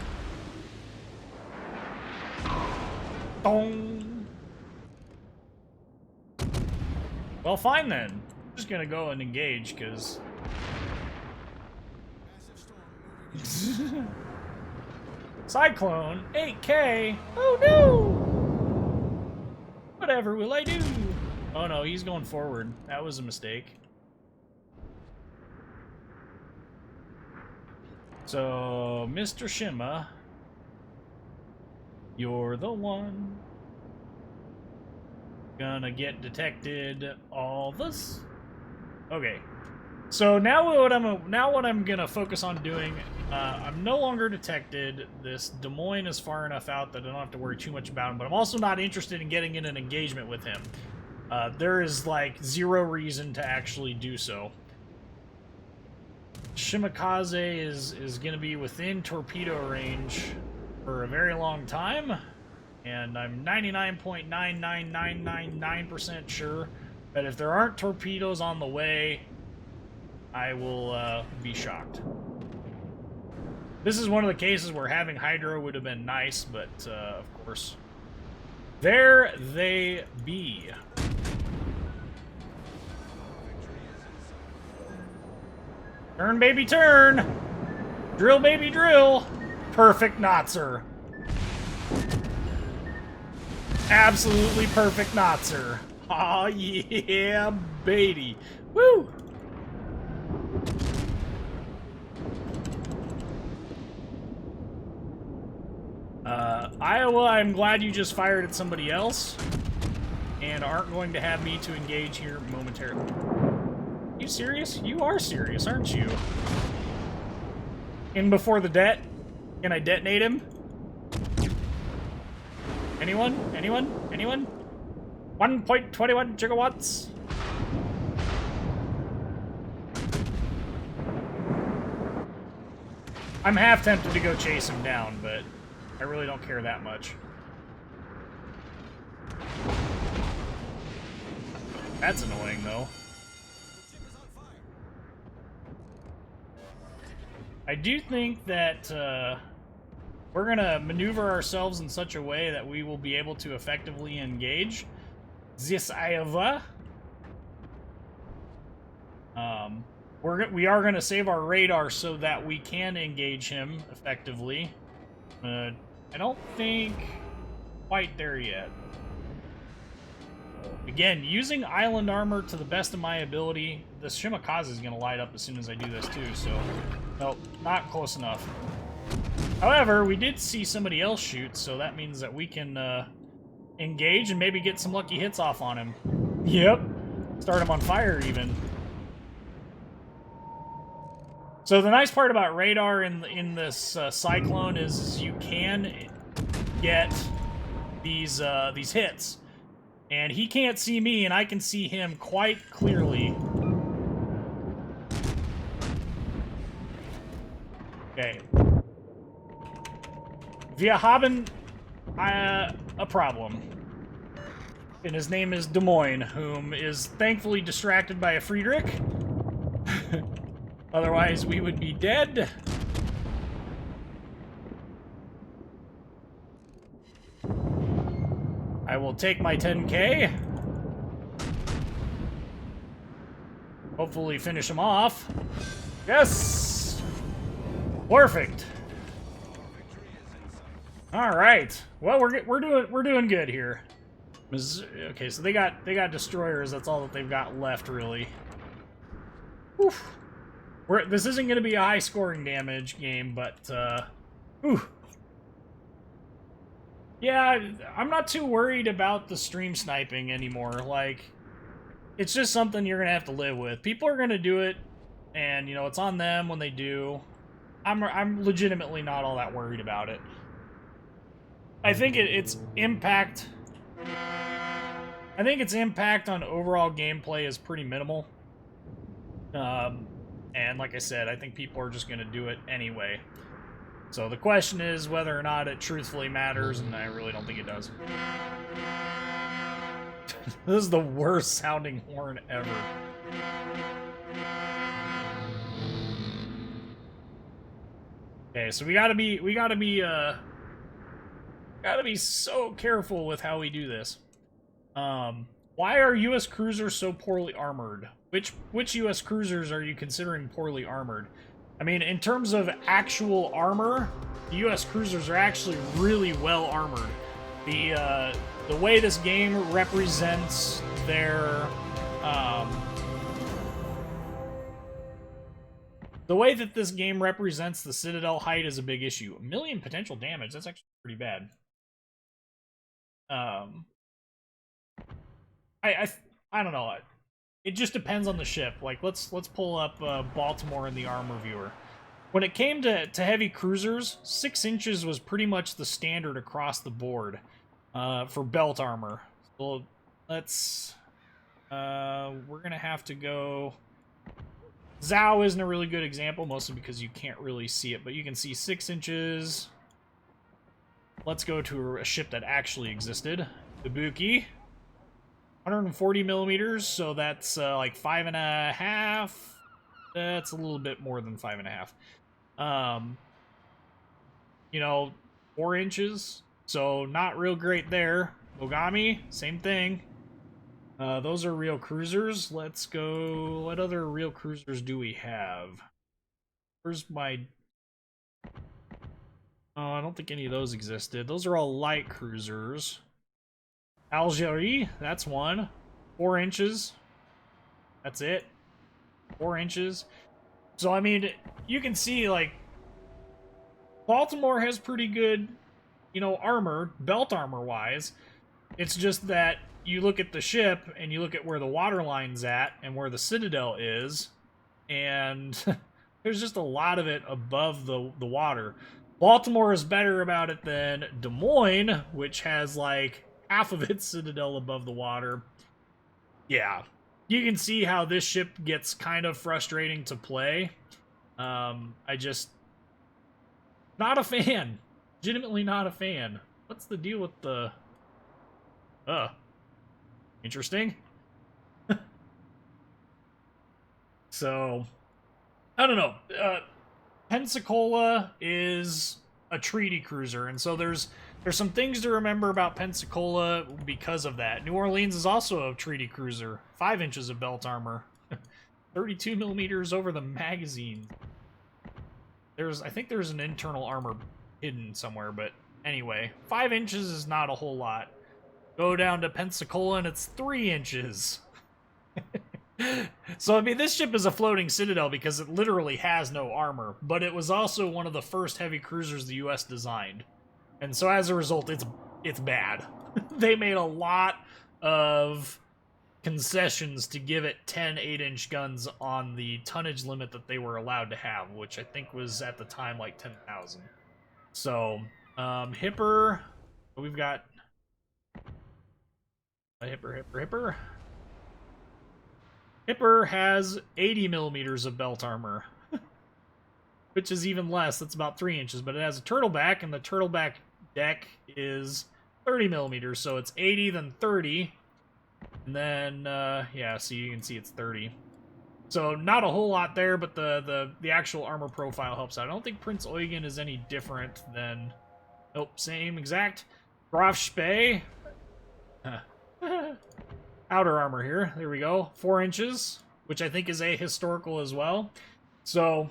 Dong. Well, fine then. I'm just gonna go and engage, because... Cyclone, 8K. Oh no! Whatever will I do? Oh no, he's going forward. That was a mistake. So, Mr. Shima, you're the one. Gonna get detected all this. Okay. So now what I'm gonna focus on doing, I'm no longer detected. This Des Moines is far enough out that I don't have to worry too much about him, but I'm also not interested in getting in an engagement with him. There is like 0 reason to actually do so. Shimakaze is gonna be within torpedo range for a very long time, and I'm 99.99999% sure that if there aren't torpedoes on the way, I will be shocked. This is one of the cases where having Hydro would have been nice, but of course, there they be. Turn, baby, turn! Drill, baby, drill! Perfect Notzer. Absolutely perfect Notzer. Aw, yeah, baby. Woo! Iowa, I'm glad you just fired at somebody else and aren't going to have me to engage here momentarily. You serious? You are serious, aren't you? In before the det? Can I detonate him? Anyone? Anyone? Anyone? 1.21 gigawatts? I'm half tempted to go chase him down, but I really don't care that much. That's annoying, though. I do think that we're gonna maneuver ourselves in such a way that we will be able to effectively engage this Iowa. We are gonna save our radar so that we can engage him effectively. I don't think quite there yet. Again, using island armor to the best of my ability. The Shimakaze is gonna light up as soon as I do this too, so nope, not close enough. However, we did see somebody else shoot, so that means that we can engage and maybe get some lucky hits off on him. Yep, start him on fire even. So the nice part about radar in this Cyclone is you can get these hits, and he can't see me, and I can see him quite clearly. Okay. Wir haben a problem. And his name is Des Moines, whom is thankfully distracted by a Friedrich. Otherwise, we would be dead. I will take my 10K. Hopefully finish him off. Yes! Perfect. All right. Well, we're doing good here. Okay, so they got destroyers. That's all that they've got left, really. Oof. This isn't going to be a high-scoring damage game, but yeah, I'm not too worried about the stream sniping anymore. Like, it's just something you're going to have to live with. People are going to do it, and, you know, it's on them when they do. I'm legitimately not all that worried about it. I think its impact on overall gameplay is pretty minimal. And like I said, I think people are just going to do it anyway. So the question is whether or not it truthfully matters, and I really don't think it does. This is the worst sounding horn ever. Okay, so we gotta be so careful with how we do this. Why are U.S. cruisers so poorly armored? Which U.S. cruisers are you considering poorly armored? I mean, in terms of actual armor, the U.S. cruisers are actually really well armored. The way this game represents their the way that this game represents the Citadel height is a big issue. 1 million potential damage. That's actually pretty bad. I don't know. It just depends on the ship. Like, let's pull up Baltimore in the armor viewer. When it came to heavy cruisers, 6 inches was pretty much the standard across the board for belt armor. So let's we're gonna have to go. Zhao isn't a really good example, mostly because you can't really see it, but you can see 6 inches. Let's go to a ship that actually existed, Ibuki. 140 millimeters, so that's like 5.5. That's a little bit more than 5.5. You know, 4 inches, so not real great there. Mogami, same thing. Those are real cruisers. Let's go. What other real cruisers do we have? Where's my... Oh, I don't think any of those existed. Those are all light cruisers. Algerie, that's one. 4 inches. That's it. 4 inches. So, I mean, you can see, like, Baltimore has pretty good, you know, armor, belt armor-wise. It's just that you look at the ship and you look at where the water line's at and where the citadel is, and there's just a lot of it above the water. Baltimore is better about it than Des Moines, which has like half of its citadel above the water. Yeah, you can see how this ship gets kind of frustrating to play. I just not a fan. Legitimately not a fan. What's the deal with the... Interesting. So, I don't know. Pensacola is a treaty cruiser, and so there's some things to remember about Pensacola because of that. New Orleans is also a treaty cruiser. 5 inches of belt armor. 32 millimeters over the magazine. I think there's an internal armor hidden somewhere, but anyway. 5 inches is not a whole lot. Go down to Pensacola and it's 3 inches. So, I mean, this ship is a floating citadel because it literally has no armor, but it was also one of the first heavy cruisers the US designed. And so as a result, it's bad. They made a lot of concessions to give it 10 8-inch guns on the tonnage limit that they were allowed to have, which I think was at the time like 10,000. So, Hipper, we've got a Hipper. Hipper has 80 millimeters of belt armor, which is even less. That's about 3 inches, but it has a turtleback, and the turtleback deck is 30 millimeters, so it's 80, then 30, and then, yeah, so you can see it's 30. So not a whole lot there, but the actual armor profile helps out. I don't think Prince Eugen is any different than... Nope, same exact. Graf Spee. Outer armor here. There we go. 4 inches, which I think is ahistorical as well. So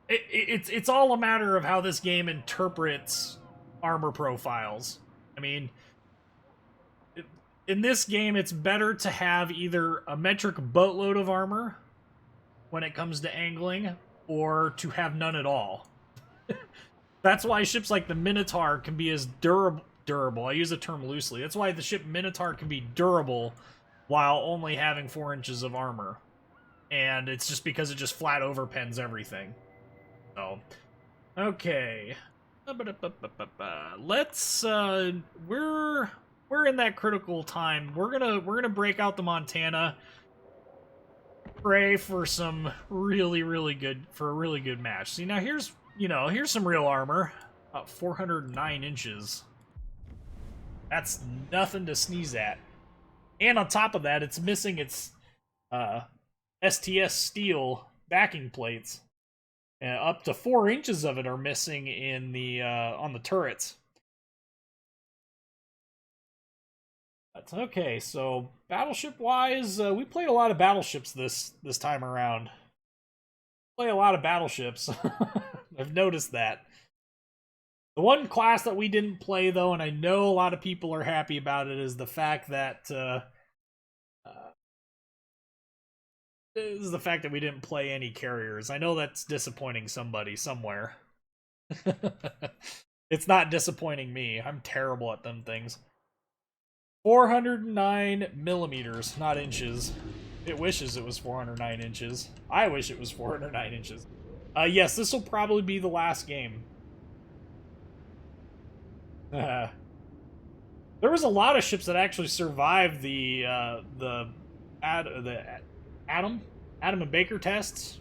it's all a matter of how this game interprets armor profiles. I mean, in this game, it's better to have either a metric boatload of armor when it comes to angling, or to have none at all. That's why ships like the Minotaur can be as durable. I use the term loosely. That's why the ship Minotaur can be durable while only having 4 inches of armor. And it's just because it just flat overpens everything. So, okay. Let's, we're in that critical time. We're gonna break out the Montana. Pray for some really good, for a really good match. See, now here's some real armor. About 409 inches. That's nothing to sneeze at. And on top of that, it's missing its STS steel backing plates. Up to 4 inches of it are missing in the on the turrets. That's okay. So battleship-wise, we played a lot of battleships this time around. Play a lot of battleships. I've noticed that. The one class that we didn't play, though, and I know a lot of people are happy about it, is the fact that we didn't play any carriers. I know that's disappointing somebody somewhere. It's not disappointing me. I'm terrible at them things. 409 millimeters, not inches. It wishes it was 409 inches. I wish it was 409 inches. Yes, this will probably be the last game. There was a lot of ships that actually survived the Adam and Baker tests.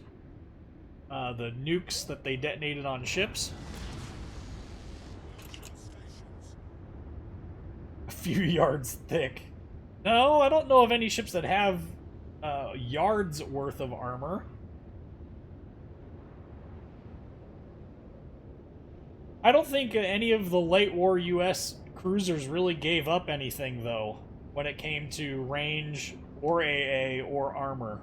The nukes that they detonated on ships. A few yards thick. No, I don't know of any ships that have yards worth of armor. I don't think any of the late war US cruisers really gave up anything, though, when it came to range or AA or armor.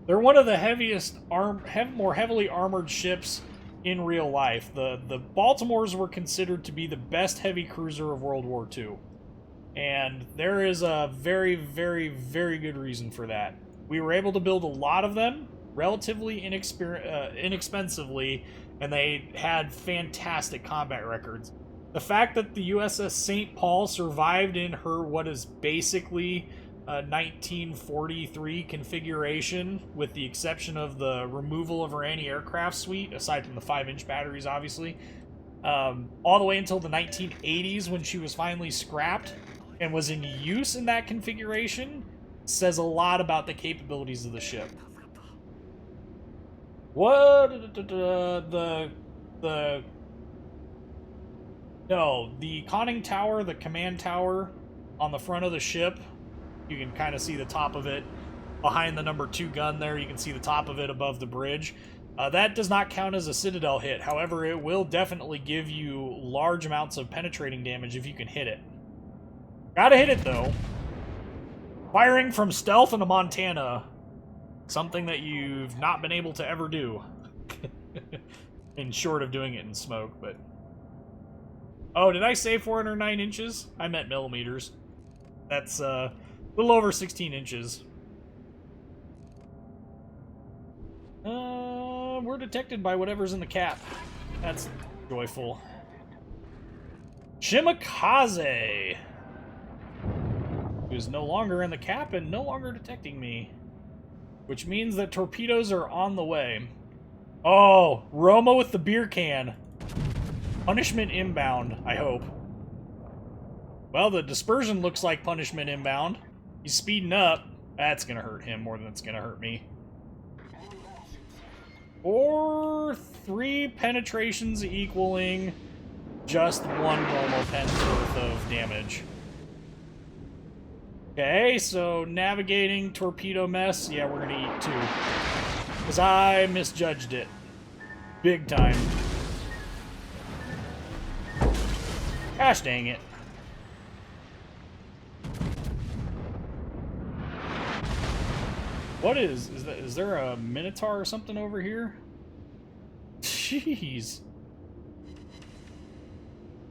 They're one of the heaviest, more heavily armored ships in real life. The Baltimores were considered to be the best heavy cruiser of World War II. And there is a very good reason for that. We were able to build a lot of them relatively inexpensively, and they had fantastic combat records. The fact that the USS St. Paul survived in her what is basically a 1943 configuration, with the exception of the removal of her anti-aircraft suite, aside from the 5-inch batteries, obviously, all the way until the 1980s when she was finally scrapped and was in use in that configuration, says a lot about the capabilities of the ship. What? The conning tower, the command tower on the front of the ship, you can kind of see the top of it. Behind the number 2 gun there, you can see the top of it above the bridge. That does not count as a Citadel hit. However, it will definitely give you large amounts of penetrating damage if you can hit it. Gotta hit it, though. Firing from stealth into Montana. Something that you've not been able to ever do. In short of doing it in smoke, but... Oh, did I say 409 inches? I meant millimeters. That's, a little over 16 inches. We're detected by whatever's in the cap. That's joyful. Shimakaze! Who's no longer in the cap and no longer detecting me. Which means that torpedoes are on the way. Oh, Roma with the beer can. Punishment inbound, I hope. Well, the dispersion looks like punishment inbound. He's speeding up. That's gonna hurt him more than it's gonna hurt me. Or 3 penetrations equaling just 1 Roma pen's worth of damage. Okay, so navigating torpedo mess. Yeah, we're gonna eat 2. Because I misjudged it. Big time. Gosh dang it. What is there a Minotaur or something over here? Jeez.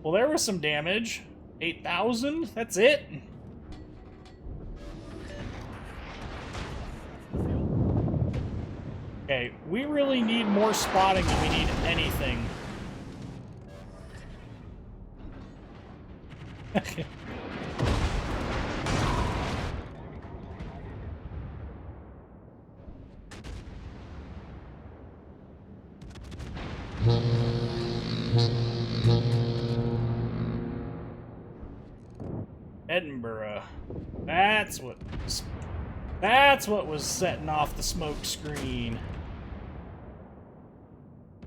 Well, there was some damage. 8,000? That's it? Okay, we really need more spotting than we need anything. Edinburgh. That's what was setting off the smoke screen.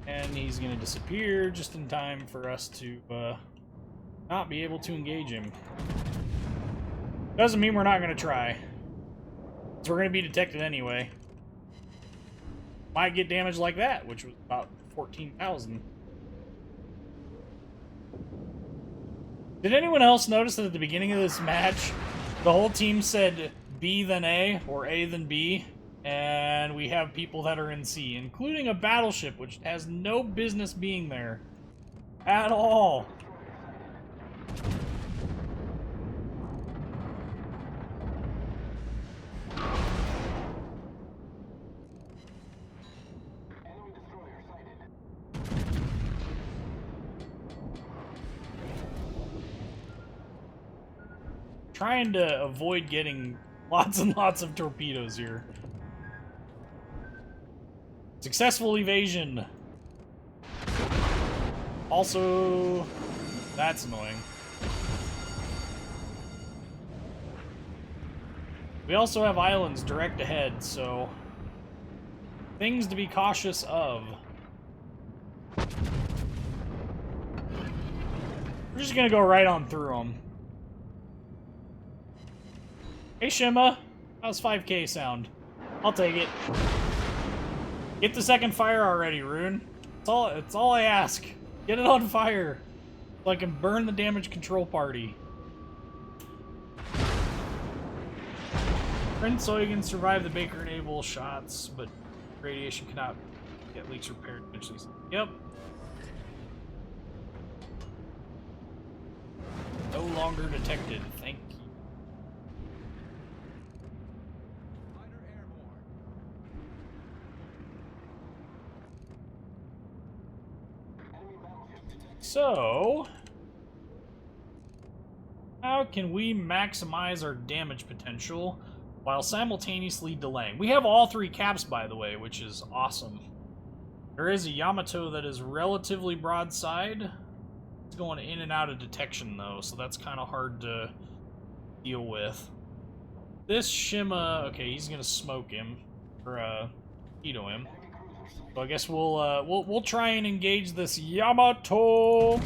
And he's gonna disappear just in time for us to not be able to engage him. Doesn't mean we're not gonna try. So we're gonna be detected anyway. Might get damage like that, which was about 14,000. Did anyone else notice that at the beginning of this match, the whole team said B then A, or A then B, and we have people that are in C, including a battleship, which has no business being there at all. Trying to avoid getting lots and lots of torpedoes here. Successful evasion. Also, that's annoying. We also have islands direct ahead, so things to be cautious of. We're just gonna go right on through them. Hey Shima, how's 5K sound? I'll take it. Get the second fire already, Rune. It's all I ask. Get it on fire, so I can burn the damage control party. Prince Eugen survived the Baker and Abel shots, but radiation cannot get leaks repaired eventually. Yep. No longer detected. Thank you. So, How can we maximize our damage potential while simultaneously delaying? We have all 3 caps, by the way, which is awesome. There is a Yamato that is relatively broadside. It's going in and out of detection, though, so that's kind of hard to deal with. This Shima, okay, he's gonna smoke him, or Ito him. So I guess we'll try and engage this Yamato.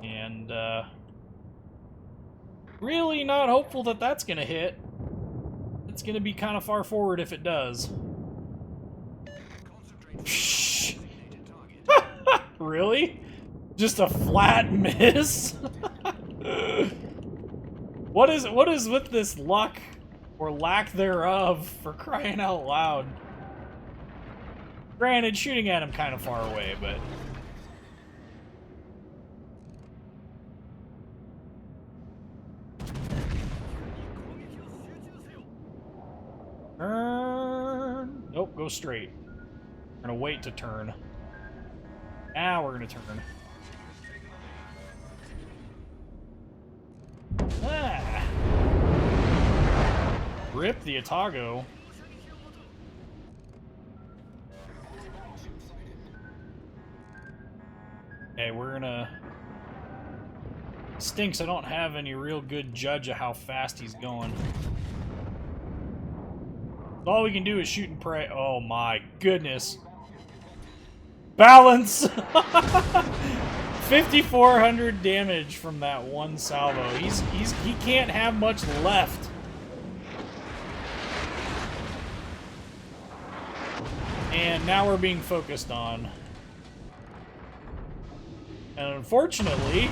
And really not hopeful that that's gonna hit. It's gonna be kind of far forward if it does. Really? Just a flat miss? What is with this luck or lack thereof, for crying out loud? Granted, shooting at him kind of far away, but turn. Nope, go straight. We're gonna wait to turn. Now we're gonna turn. Ah. Rip the Atago. Okay, we're gonna... Stinks, I don't have any real good judge of how fast he's going. All we can do is shoot and pray. Oh my goodness. Balance! 5,400 damage from that one salvo. He can't have much left. And now we're being focused on. And unfortunately,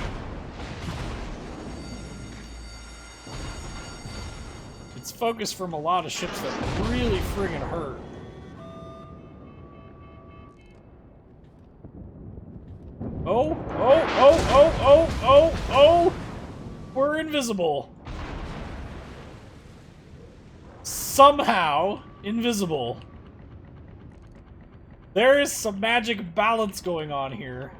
it's focus from a lot of ships that really friggin' hurt. Oh, oh, oh, oh, oh, oh, oh! We're invisible. Somehow invisible. There is some magic balance going on here.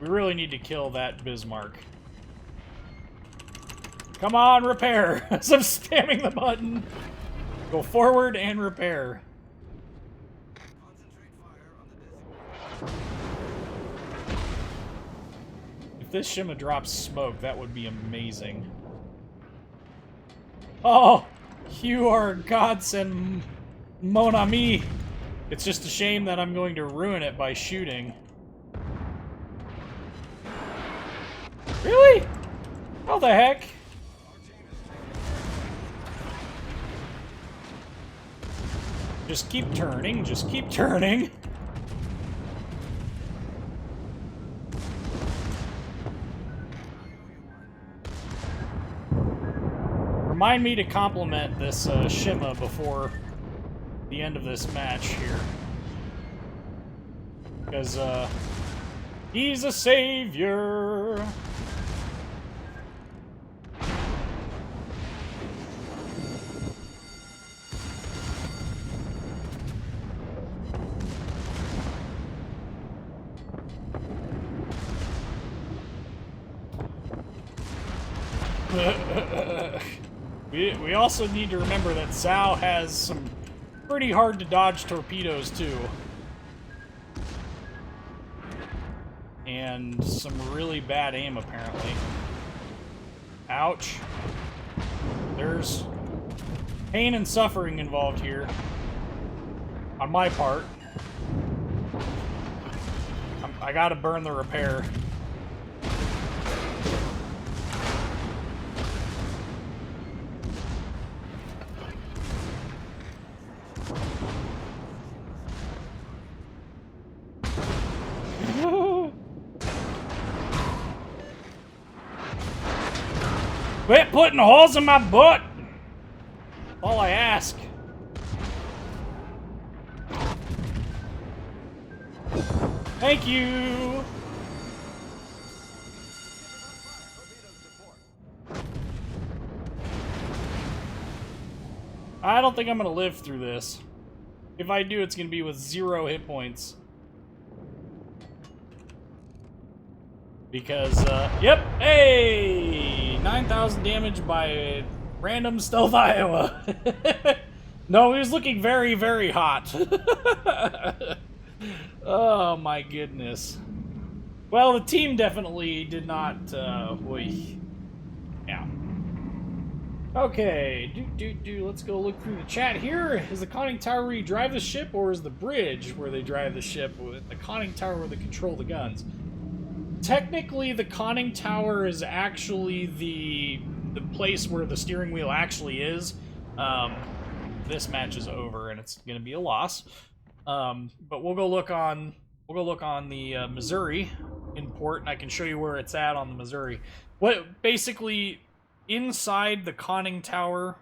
We really need to kill that Bismarck. Come on, repair! As I'm spamming the button. Go forward and repair. If this Shima drops smoke, that would be amazing. Oh! You are a godsend, mon ami! It's just a shame that I'm going to ruin it by shooting. Really? How the heck? Just keep turning, just keep turning. Remind me to compliment this Shima before the end of this match here. Because, he's a savior! We also need to remember that Zhao has some pretty hard to dodge torpedoes too. And some really bad aim apparently. Ouch. There's pain and suffering involved here. On my part. I gotta burn the repair. Quit putting holes in my butt! All I ask. Thank you! I don't think I'm gonna live through this. If I do, it's going to be with 0 hit points. Because, yep, hey! 9,000 damage by random stealth Iowa. No, he was looking very, very hot. Oh my goodness. Well, the team definitely did not, yeah. Okay, let's go look through the chat here. Is the conning tower where you drive the ship, or is the bridge where they drive the ship? With the conning tower where they control the guns? Technically, the conning tower is actually the place where the steering wheel actually is. This match is over, and it's going to be a loss. But we'll go look on the Missouri import, and I can show you where it's at on the Missouri. What basically inside the conning tower,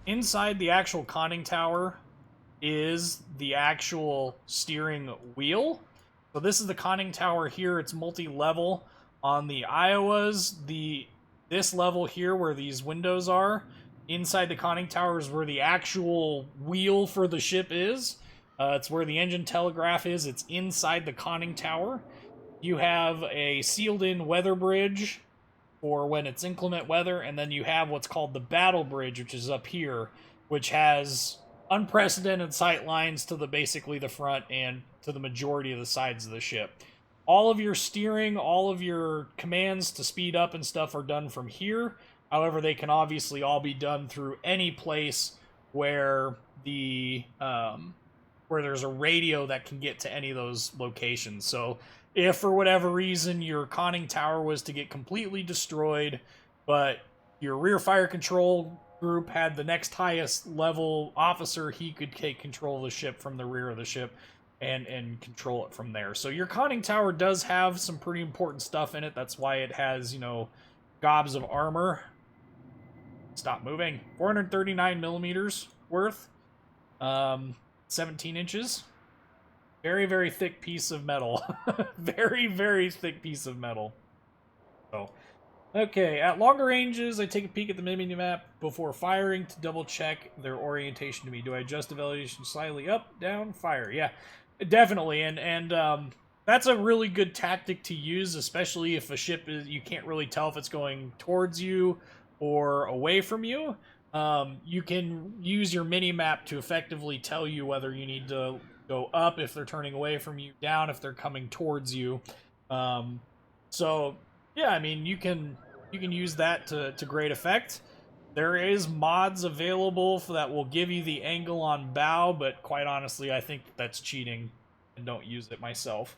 inside the actual conning tower, is the actual steering wheel. So this is the conning tower here. It's multi-level. On the Iowas, this level here where these windows are, inside the conning tower is where the actual wheel for the ship is. It's where the engine telegraph is. It's inside the conning tower. You have a sealed-in weather bridge for when it's inclement weather, and then you have what's called the battle bridge, which is up here, which has unprecedented sight lines to basically the front and to the majority of the sides of the ship. All of your steering, all of your commands to speed up and stuff are done from here. However, they can obviously all be done through any place where where there's a radio that can get to any of those locations. So if for whatever reason your conning tower was to get completely destroyed, but your rear fire control group had the next highest level officer, he could take control of the ship from the rear of the ship and control it from there. So your conning tower does have some pretty important stuff in it. That's why it has, you know, gobs of armor. Stop moving. 439 millimeters worth. 17 inches. Very, very thick piece of metal. Very, very thick piece of metal. So, okay, at longer ranges, I take a peek at the mini map before firing to double check their orientation to me. Do I adjust evaluation slightly up, down, fire? Yeah, definitely. And that's a really good tactic to use, especially if a ship is, you can't really tell if it's going towards you or away from you. You can use your mini map to effectively tell you whether you need to go up if they're turning away from you, down if they're coming towards you. So yeah, I mean, you can use that to great effect. There is mods available that will give you the angle on bow, but quite honestly, I think that's cheating and don't use it myself.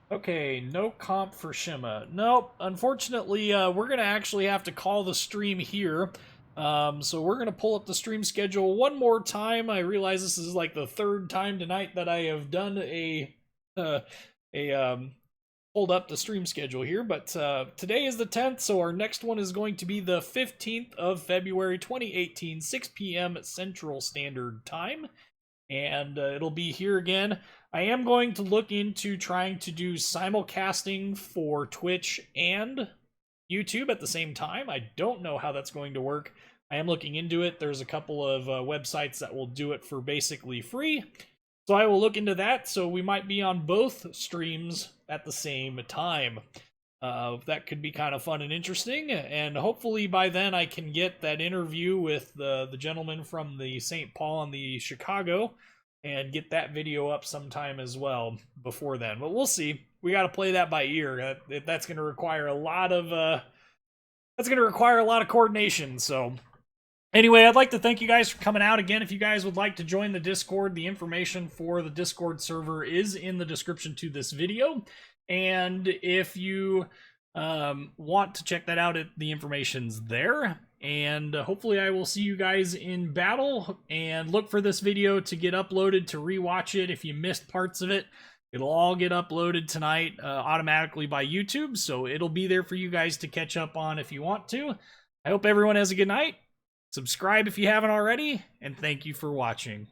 Okay, no comp for Shima. Nope, unfortunately, we're going to actually have to call the stream here. So we're going to pull up the stream schedule one more time. I realize this is like the third time tonight that I have done pulled up the stream schedule here, but today is the 10th, so our next one is going to be the 15th of February 2018, 6 p.m. Central Standard Time, and it'll be here again. I am going to look into trying to do simulcasting for Twitch and YouTube at the same time. I don't know how that's going to work. I am looking into it. There's a couple of websites that will do it for basically free, so I will look into that. So we might be on both streams at the same time. That could be kind of fun and interesting, and hopefully by then I can get that interview with the gentleman from the St. Paul and the Chicago and get that video up sometime as well before then. But we'll see. We got to play that by ear. That's going to require a lot of coordination. So anyway, I'd like to thank you guys for coming out again. If you guys would like to join the Discord, the information for the Discord server is in the description to this video. And if you want to check that out, the information's there. And hopefully I will see you guys in battle, and look for this video to get uploaded to rewatch it if you missed parts of it. It'll all get uploaded tonight automatically by YouTube, so it'll be there for you guys to catch up on if you want to. I hope everyone has a good night. Subscribe if you haven't already, and thank you for watching.